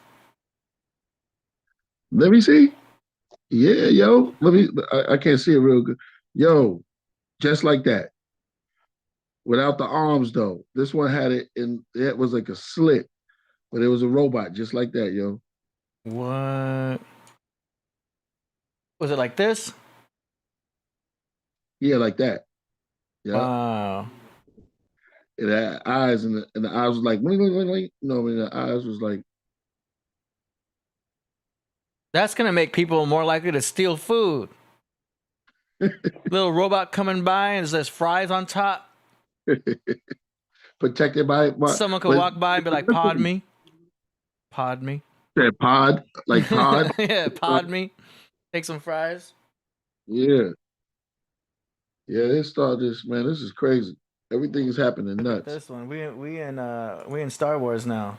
Let me see. Yeah, yo. I can't see it real good. Yo, just like that. Without the arms though. This one had it in, it was like a slit, but it was a robot just like that, yo. What? Was it like this? Yeah, like that. Yeah. Wow. It had eyes, and the eyes was like, wing, wing, wing, wing. No, I mean, the eyes was like. That's going to make people more likely to steal food. Little robot coming by and there's fries on top. Protected by. Someone could walk by and be like, "Pod me. Pod me." That pod, like pod. Yeah, pod me. Take some fries. Yeah. Yeah, they started this, man. This is crazy. Everything is happening nuts. This one, we in Star Wars now.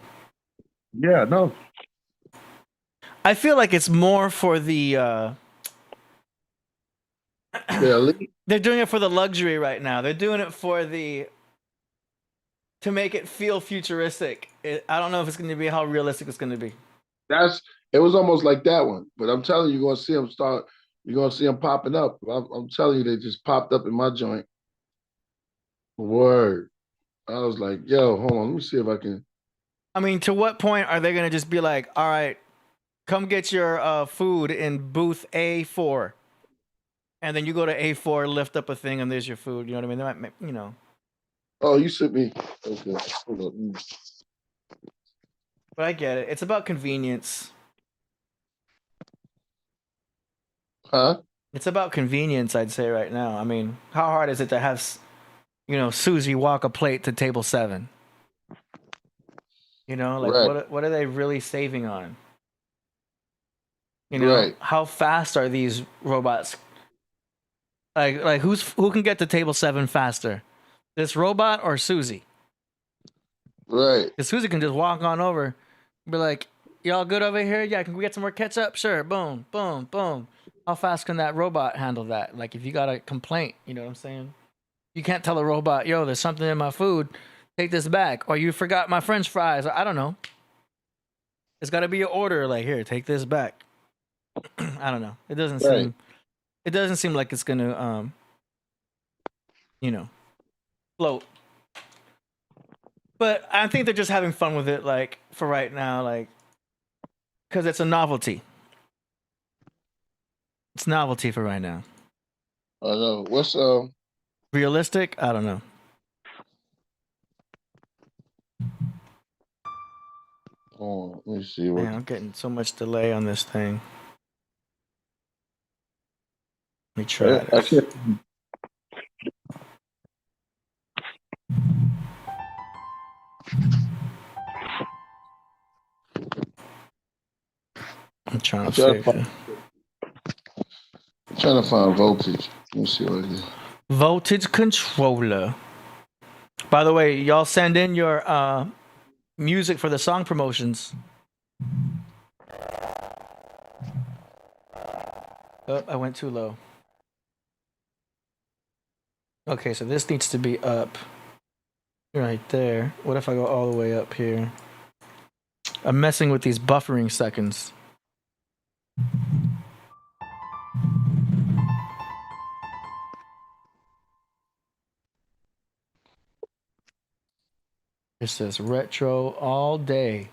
Yeah, no. I feel like it's more for the. They're doing it for the luxury right now. They're doing it for to make it feel futuristic. I don't know if it's going to be how realistic it's going to be. It was almost like that one, but I'm telling you, you're gonna see them start. You're gonna see them popping up. I'm telling you, they just popped up in my joint. Word. I was like, yo, hold on, let me see if I can. I mean, to what point are they gonna just be like, all right, come get your food in booth A4, and then you go to A4, lift up a thing, and there's your food. You know what I mean? They might, Oh, you sent me. Okay, hold on. But I get it. It's about convenience. Huh? It's about convenience, I'd say right now. I mean, how hard is it to have, Susie walk a plate to table 7? Right. What are they really saving on? Right. How fast are these robots? Like who can get to table 7 faster? This robot or Susie? Right. Because Susie can just walk on over, be like, "Y'all good over here? Yeah, can we get some more ketchup? Sure. Boom, boom, boom." How fast can that robot handle that? Like, if you got a complaint, you know what I'm saying? You can't tell a robot, "Yo, there's something in my food. Take this back." Or, "You forgot my French fries." I don't know. It's got to be an order. Like, here, take this back. I don't know. It doesn't Right. seem. It doesn't seem like it's gonna float. But I think they're just having fun with it, like for right now, like because it's a novelty. It's novelty for right now. I know. What's Realistic? I don't know. let me see what Man, I'm getting so much delay on this thing. Let me try I this. can't. I'm trying I'm to trying to figure. trying to find voltage. Let me see what I do. Voltage controller. By the way, y'all send in your music for the song promotions. Oh, I went too low. Okay, so this needs to be up right there. What if I go all the way up here? I'm messing with these buffering seconds. It says retro all day.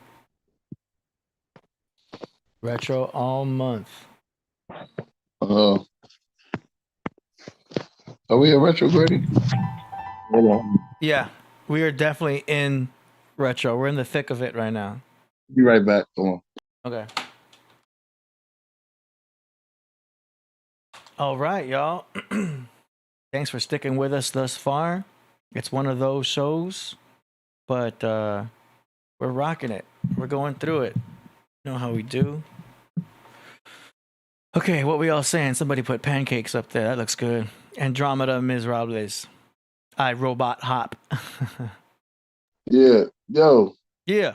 Retro all month. Are we in retrograding? Hold on. Yeah, we are definitely in retro. We're in the thick of it right now. Be right back. Come on. Okay. All right, y'all. Thanks for sticking with us thus far. It's one of those shows, but we're rocking it. We're going through it. You know how we do. Okay, what we all saying? Somebody put pancakes up there. That looks good. Andromeda Miserables. I robot hop. Yeah. Yo. Yeah.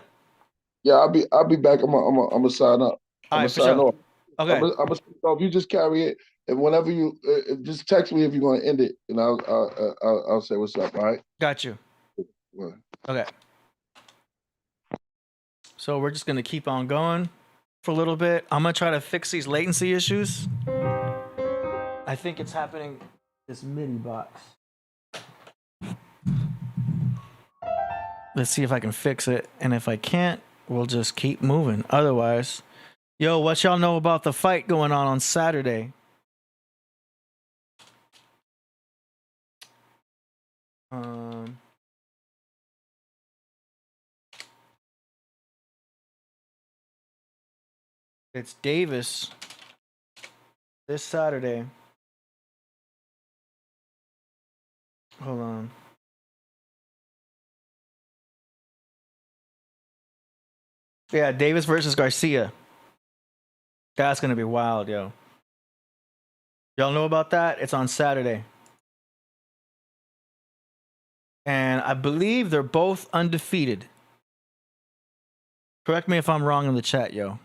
Yeah. I'll be back. I'm gonna sign up. All I'm gonna right, for sign sure. off. Okay. I'm gonna sign off. You just carry it, and whenever you just text me if you're gonna end it, and I'll say what's up. All right. Got you. Well, Okay. So we're just gonna keep on going for a little bit. I'm gonna try to fix these latency issues. I think it's happening this MIDI box. Let's see if I can fix it, and if I can't, we'll just keep moving. Otherwise, yo, what y'all know about the fight going on Saturday? It's Davis this Saturday. Hold on. Yeah, Davis versus Garcia. That's gonna be wild, yo. Y'all know about that? It's on Saturday. And I believe they're both undefeated. Correct me if I'm wrong in the chat, yo.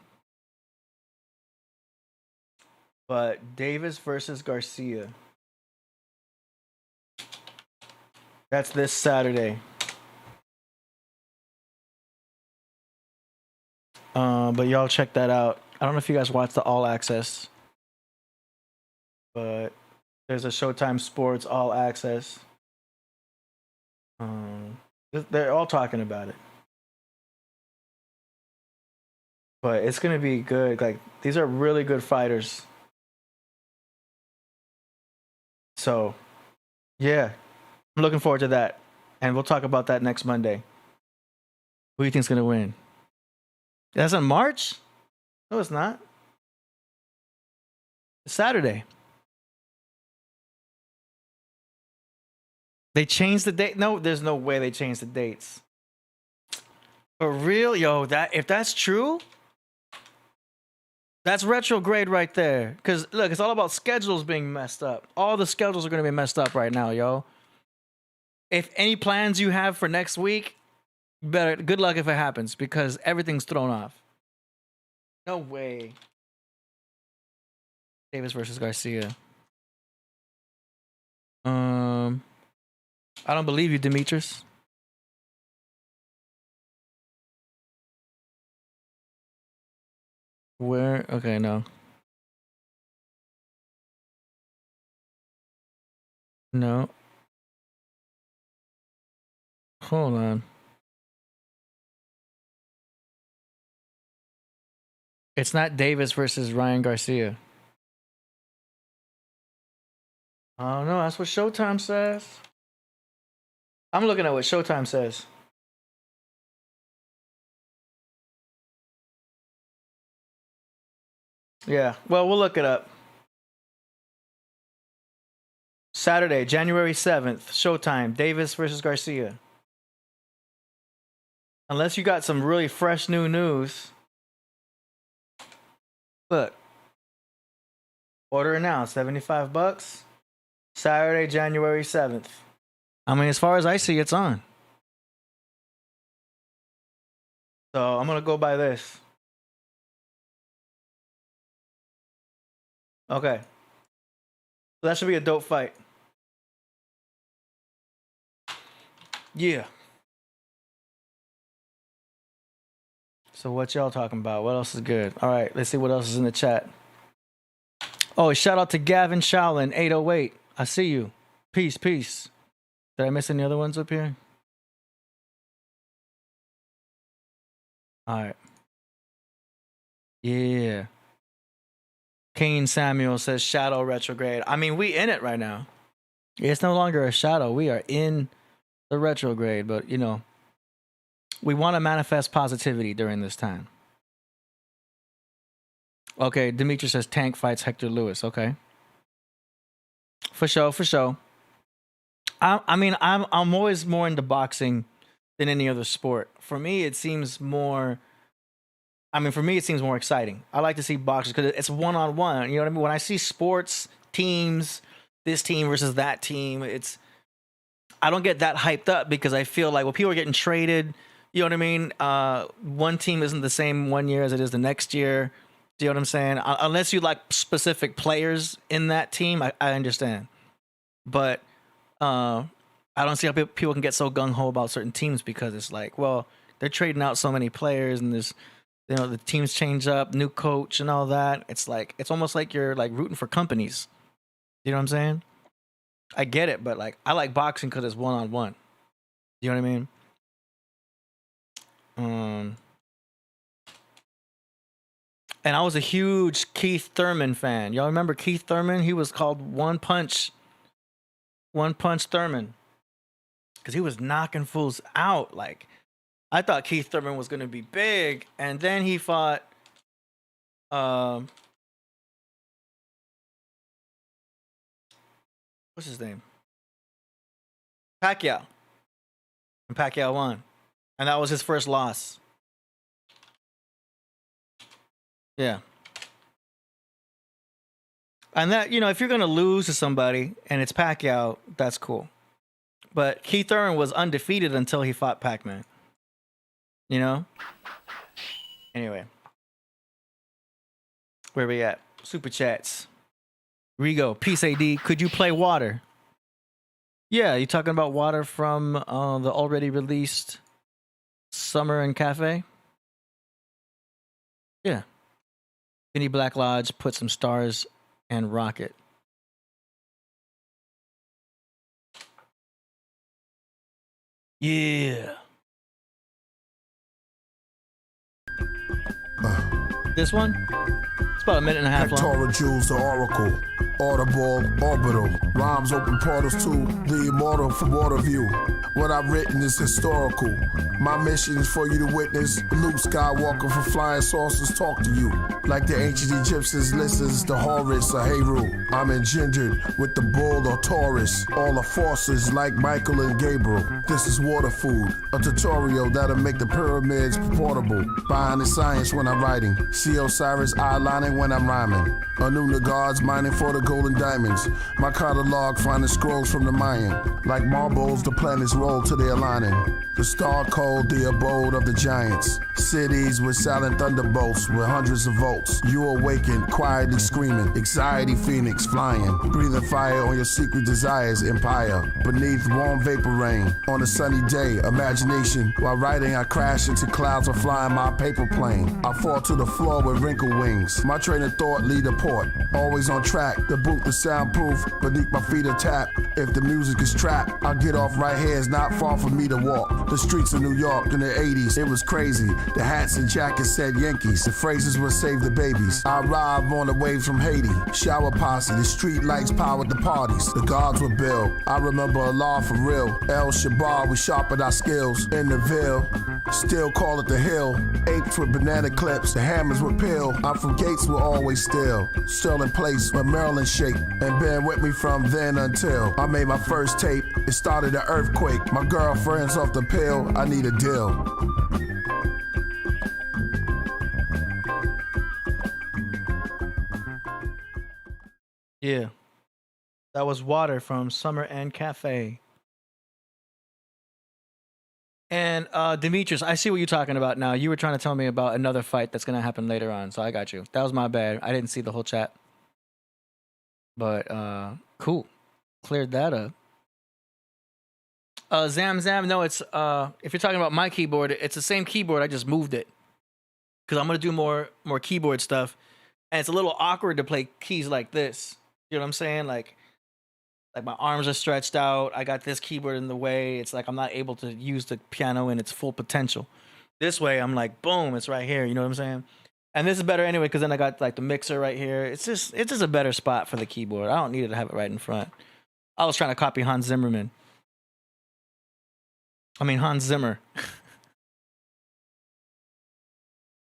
But Davis versus Garcia. That's this Saturday. But y'all check that out. I don't know if you guys watch the All Access, but there's a Showtime Sports All Access. They're all talking about it, but it's gonna be good. Like, these are really good fighters. So, yeah, I'm looking forward to that, and we'll talk about that next Monday. Who do you think's gonna win? That's in March? No, it's not. It's Saturday. They changed the date. No, there's no way they changed the dates. For real, yo, that if that's true, that's retrograde right there. Because look, it's all about schedules being messed up. All the schedules are going to be messed up right now, yo. If any plans you have for next week, better good luck if it happens, because everything's thrown off. No way. Davis versus Garcia. I don't believe you, Demetrius. Where? Okay, no. No. Hold on. It's not Davis versus Ryan Garcia. Oh no, that's what Showtime says. I'm looking at what Showtime says. Yeah, well, we'll look it up. Saturday, January 7th, Showtime, Davis versus Garcia. Unless you got some really fresh new news. Look. Order now, $75. Saturday, January 7th. I mean, as far as I see, it's on. So I'm going to go by this. Okay. So that should be a dope fight. Yeah. So what y'all talking about? What else is good? All right, let's see what else is in the chat. Oh, shout out to Gavin Shaolin, 808. I see you. Peace, peace. Did I miss any other ones up here? All right. Yeah. Kane Samuel says shadow retrograde. I mean, we in it right now. It's no longer a shadow. We are in the retrograde, but you know, we want to manifest positivity during this time. Okay, Dimitri says Tank fights Hector Lewis. Okay. For sure, for sure. I mean, I'm always more into boxing than any other sport. For me, it seems more. I mean, for me, it seems more exciting. I like to see boxers because it's one-on-one. You know what I mean? When I see sports teams, this team versus that team, I don't get that hyped up because I feel like, well, people are getting traded. You know what I mean? One team isn't the same one year as it is the next year. Do you know what I'm saying? Unless you like specific players in that team, I understand. But I don't see how people can get so gung-ho about certain teams because it's like, well, they're trading out so many players and there's, you know, the teams change up, new coach and all that. It's like, it's almost like you're like rooting for companies. You know what I'm saying? I get it, but like, I like boxing because it's one-on-one. You know what I mean? And I was a huge Keith Thurman fan. Y'all remember Keith Thurman? He was called One Punch Thurman. Because he was knocking fools out. Like, I thought Keith Thurman was going to be big. And then he fought... what's his name? Pacquiao. And Pacquiao won. And that was his first loss. Yeah. And that, you know, if you're going to lose to somebody and it's Pacquiao, that's cool. But Keith Thurman was undefeated until he fought Pac-Man. You know? Anyway. Where we at? Super chats. Rigo, Peace AD, could you play Water? Yeah, you talking about Water from the already released Summer and Cafe? Yeah. Vinny Black Lodge, Put Some Stars and Rocket. Yeah. This one? It's about a minute and a half long. Hectora Jules, the Oracle. Audible, orbital. Rhymes open portals to the immortal from Waterview. What I've written is historical. My mission is for you to witness Luke Skywalker from flying saucers talk to you. Like the ancient Egyptians listens to Horus or Heru. I'm engendered with the bull or Taurus. All the forces like Michael and Gabriel. This is water food, a tutorial that'll make the pyramids portable. Behind the science when I'm writing. See Osiris eyelining when I'm rhyming. Anuna guards mining for the gold and diamonds. My catalog finding scrolls from the Mayan. Like marbles, the planets roll to their aligning. The star code, the abode of the giants. Cities with silent thunderbolts with hundreds of volts. You awaken, quietly screaming. Anxiety phoenix flying. Breathing fire on your secret desires, empire. Beneath warm vapor rain. On a sunny day, imagination. While writing, I crash into clouds or flying my paper plane. I fall to the floor with wrinkled wings. My train of thought lead a port. Always on track. The boot, the soundproof. Beneath my feet a tap. If the music is trapped, I'll get off right here. It's not far for me to walk. The streets of New York in the 80s, it was crazy. The hats and jackets said Yankees. The phrases would save the babies. I arrived on the wave from Haiti. Shower posse, the street lights powered the parties. The guards were built. I remember Allah for real. El Shabar, we sharpened our skills. In the Ville, still call it the hill. Apes with banana clips, the hammers with pill. I'm from Gates, we're always still. Still in place, where Maryland shake. And been with me from then until I made my first tape. It started an earthquake. My girlfriend's off the pill. I need a deal. Yeah. That was Water from Summer and Cafe. And Demetrius, I see what you're talking about now. You were trying to tell me about another fight that's going to happen later on, so I got you. That was my bad. I didn't see the whole chat. But cool. Cleared that up. Zam, no, it's if you're talking about my keyboard, it's the same keyboard. I just moved it because I'm gonna do more keyboard stuff, and it's a little awkward to play keys like this. You know what I'm saying? Like my arms are stretched out. I got this keyboard in the way. It's like I'm not able to use the piano in its full potential. This way, I'm like, boom, it's right here. You know what I'm saying? And this is better anyway because then I got like the mixer right here. It's just a better spot for the keyboard. I don't need to have it right in front. I was trying to copy Hans Zimmer.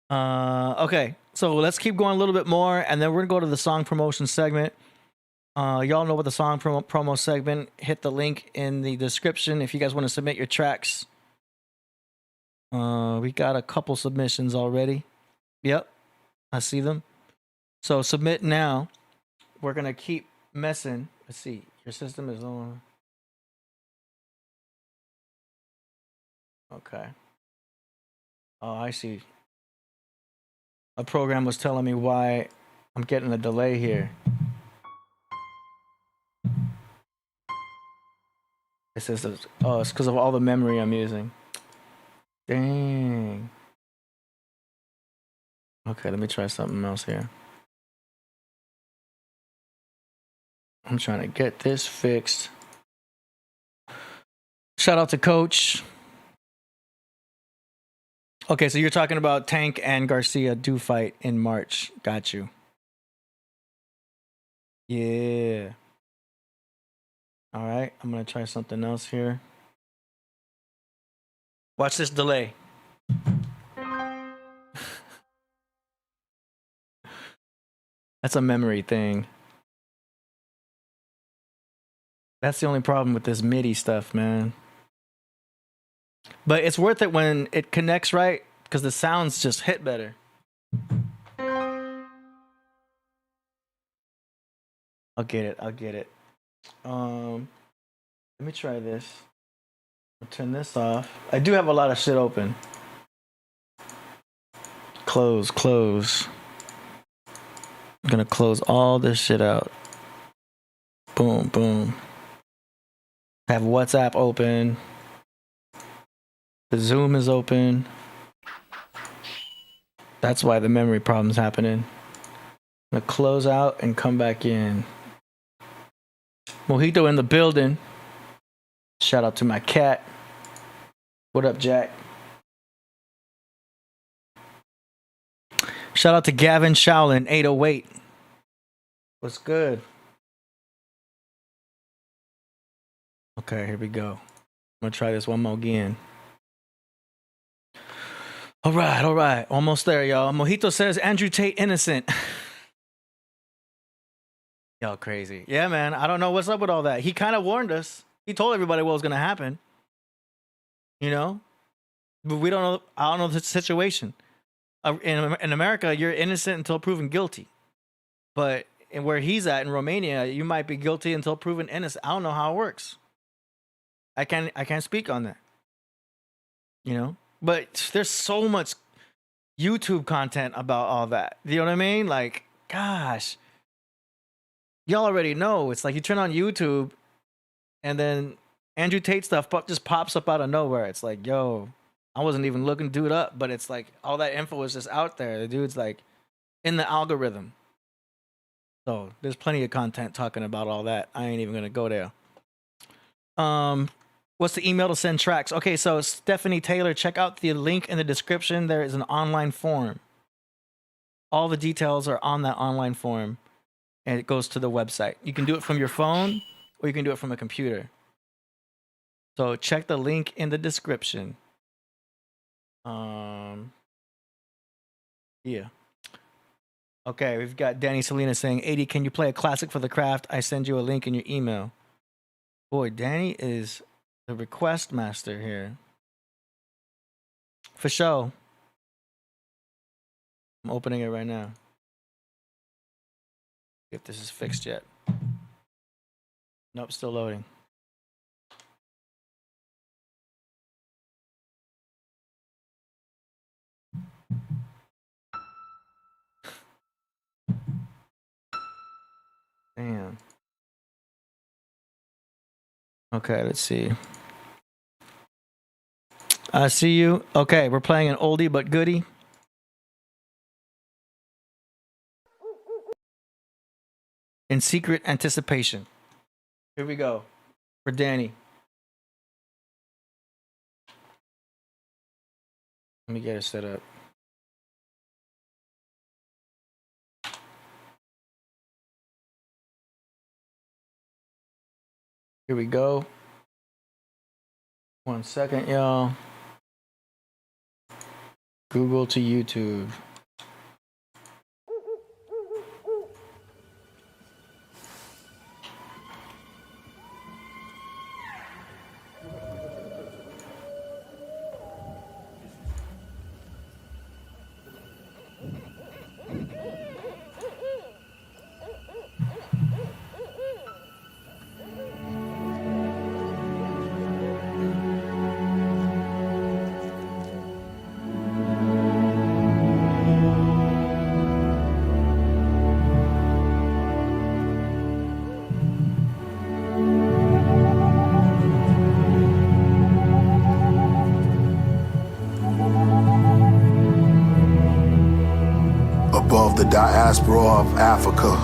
Okay, so let's keep going a little bit more, and then we're gonna go to the song promotion segment. Y'all know what the song promo segment. Hit the link in the description if you guys want to submit your tracks. We got a couple submissions already. Yep, I see them. So submit now. We're gonna keep messing. Let's see. Your system is on. Okay. Oh, I see. A program was telling me why I'm getting a delay here. It says, oh, it's because of all the memory I'm using. Dang. Okay, let me try something else here. I'm trying to get this fixed. Shout out to Coach. Okay, so you're talking about Tank and Garcia do fight in March. Got you. Yeah. All right, I'm going to try something else here. Watch this delay. That's a memory thing. That's the only problem with this MIDI stuff, man. But it's worth it when it connects right, because the sounds just hit better. I'll get it. Let me try this. I'll turn this off. I do have a lot of shit open. Close. I'm gonna close all this shit out. Boom. Have WhatsApp open. The Zoom is open. That's why the memory problem's happening. I'm gonna close out and come back in. Mojito in the building. Shout out to my cat. What up, Jack? Shout out to Gavin Shaolin, 808. What's good? Okay, here we go. I'm gonna try this one more again. All right. Almost there, y'all. Mojito says Andrew Tate innocent. Y'all crazy. Yeah, man. I don't know what's up with all that. He kind of warned us. He told everybody what was gonna happen. You know? But we don't know. I don't know the situation. In America, you're innocent until proven guilty. But and where he's at in Romania, you might be guilty until proven innocent. I don't know how it works. I can't speak on that. You know, but there's so much YouTube content about all that. You know what I mean? Like, gosh, y'all already know. It's like you turn on YouTube, and then Andrew Tate stuff just pops up out of nowhere. It's like, yo, I wasn't even looking dude up, but it's like all that info is just out there. The dude's like in the algorithm. So there's plenty of content talking about all that. I ain't even gonna go there. What's the email to send tracks? Okay, so Stephanie Taylor, check out the link in the description. There is an online form. All the details are on that online form, and it goes to the website. You can do it from your phone, or you can do it from a computer. So check the link in the description. Yeah. Okay, we've got Danny Salinas saying, 80, can you play a classic for the craft? I send you a link in your email. Boy, Danny is the request master here. For sure. I'm opening it right now. If this is fixed yet. Nope, still loading. Damn. Okay, let's see. I see you. Okay, we're playing an oldie but goodie. In secret anticipation. Here we go. For Danny. Let me get it set up. Here we go. 1 second, y'all. Google to YouTube. Above the diaspora of Africa,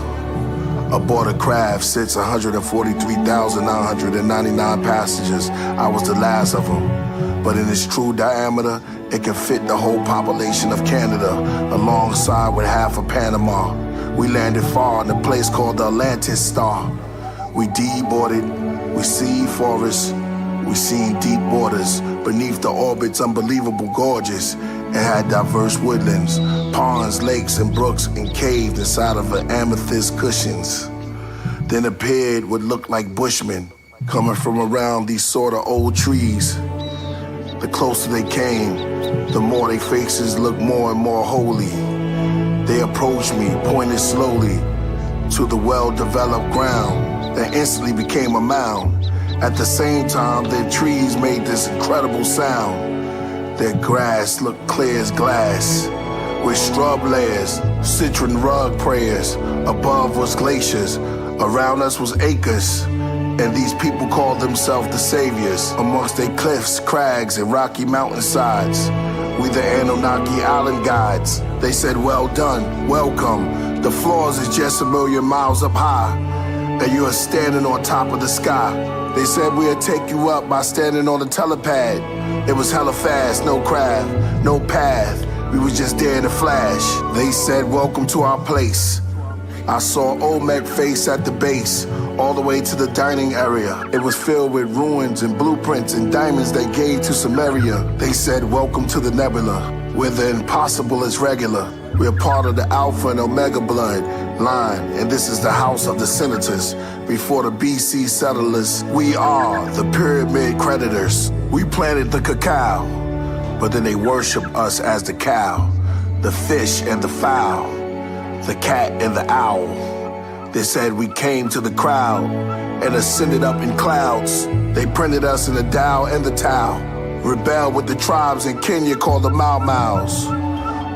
aboard a craft sits 143,999 passengers. I was the last of them, but in its true diameter, it can fit the whole population of Canada, alongside with half of Panama. We landed far in a place called the Atlantis Star. We deboarded, we see forests, we seen deep waters. Beneath the orbit's unbelievable gorgeous. It had diverse woodlands, ponds, lakes, and brooks encaved inside of an amethyst cushions. Then appeared what looked like bushmen, coming from around these sort of old trees. The closer they came, the more their faces looked more and more holy. They approached me, pointed slowly to the well-developed ground that instantly became a mound. At the same time, their trees made this incredible sound. Their grass looked clear as glass, with shrub layers, citron rug prayers. Above was glaciers, around us was acres, and these people called themselves the saviors. Amongst their cliffs, crags, and rocky mountainsides, we the Anunnaki island guides. They said, well done, welcome. The floors is just 1 million miles up high, and you are standing on top of the sky. They said we'd take you up by standing on the telepad. It was hella fast, no craft, no path. We was just there in a flash. They said, welcome to our place. I saw Olmec face at the base, all the way to the dining area. It was filled with ruins and blueprints and diamonds they gave to Sumeria. They said, welcome to the nebula, where the impossible is regular. We're part of the Alpha and Omega blood line, and this is the house of the senators. Before the BC settlers, we are the pyramid creditors. We planted the cacao, but then they worship us as the cow, the fish and the fowl, the cat and the owl. They said we came to the crowd and ascended up in clouds. They printed us in the Tao and the Tao. Rebelled with the tribes in Kenya called the Mau Maus.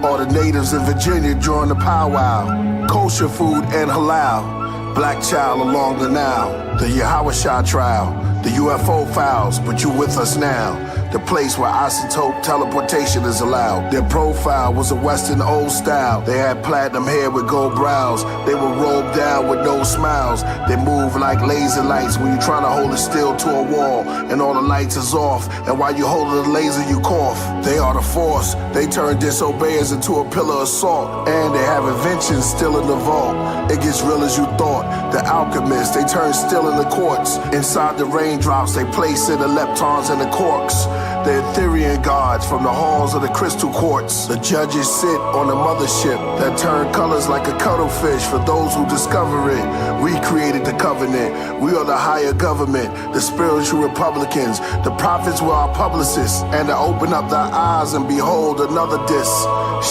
All the natives in Virginia joined the powwow. Kosher food and halal. Black child along the Nile. The Yahweh trial. The UFO files, but you with us now. The place where isotope teleportation is allowed. Their profile was a Western old style. They had platinum hair with gold brows. They were robed down with no smiles. They move like laser lights when you're trying to hold it still to a wall and all the lights is off. And while you hold the laser, you cough. They are the force. They turn disobeyers into a pillar of salt. And they have inventions still in the vault. It gets real as you thought. The alchemists, they turn still in the courts. Inside the raindrops, they place in the leptons and the corks. The Ethereal gods from the halls of the crystal quartz. The judges sit on the mothership that turn colors like a cuttlefish for those who discover it. We created the covenant. We are the higher government, the spiritual Republicans. The prophets were our publicists. And to open up their eyes and behold another disc.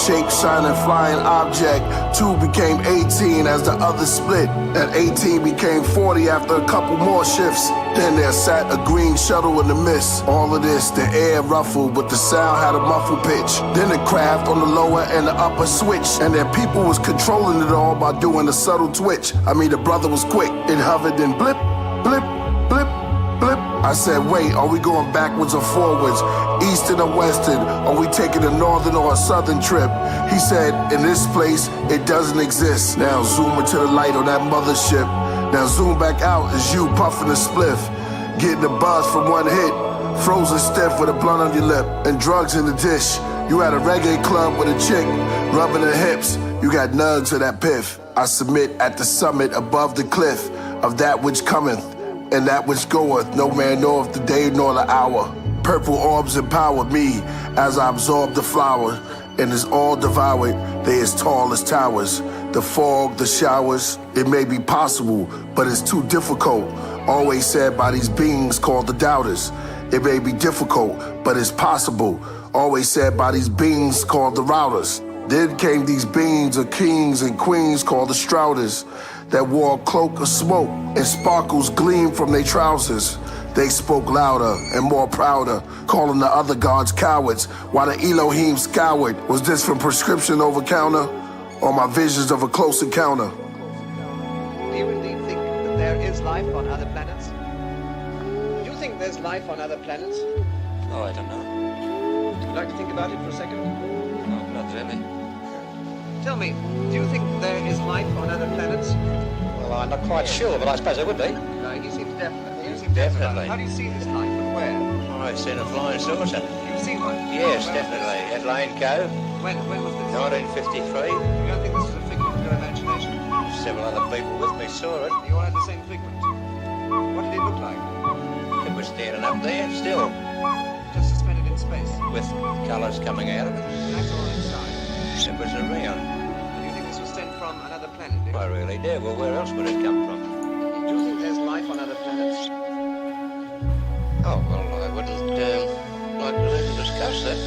Shape, shining, flying object. 2 became 18 as the other split. And 18 became 40 after a couple more shifts. Then there sat a green shuttle in the mist. All of this, the air ruffled, but the sound had a muffled pitch. Then the craft on the lower and the upper switch. And their people was controlling it all by doing a subtle twitch. I mean, the brother was quick. It hovered and blip, blip, blip, blip. I said, wait, are we going backwards or forwards? Eastern or western? Are we taking a northern or a southern trip? He said, in this place, it doesn't exist. Now zoom into the light on that mothership. Now zoom back out as you puffing a spliff. Getting the buzz from one hit. Frozen stiff with a blunt on your lip. And drugs in the dish. You had a reggae club with a chick. Rubbing her hips. You got nugs of that piff. I submit at the summit above the cliff. Of that which cometh. And that which goeth. No man knoweth the day nor the hour. Purple orbs empower me. As I absorb the flower. And is all devoured. They as tall as towers. The fog, the showers, it may be possible, but it's too difficult. Always said by these beings called the doubters. It may be difficult, but it's possible. Always said by these beings called the routers. Then came these beings of kings and queens called the strouders that wore a cloak of smoke and sparkles gleamed from their trousers. They spoke louder and more prouder, calling the other gods cowards, while the Elohim scoured. Was this from prescription over counter? Or my visions of a close encounter? Do you indeed think that there is life on other planets? Do you think there's life on other planets? Oh, I don't know. Would you like to think about it for a second? No, not really. Tell me, do you think there is life on other planets? Well, I'm not quite sure, but I suppose there would be. No, you seem definite. You seem definitely. How do you see this life and where? Oh, I've seen a flying saucer. You've seen one? Yes, definitely. At Lane Cove. When was this? 1953. You don't think this is a figment of your imagination? Several other people with me saw it. You all had the same figment. What did it look like? It was standing up there, still. Just suspended in space. With colours coming out of it. Black or inside? It was around. Do you think this was sent from another planet? I really do. Well, where else would it come from? Do you think there's life on other planets? Oh, well, I wouldn't like to even discuss that.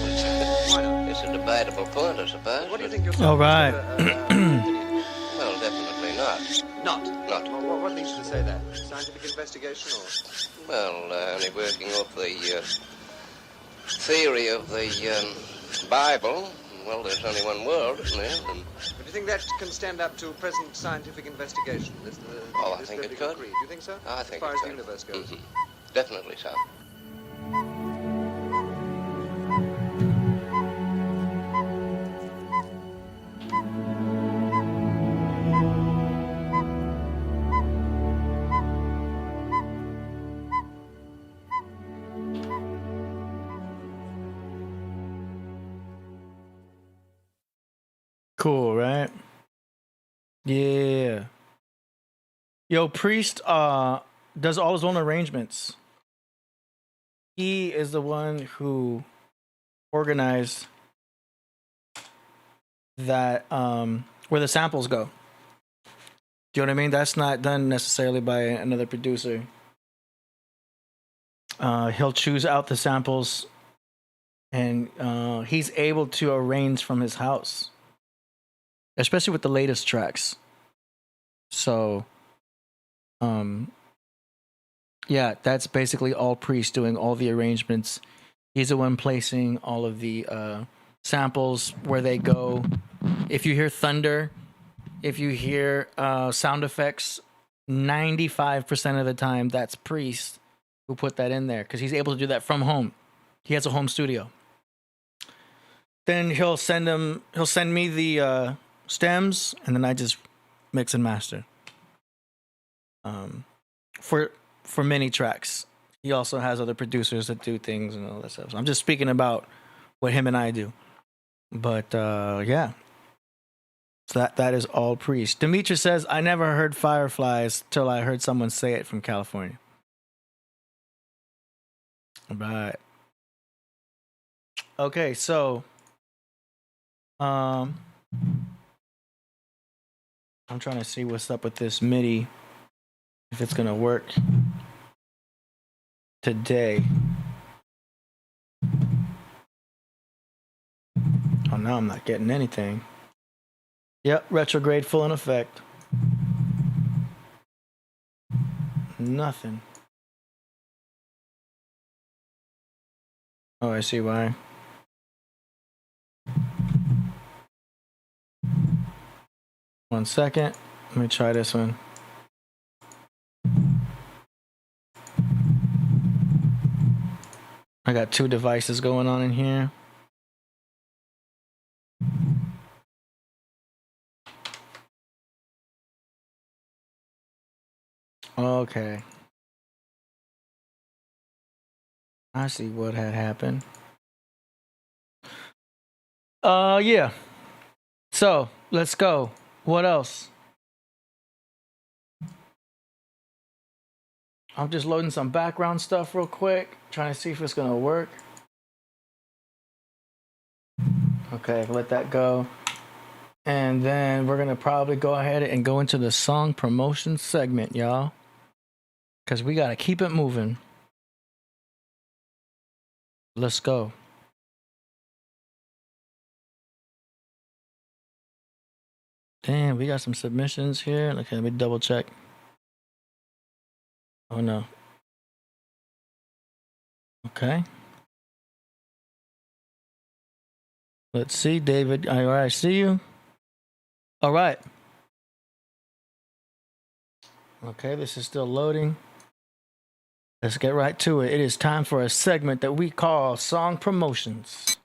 Why not? It's a debatable point, I suppose. What do you think yourself? All right. Well, definitely not. Not? Not. Well, what leads you to say that? Scientific investigation or? Well, only working off the theory of the Bible. Well, there's only one world, isn't there? And do you think that can stand up to present scientific investigation? I think it could. Do you think so? I think as far it as could. the universe goes. Mm-hmm. Definitely so. Cool, right? Yeah. Yo, Priest does all his own arrangements. He is the one who organized that where the samples go. Do you know what I mean? That's not done necessarily by another producer. He'll choose out the samples and he's able to arrange from his house, especially with the latest tracks. So, yeah, that's basically all Priest doing all the arrangements. He's the one placing all of the samples where they go. If you hear thunder, if you hear sound effects, 95% of the time that's Priest who put that in there because he's able to do that from home. He has a home studio. Then he'll send me the stems, and then I just mix and master. For many tracks. He also has other producers that do things and all that stuff. So I'm just speaking about what him and I do. But yeah. So that is all Priest. Demetra says, I never heard Fireflies till I heard someone say it from California. All right. Okay, so I'm trying to see what's up with this MIDI, if it's gonna work today. Oh, now I'm not getting anything. Yep, retrograde full in effect. Nothing. Oh, I see why. One second. Let me try this one. I got two devices going on in here. Okay. I see what had happened. Yeah. So, let's go. What else? I'm just loading some background stuff real quick, trying to see if it's gonna work. Okay, let that go. And then we're gonna probably go ahead and go into the song promotion segment, y'all. Because we gotta keep it moving. Let's go. Damn, we got some submissions here. Okay, let me double check. Oh no. Okay. Let's see, David. All right, see you. All right. Okay, this is still loading. Let's get right to it. It is time for a segment that we call Song Promotions.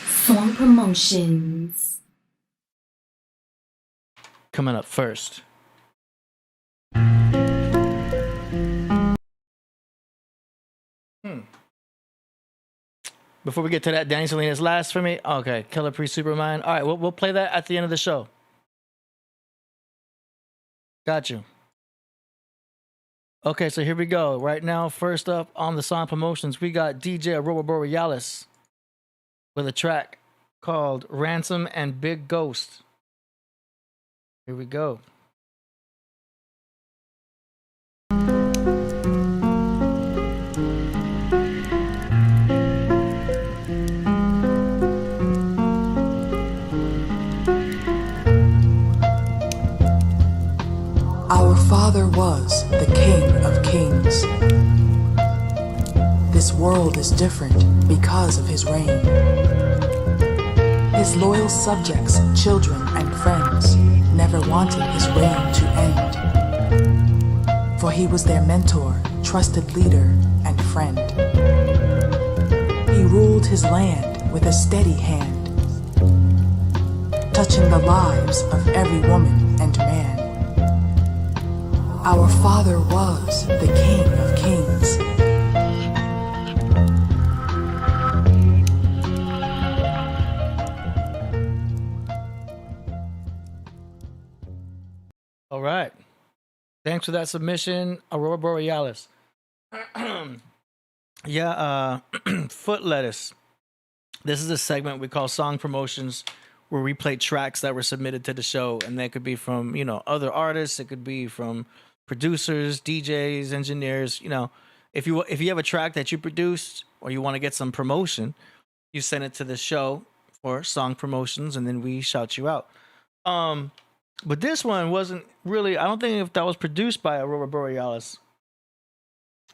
Song Promotions. Coming up first. Before we get to that, Danny Selena's last for me. Okay, Killah Priest Superman. All right, we'll play that at the end of the show. Got you. Okay, so here we go. Right now, first up on the song promotions, we got DJ Aurora Borealis with a track called Ransom and Big Ghost. Here we go. Our Father was the King of Kings. This world is different because of his reign. His loyal subjects, children, and friends never wanted his reign to end. For he was their mentor, trusted leader, and friend. He ruled his land with a steady hand, touching the lives of every woman and man. Our Father was the King of Kings. All right. Thanks for that submission, Aurora Borealis. Yeah, Foot Lettuce. This is a segment we call Song Promotions, where we play tracks that were submitted to the show, and that could be from, other artists. It could be from producers, DJs, engineers. If you have a track that you produced or you want to get some promotion, you send it to the show for song promotions, and then we shout you out. But this one wasn't really, I don't think if that was produced by Aurora Borealis.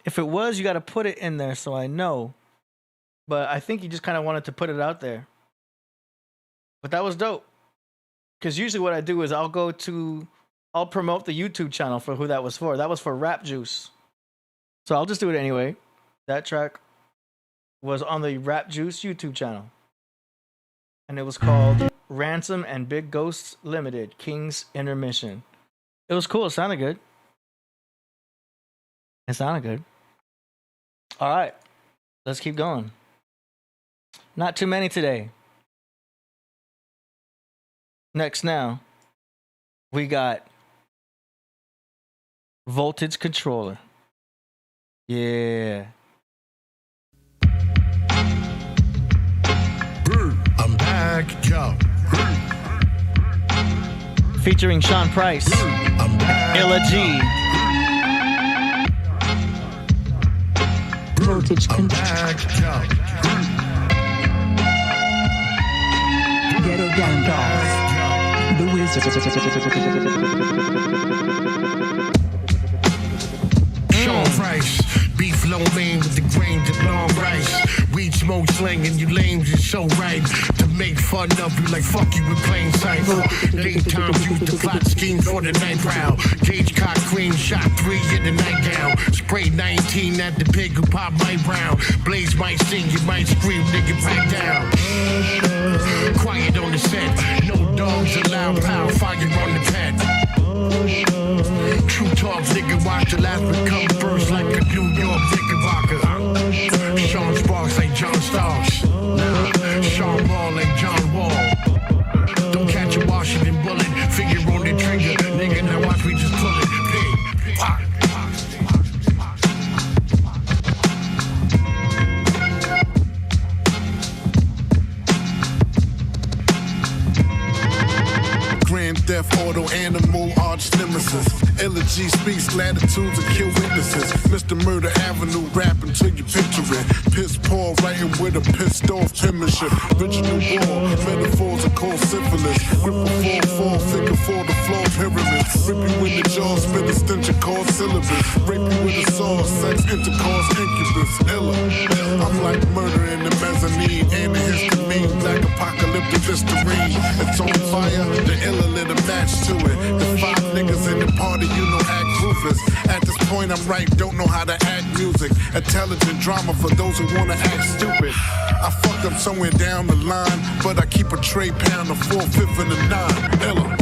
If it was, you got to put it in there so I know. But I think he just kind of wanted to put it out there. But that was dope. Because usually what I do is I'll promote the YouTube channel for who that was for. That was for Rap Juice. So I'll just do it anyway. That track was on the Rap Juice YouTube channel. And it was called Ransom and Big Ghosts Limited, King's Intermission. It was cool. It sounded good. All right. Let's keep going. Not too many today. Next now, we got Voltage Controller. Yeah. I'm back, yo. Featuring Sean Price, Illa G. Voltage Controller. Ghetto Gandalf. The Wizard. Sean Price, beef low lane with the grains of long rice. Weed smoke slinging, you lames is so right. To make fun of you like fuck you in plain sight. Daytime used to plot schemes for the night prowl. Gauge cock cream, shot 3 in the nightgown. Spray 19 at the pig who pop my round. Blaze might sing, you might scream, nigga back down. Quiet on the set, no dogs allowed, pound fire on the pad. True talk, nigga, watch the last one come first like a New York Knickerbocker. Sean Sparks like John Starks. Sean Wall like John Wall. Don't catch a Washington bullet, finger on the trigger. Nigga, now watch me just pull it. Ping, pop. Grand Theft Auto, animal, arch nemesis. Elegy speaks latitudes and kill witnesses. Mr. Murder Avenue, rapping till you picture it. Piss Paul writing with a pissed off penmanship. Original war, metaphors of cold syphilis. Grip a fall, figure for the floor pyramid. Rip you in the jaw, spit a stench of cause syllabus. Rape you with a saw, sex, intercourse, incubus. Illa, I'm like murder in the mezzanine. Antihistamine, black apocalyptic Listerine. It's on fire, the illa lit a match to it. The 5 niggas in the party, you know, act ruthless. At this point, I'm right, don't know how to act music. Intelligent drama for those who wanna act stupid. I fucked up somewhere down the line, but I keep a tray pound, a 4/5 and a 9. Illa.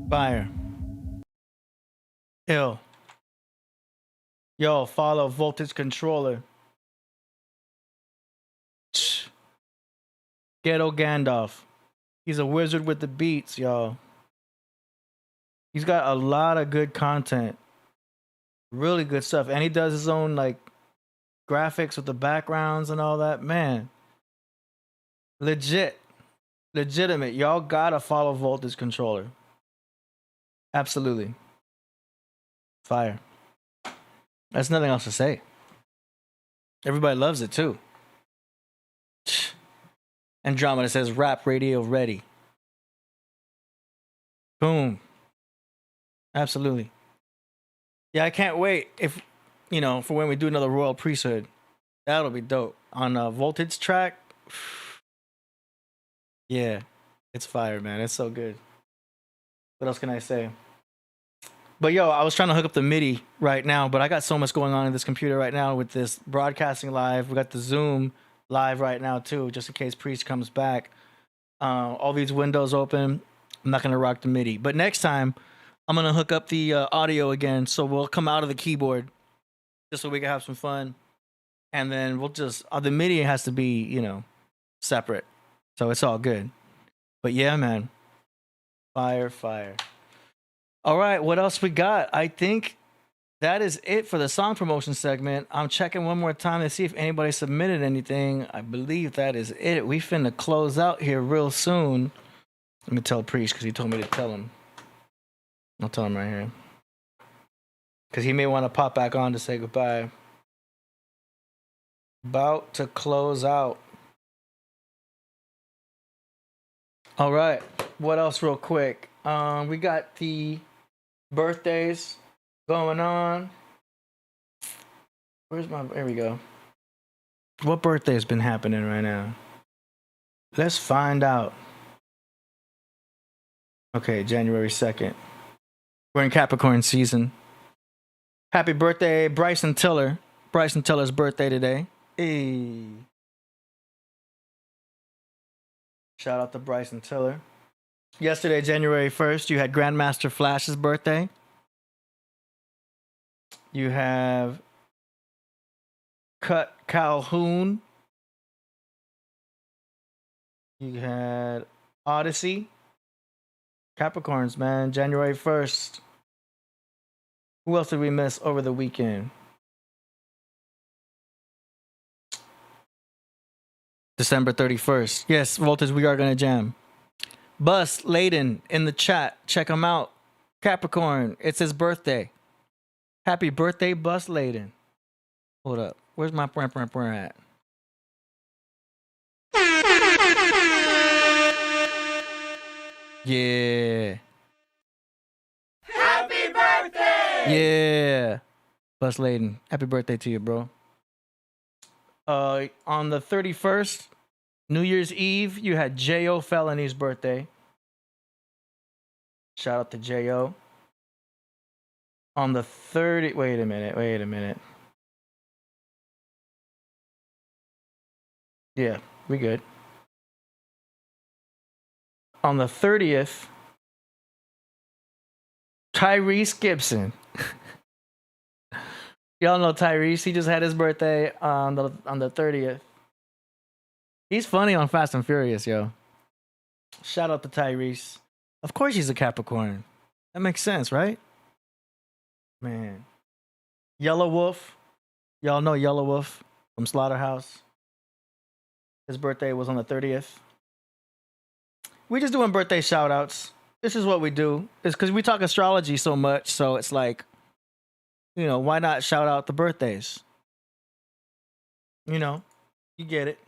Fire. Ill. Yo, follow Voltage Controller. Ghetto Gandalf. He's a wizard with the beats, y'all. He's got a lot of good content. Really good stuff. And he does his own like graphics with the backgrounds and all that. Man. Legit. Legitimate. Y'all gotta follow Voltage Controller. Absolutely. Fire. There's nothing else to say. Everybody loves it too. Andromeda says rap radio ready. Boom. Absolutely. Yeah, I can't wait if for when we do another Royal Priesthood. That'll be dope. On a Voltage track. Yeah. It's fire, man. It's so good. What else can I say? But yo, I was trying to hook up the MIDI right now, but I got so much going on in this computer right now with this broadcasting live. We got the Zoom live right now too, just in case Priest comes back. All these windows open. I'm not gonna rock the MIDI, but next time I'm gonna hook up the audio again, so we'll come out of the keyboard just so we can have some fun, and then we'll just the MIDI has to be separate, so it's all good. But yeah, man, fire. All right, what else we got? I think that is it for the song promotion segment. I'm checking one more time to see if anybody submitted anything. I believe that is it. We finna close out here real soon. Let me tell Priest because he told me to tell him. I'll tell him right here. Because he may want to pop back on to say goodbye. About to close out. All right, what else real quick? We got the birthdays going on. There we go. What birthday has been happening right now? Let's find out. Okay, January 2nd. We're in Capricorn season. Happy birthday, Bryson Tiller. Bryson Tiller's birthday today. Hey. Shout out to Bryson Tiller. Yesterday, January 1st, you had Grandmaster Flash's birthday. You have Cut Calhoun. You had Odyssey. Capricorns, man. January 1st. Who else did we miss over the weekend? December 31st. Yes, Voltage, we are going to jam. Bus Layden in the chat. Check him out. Capricorn, it's his birthday. Happy birthday, Bus Layden. Hold up. Where's my at? Yeah. Happy birthday! Yeah. Bus Layden. Happy birthday to you, bro. On the 31st, New Year's Eve, you had J.O. Felony's birthday. Shout out to J.O. On the 30th, wait a minute. Yeah, we good. On the 30th, Tyrese Gibson. Y'all know Tyrese. He just had his birthday on the 30th. He's funny on Fast and Furious, yo. Shout out to Tyrese. Of course he's a Capricorn. That makes sense, right? Man. Yellow Wolf. Y'all know Yellow Wolf from Slaughterhouse. His birthday was on the 30th. We just doing birthday shout outs. This is what we do. It's because we talk astrology so much, so it's like, why not shout out the birthdays? You get it.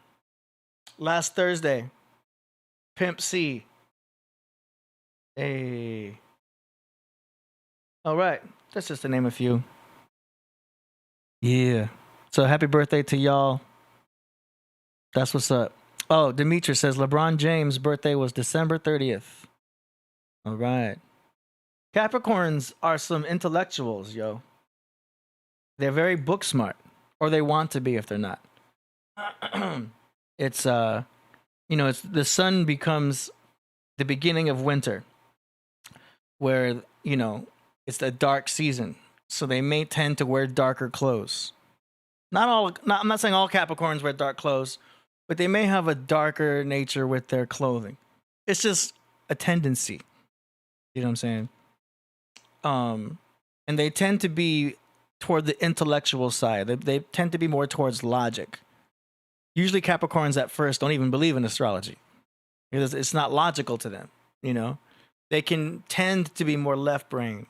Last Thursday, Pimp C. Hey. All right. That's just to name a few. Yeah. So happy birthday to y'all. That's what's up. Oh, Demetrius says LeBron James' birthday was December 30th. All right. Capricorns are some intellectuals, yo. They're very book smart, or they want to be if they're not. It's it's the sun becomes the beginning of winter, where it's the dark season, so they may tend to wear darker clothes. I'm not saying all Capricorns wear dark clothes, but they may have a darker nature with their clothing. It's just a tendency. You know what I'm saying? And they tend to be toward the intellectual side. They tend to be more towards logic. Usually Capricorns at first don't even believe in astrology because it's not logical to them, They can tend to be more left brain.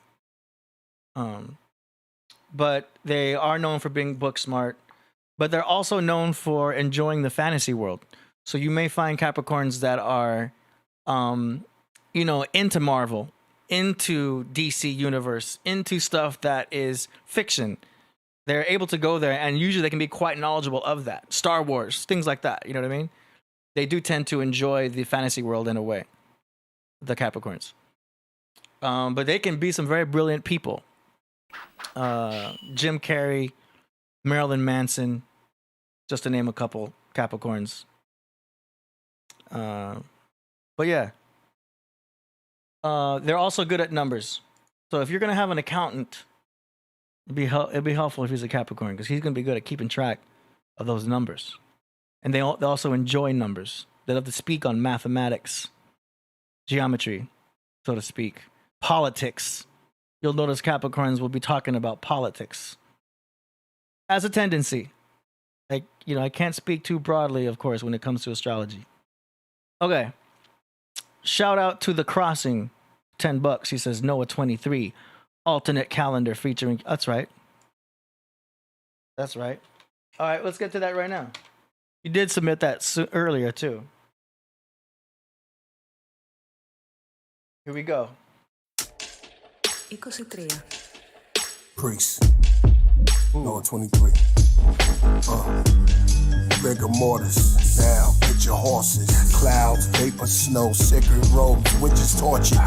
But they are known for being book smart. but they're also known for enjoying the fantasy world. So you may find Capricorns that are, into Marvel, into DC Universe, into stuff that is fiction. They're able to go there, and usually they can be quite knowledgeable of that. Star Wars, things like that. You know what I mean? They do tend to enjoy the fantasy world in a way, the Capricorns. But they can be some very brilliant people. Jim Carrey, Marilyn Manson, just to name a couple Capricorns. But yeah. They're also good at numbers. So if you're going to have an accountant, it'd be helpful if he's a Capricorn, because he's going to be good at keeping track of those numbers. And they also enjoy numbers. They love to speak on mathematics, geometry, so to speak. Politics. You'll notice Capricorns will be talking about politics as a tendency. Like, I can't speak too broadly, of course, when it comes to astrology. Okay. Shout out to The Crossing, $10. He says Noah 23, alternate calendar featuring. That's right. All right, let's get to that right now. You did submit that earlier too. Here we go. Priest. Noah 23. Rigor mortis. Now, picture horses. Clouds, vapor, snow, sacred robes, witches, torches.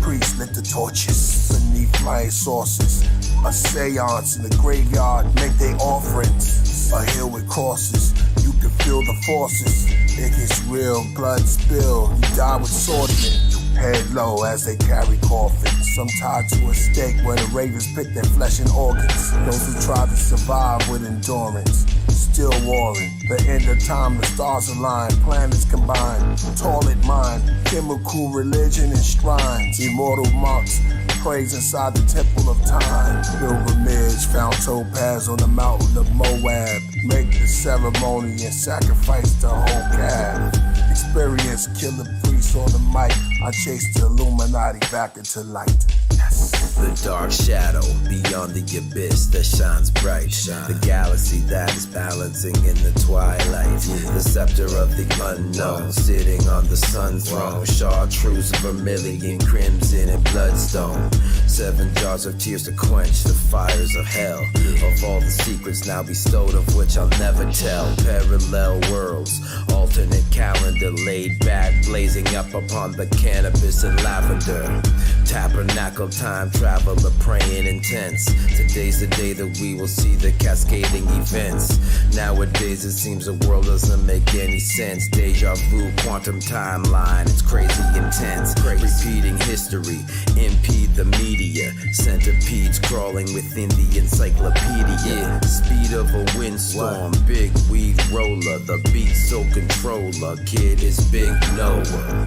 Priests lit the torches beneath flying saucers. A seance in the graveyard, make they offerings. A hill with crosses, you can feel the forces. It gets real, blood spill, you die with swordsmen. Head low as they carry coffins. Some tied to a stake where the ravens pick their flesh and organs. Those who try to survive with endurance, still warring. The end of time, the stars align, planets combine. Toilet mind, chemical religion and shrines. Immortal monks, praise inside the temple of time. Pilgrimage, found topaz on the mountain of Moab. Make the ceremony and sacrifice the whole calf. Experience Killah Priest on the mic. I chase the Illuminati back into light. The dark shadow beyond the abyss that shines bright. The galaxy that is balancing in the twilight. The scepter of the unknown sitting on the sun throne. Chartreuse, vermilion, crimson, and bloodstone. 7 jars of tears to quench the fires of hell. Of all the secrets now bestowed, of which I'll never tell. Parallel worlds, alternate calendar laid back, blazing up upon the cannabis and lavender. Tabernacle time traveler praying intense. Today's the day that we will see the cascading events. Nowadays it seems the world doesn't make any sense. Deja vu, quantum timeline, it's crazy intense. Repeating history, impede the media. Centipedes crawling within the encyclopedia. Speed of a windstorm, big weed roller. The beat so controller, kid is Big Noah.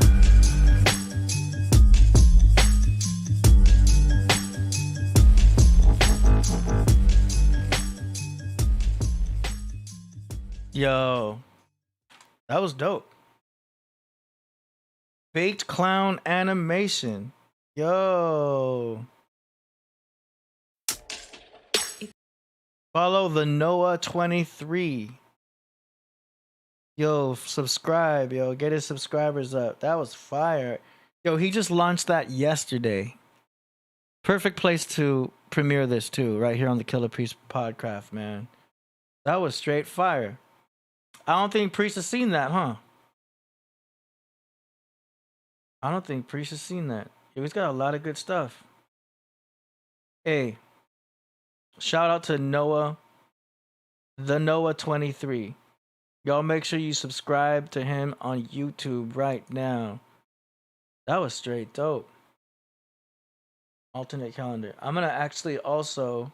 Yo, that was dope. Baked clown animation. Yo. Follow the Noah 23. Yo, subscribe, yo. Get his subscribers up. That was fire. Yo, he just launched that yesterday. Perfect place to premiere this too, right here on the Killah Priest podcast, man. That was straight fire. I don't think Priest has seen that, huh? I don't think Priest has seen that. Yo, he's got a lot of good stuff. Hey, shout out to Noah, the Noah 23. Y'all make sure you subscribe to him on YouTube right now. That was straight dope. Alternate calendar. I'm gonna actually also.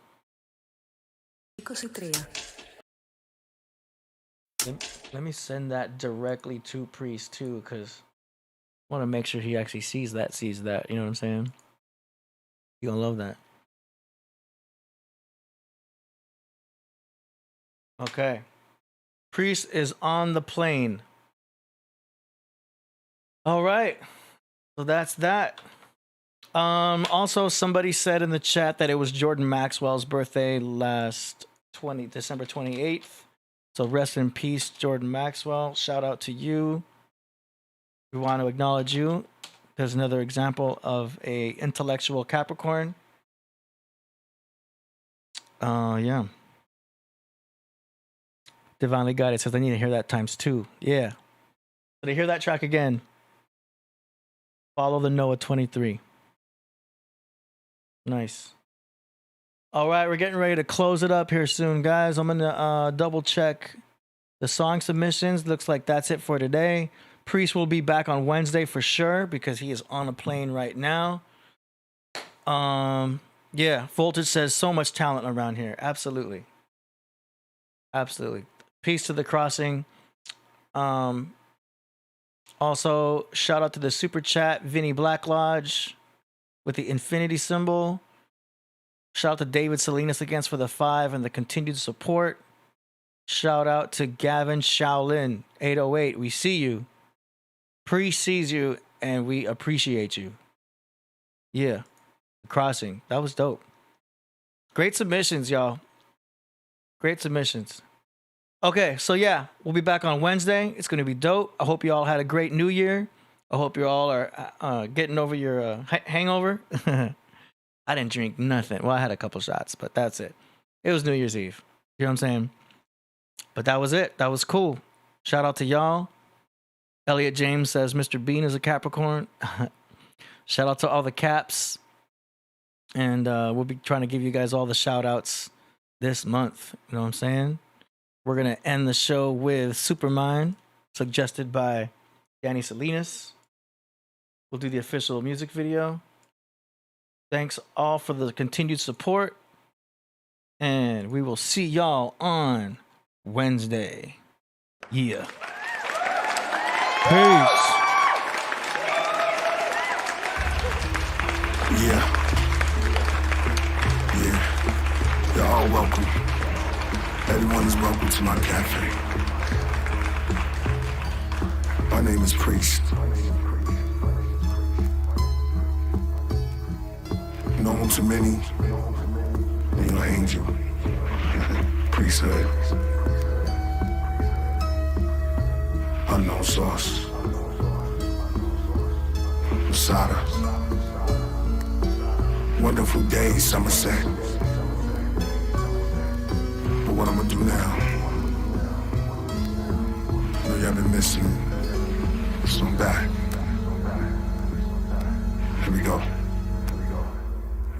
Let me send that directly to Priest too, because I want to make sure he actually sees that. You know what I'm saying? You're gonna love that. Okay. Priest is on the plane. All right. So that's that. Also, somebody said in the chat that it was Jordan Maxwell's birthday last December 28th. So rest in peace, Jordan Maxwell. Shout out to you. We want to acknowledge you. There's another example of a intellectual Capricorn. Yeah. Divinely Guided says, I need to hear that ×2. Yeah. So to hear that track again, follow the Noah 23. Nice. All right, we're getting ready to close it up here soon, guys. I'm going to double check the song submissions. Looks like that's it for today. Priest will be back on Wednesday for sure because he is on a plane right now. Yeah, Voltage says so much talent around here. Absolutely. Absolutely. Peace to the crossing. Also, shout out to the super chat, Vinny Black Lodge with the infinity symbol. Shout out to David Salinas again for the 5 and the continued support. Shout out to Gavin Shaolin, 808. We see you. Priest sees you, and we appreciate you. Yeah. Crossing. That was dope. Great submissions, y'all. Great submissions. Okay, so yeah, we'll be back on Wednesday. It's going to be dope. I hope you all had a great New Year. I hope you all are getting over your hangover. I didn't drink nothing. Well, I had a couple shots, but that's it. It was New Year's Eve. You know what I'm saying? But that was it. That was cool. Shout out to y'all. Elliot James says Mr. Bean is a Capricorn. Shout out to all the Caps. And we'll be trying to give you guys all the shout outs this month. You know what I'm saying? We're going to end the show with Supermind, suggested by Danny Salinas. We'll do the official music video. Thanks all for the continued support. And we will see y'all on Wednesday. Yeah. Peace. Yeah. You're all welcome. Everyone is welcome to my cafe. My name is Priest. Known to many, you're an angel. Priesthood. Unknown source. Masada. Wonderful day, Somerset. But what I'm gonna do now, I know y'all been missing, so I'm back. Here we go.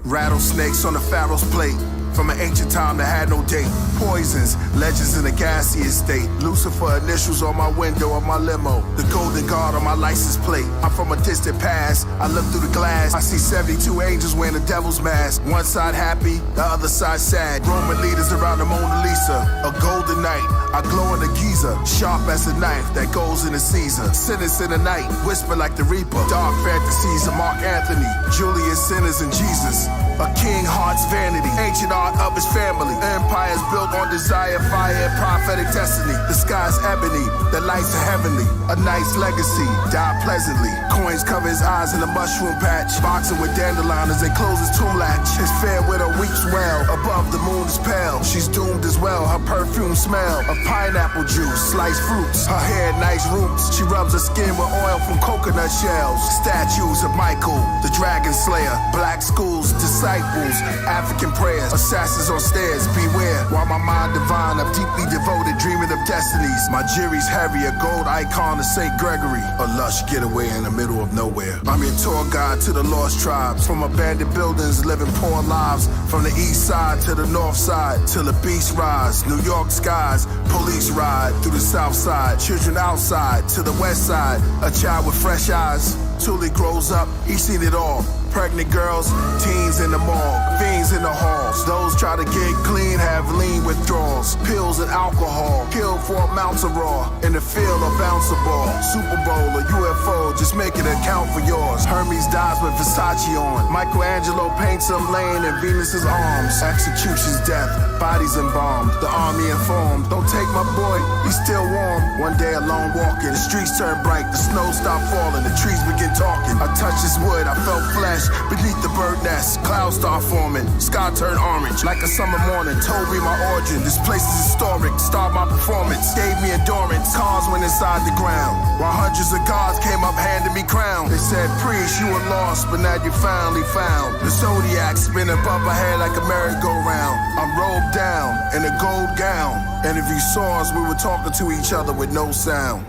Rattlesnakes on the Pharaoh's plate. From an ancient time that had no date. Poisons, legends in a gaseous state. Lucifer initials on my window of my limo. The golden guard on my license plate. I'm from a distant past. I look through the glass. I see 72 angels wearing the devil's mask. One side happy, the other side sad. Roman leaders around the Mona Lisa. A golden night. I glow in the Giza. Sharp as a knife that goes into Caesar. Sinners in the night. Whisper like the Reaper. Dark fantasies of Mark Anthony. Julius Sinners and Jesus. A king heart's vanity. Ancient art of his family. Empires built on desire, fire, and prophetic destiny. The sky's ebony, the lights are heavenly. A knight's legacy, die pleasantly. Coins cover his eyes in a mushroom patch. Boxing with dandelion as they close his tomb latch. His fair widow weeps well. Above the moon is pale. She's doomed as well. Her perfume smell of pineapple juice, sliced fruits. Her hair nice roots. She rubs her skin with oil from coconut shells. Statues of Michael, the dragon slayer. Black schools, disciples, African prayers. Assassins on stairs, beware. While my mind divine, I'm deeply devoted, dreaming of destinies. My jury's heavy, a gold icon of St. Gregory. A lush getaway in the middle of nowhere. I'm your tour guide to the lost tribes. From abandoned buildings, living poor lives. From the east side to the north side. Till the beast rise, New York skies. Police ride through the south side. Children outside to the west side. A child with fresh eyes. Till he grows up, he's seen it all. Pregnant girls, teens in the morgue, fiends in the halls. Those try to get clean have lean withdrawals. Pills and alcohol, killed for amounts of raw. In the field, a bouncer ball. Super Bowl, a UFO, just make it account for yours. Hermes dies with Versace on. Michelangelo paints him laying in Venus's arms. Execution's death, bodies embalmed. The army informed, don't take my boy, he's still warm. One day alone walking, the streets turn bright, the snow stop falling, the trees begin they talking. I touched his wood, I felt flesh beneath the bird nest. Clouds start forming, sky turned orange like a summer morning. Told me my origin, this place is historic. Start my performance, gave me endurance. Cars went inside the ground, while hundreds of gods came up handing me crowns. They said, Priest, you were lost, but now you finally found. The zodiac spin above my head like a merry-go-round. I'm robed down in a gold gown, and if you saw us, we were talking to each other with no sound.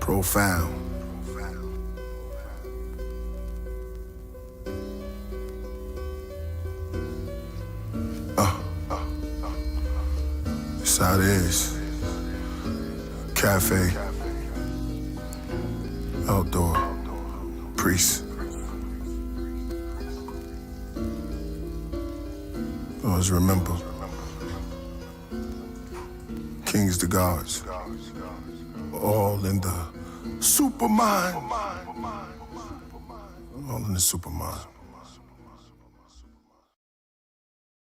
Profound. That's how it is. Cafe. Outdoor. Priest. Always remember. Kings to gods. All in the supermind. All in the supermind.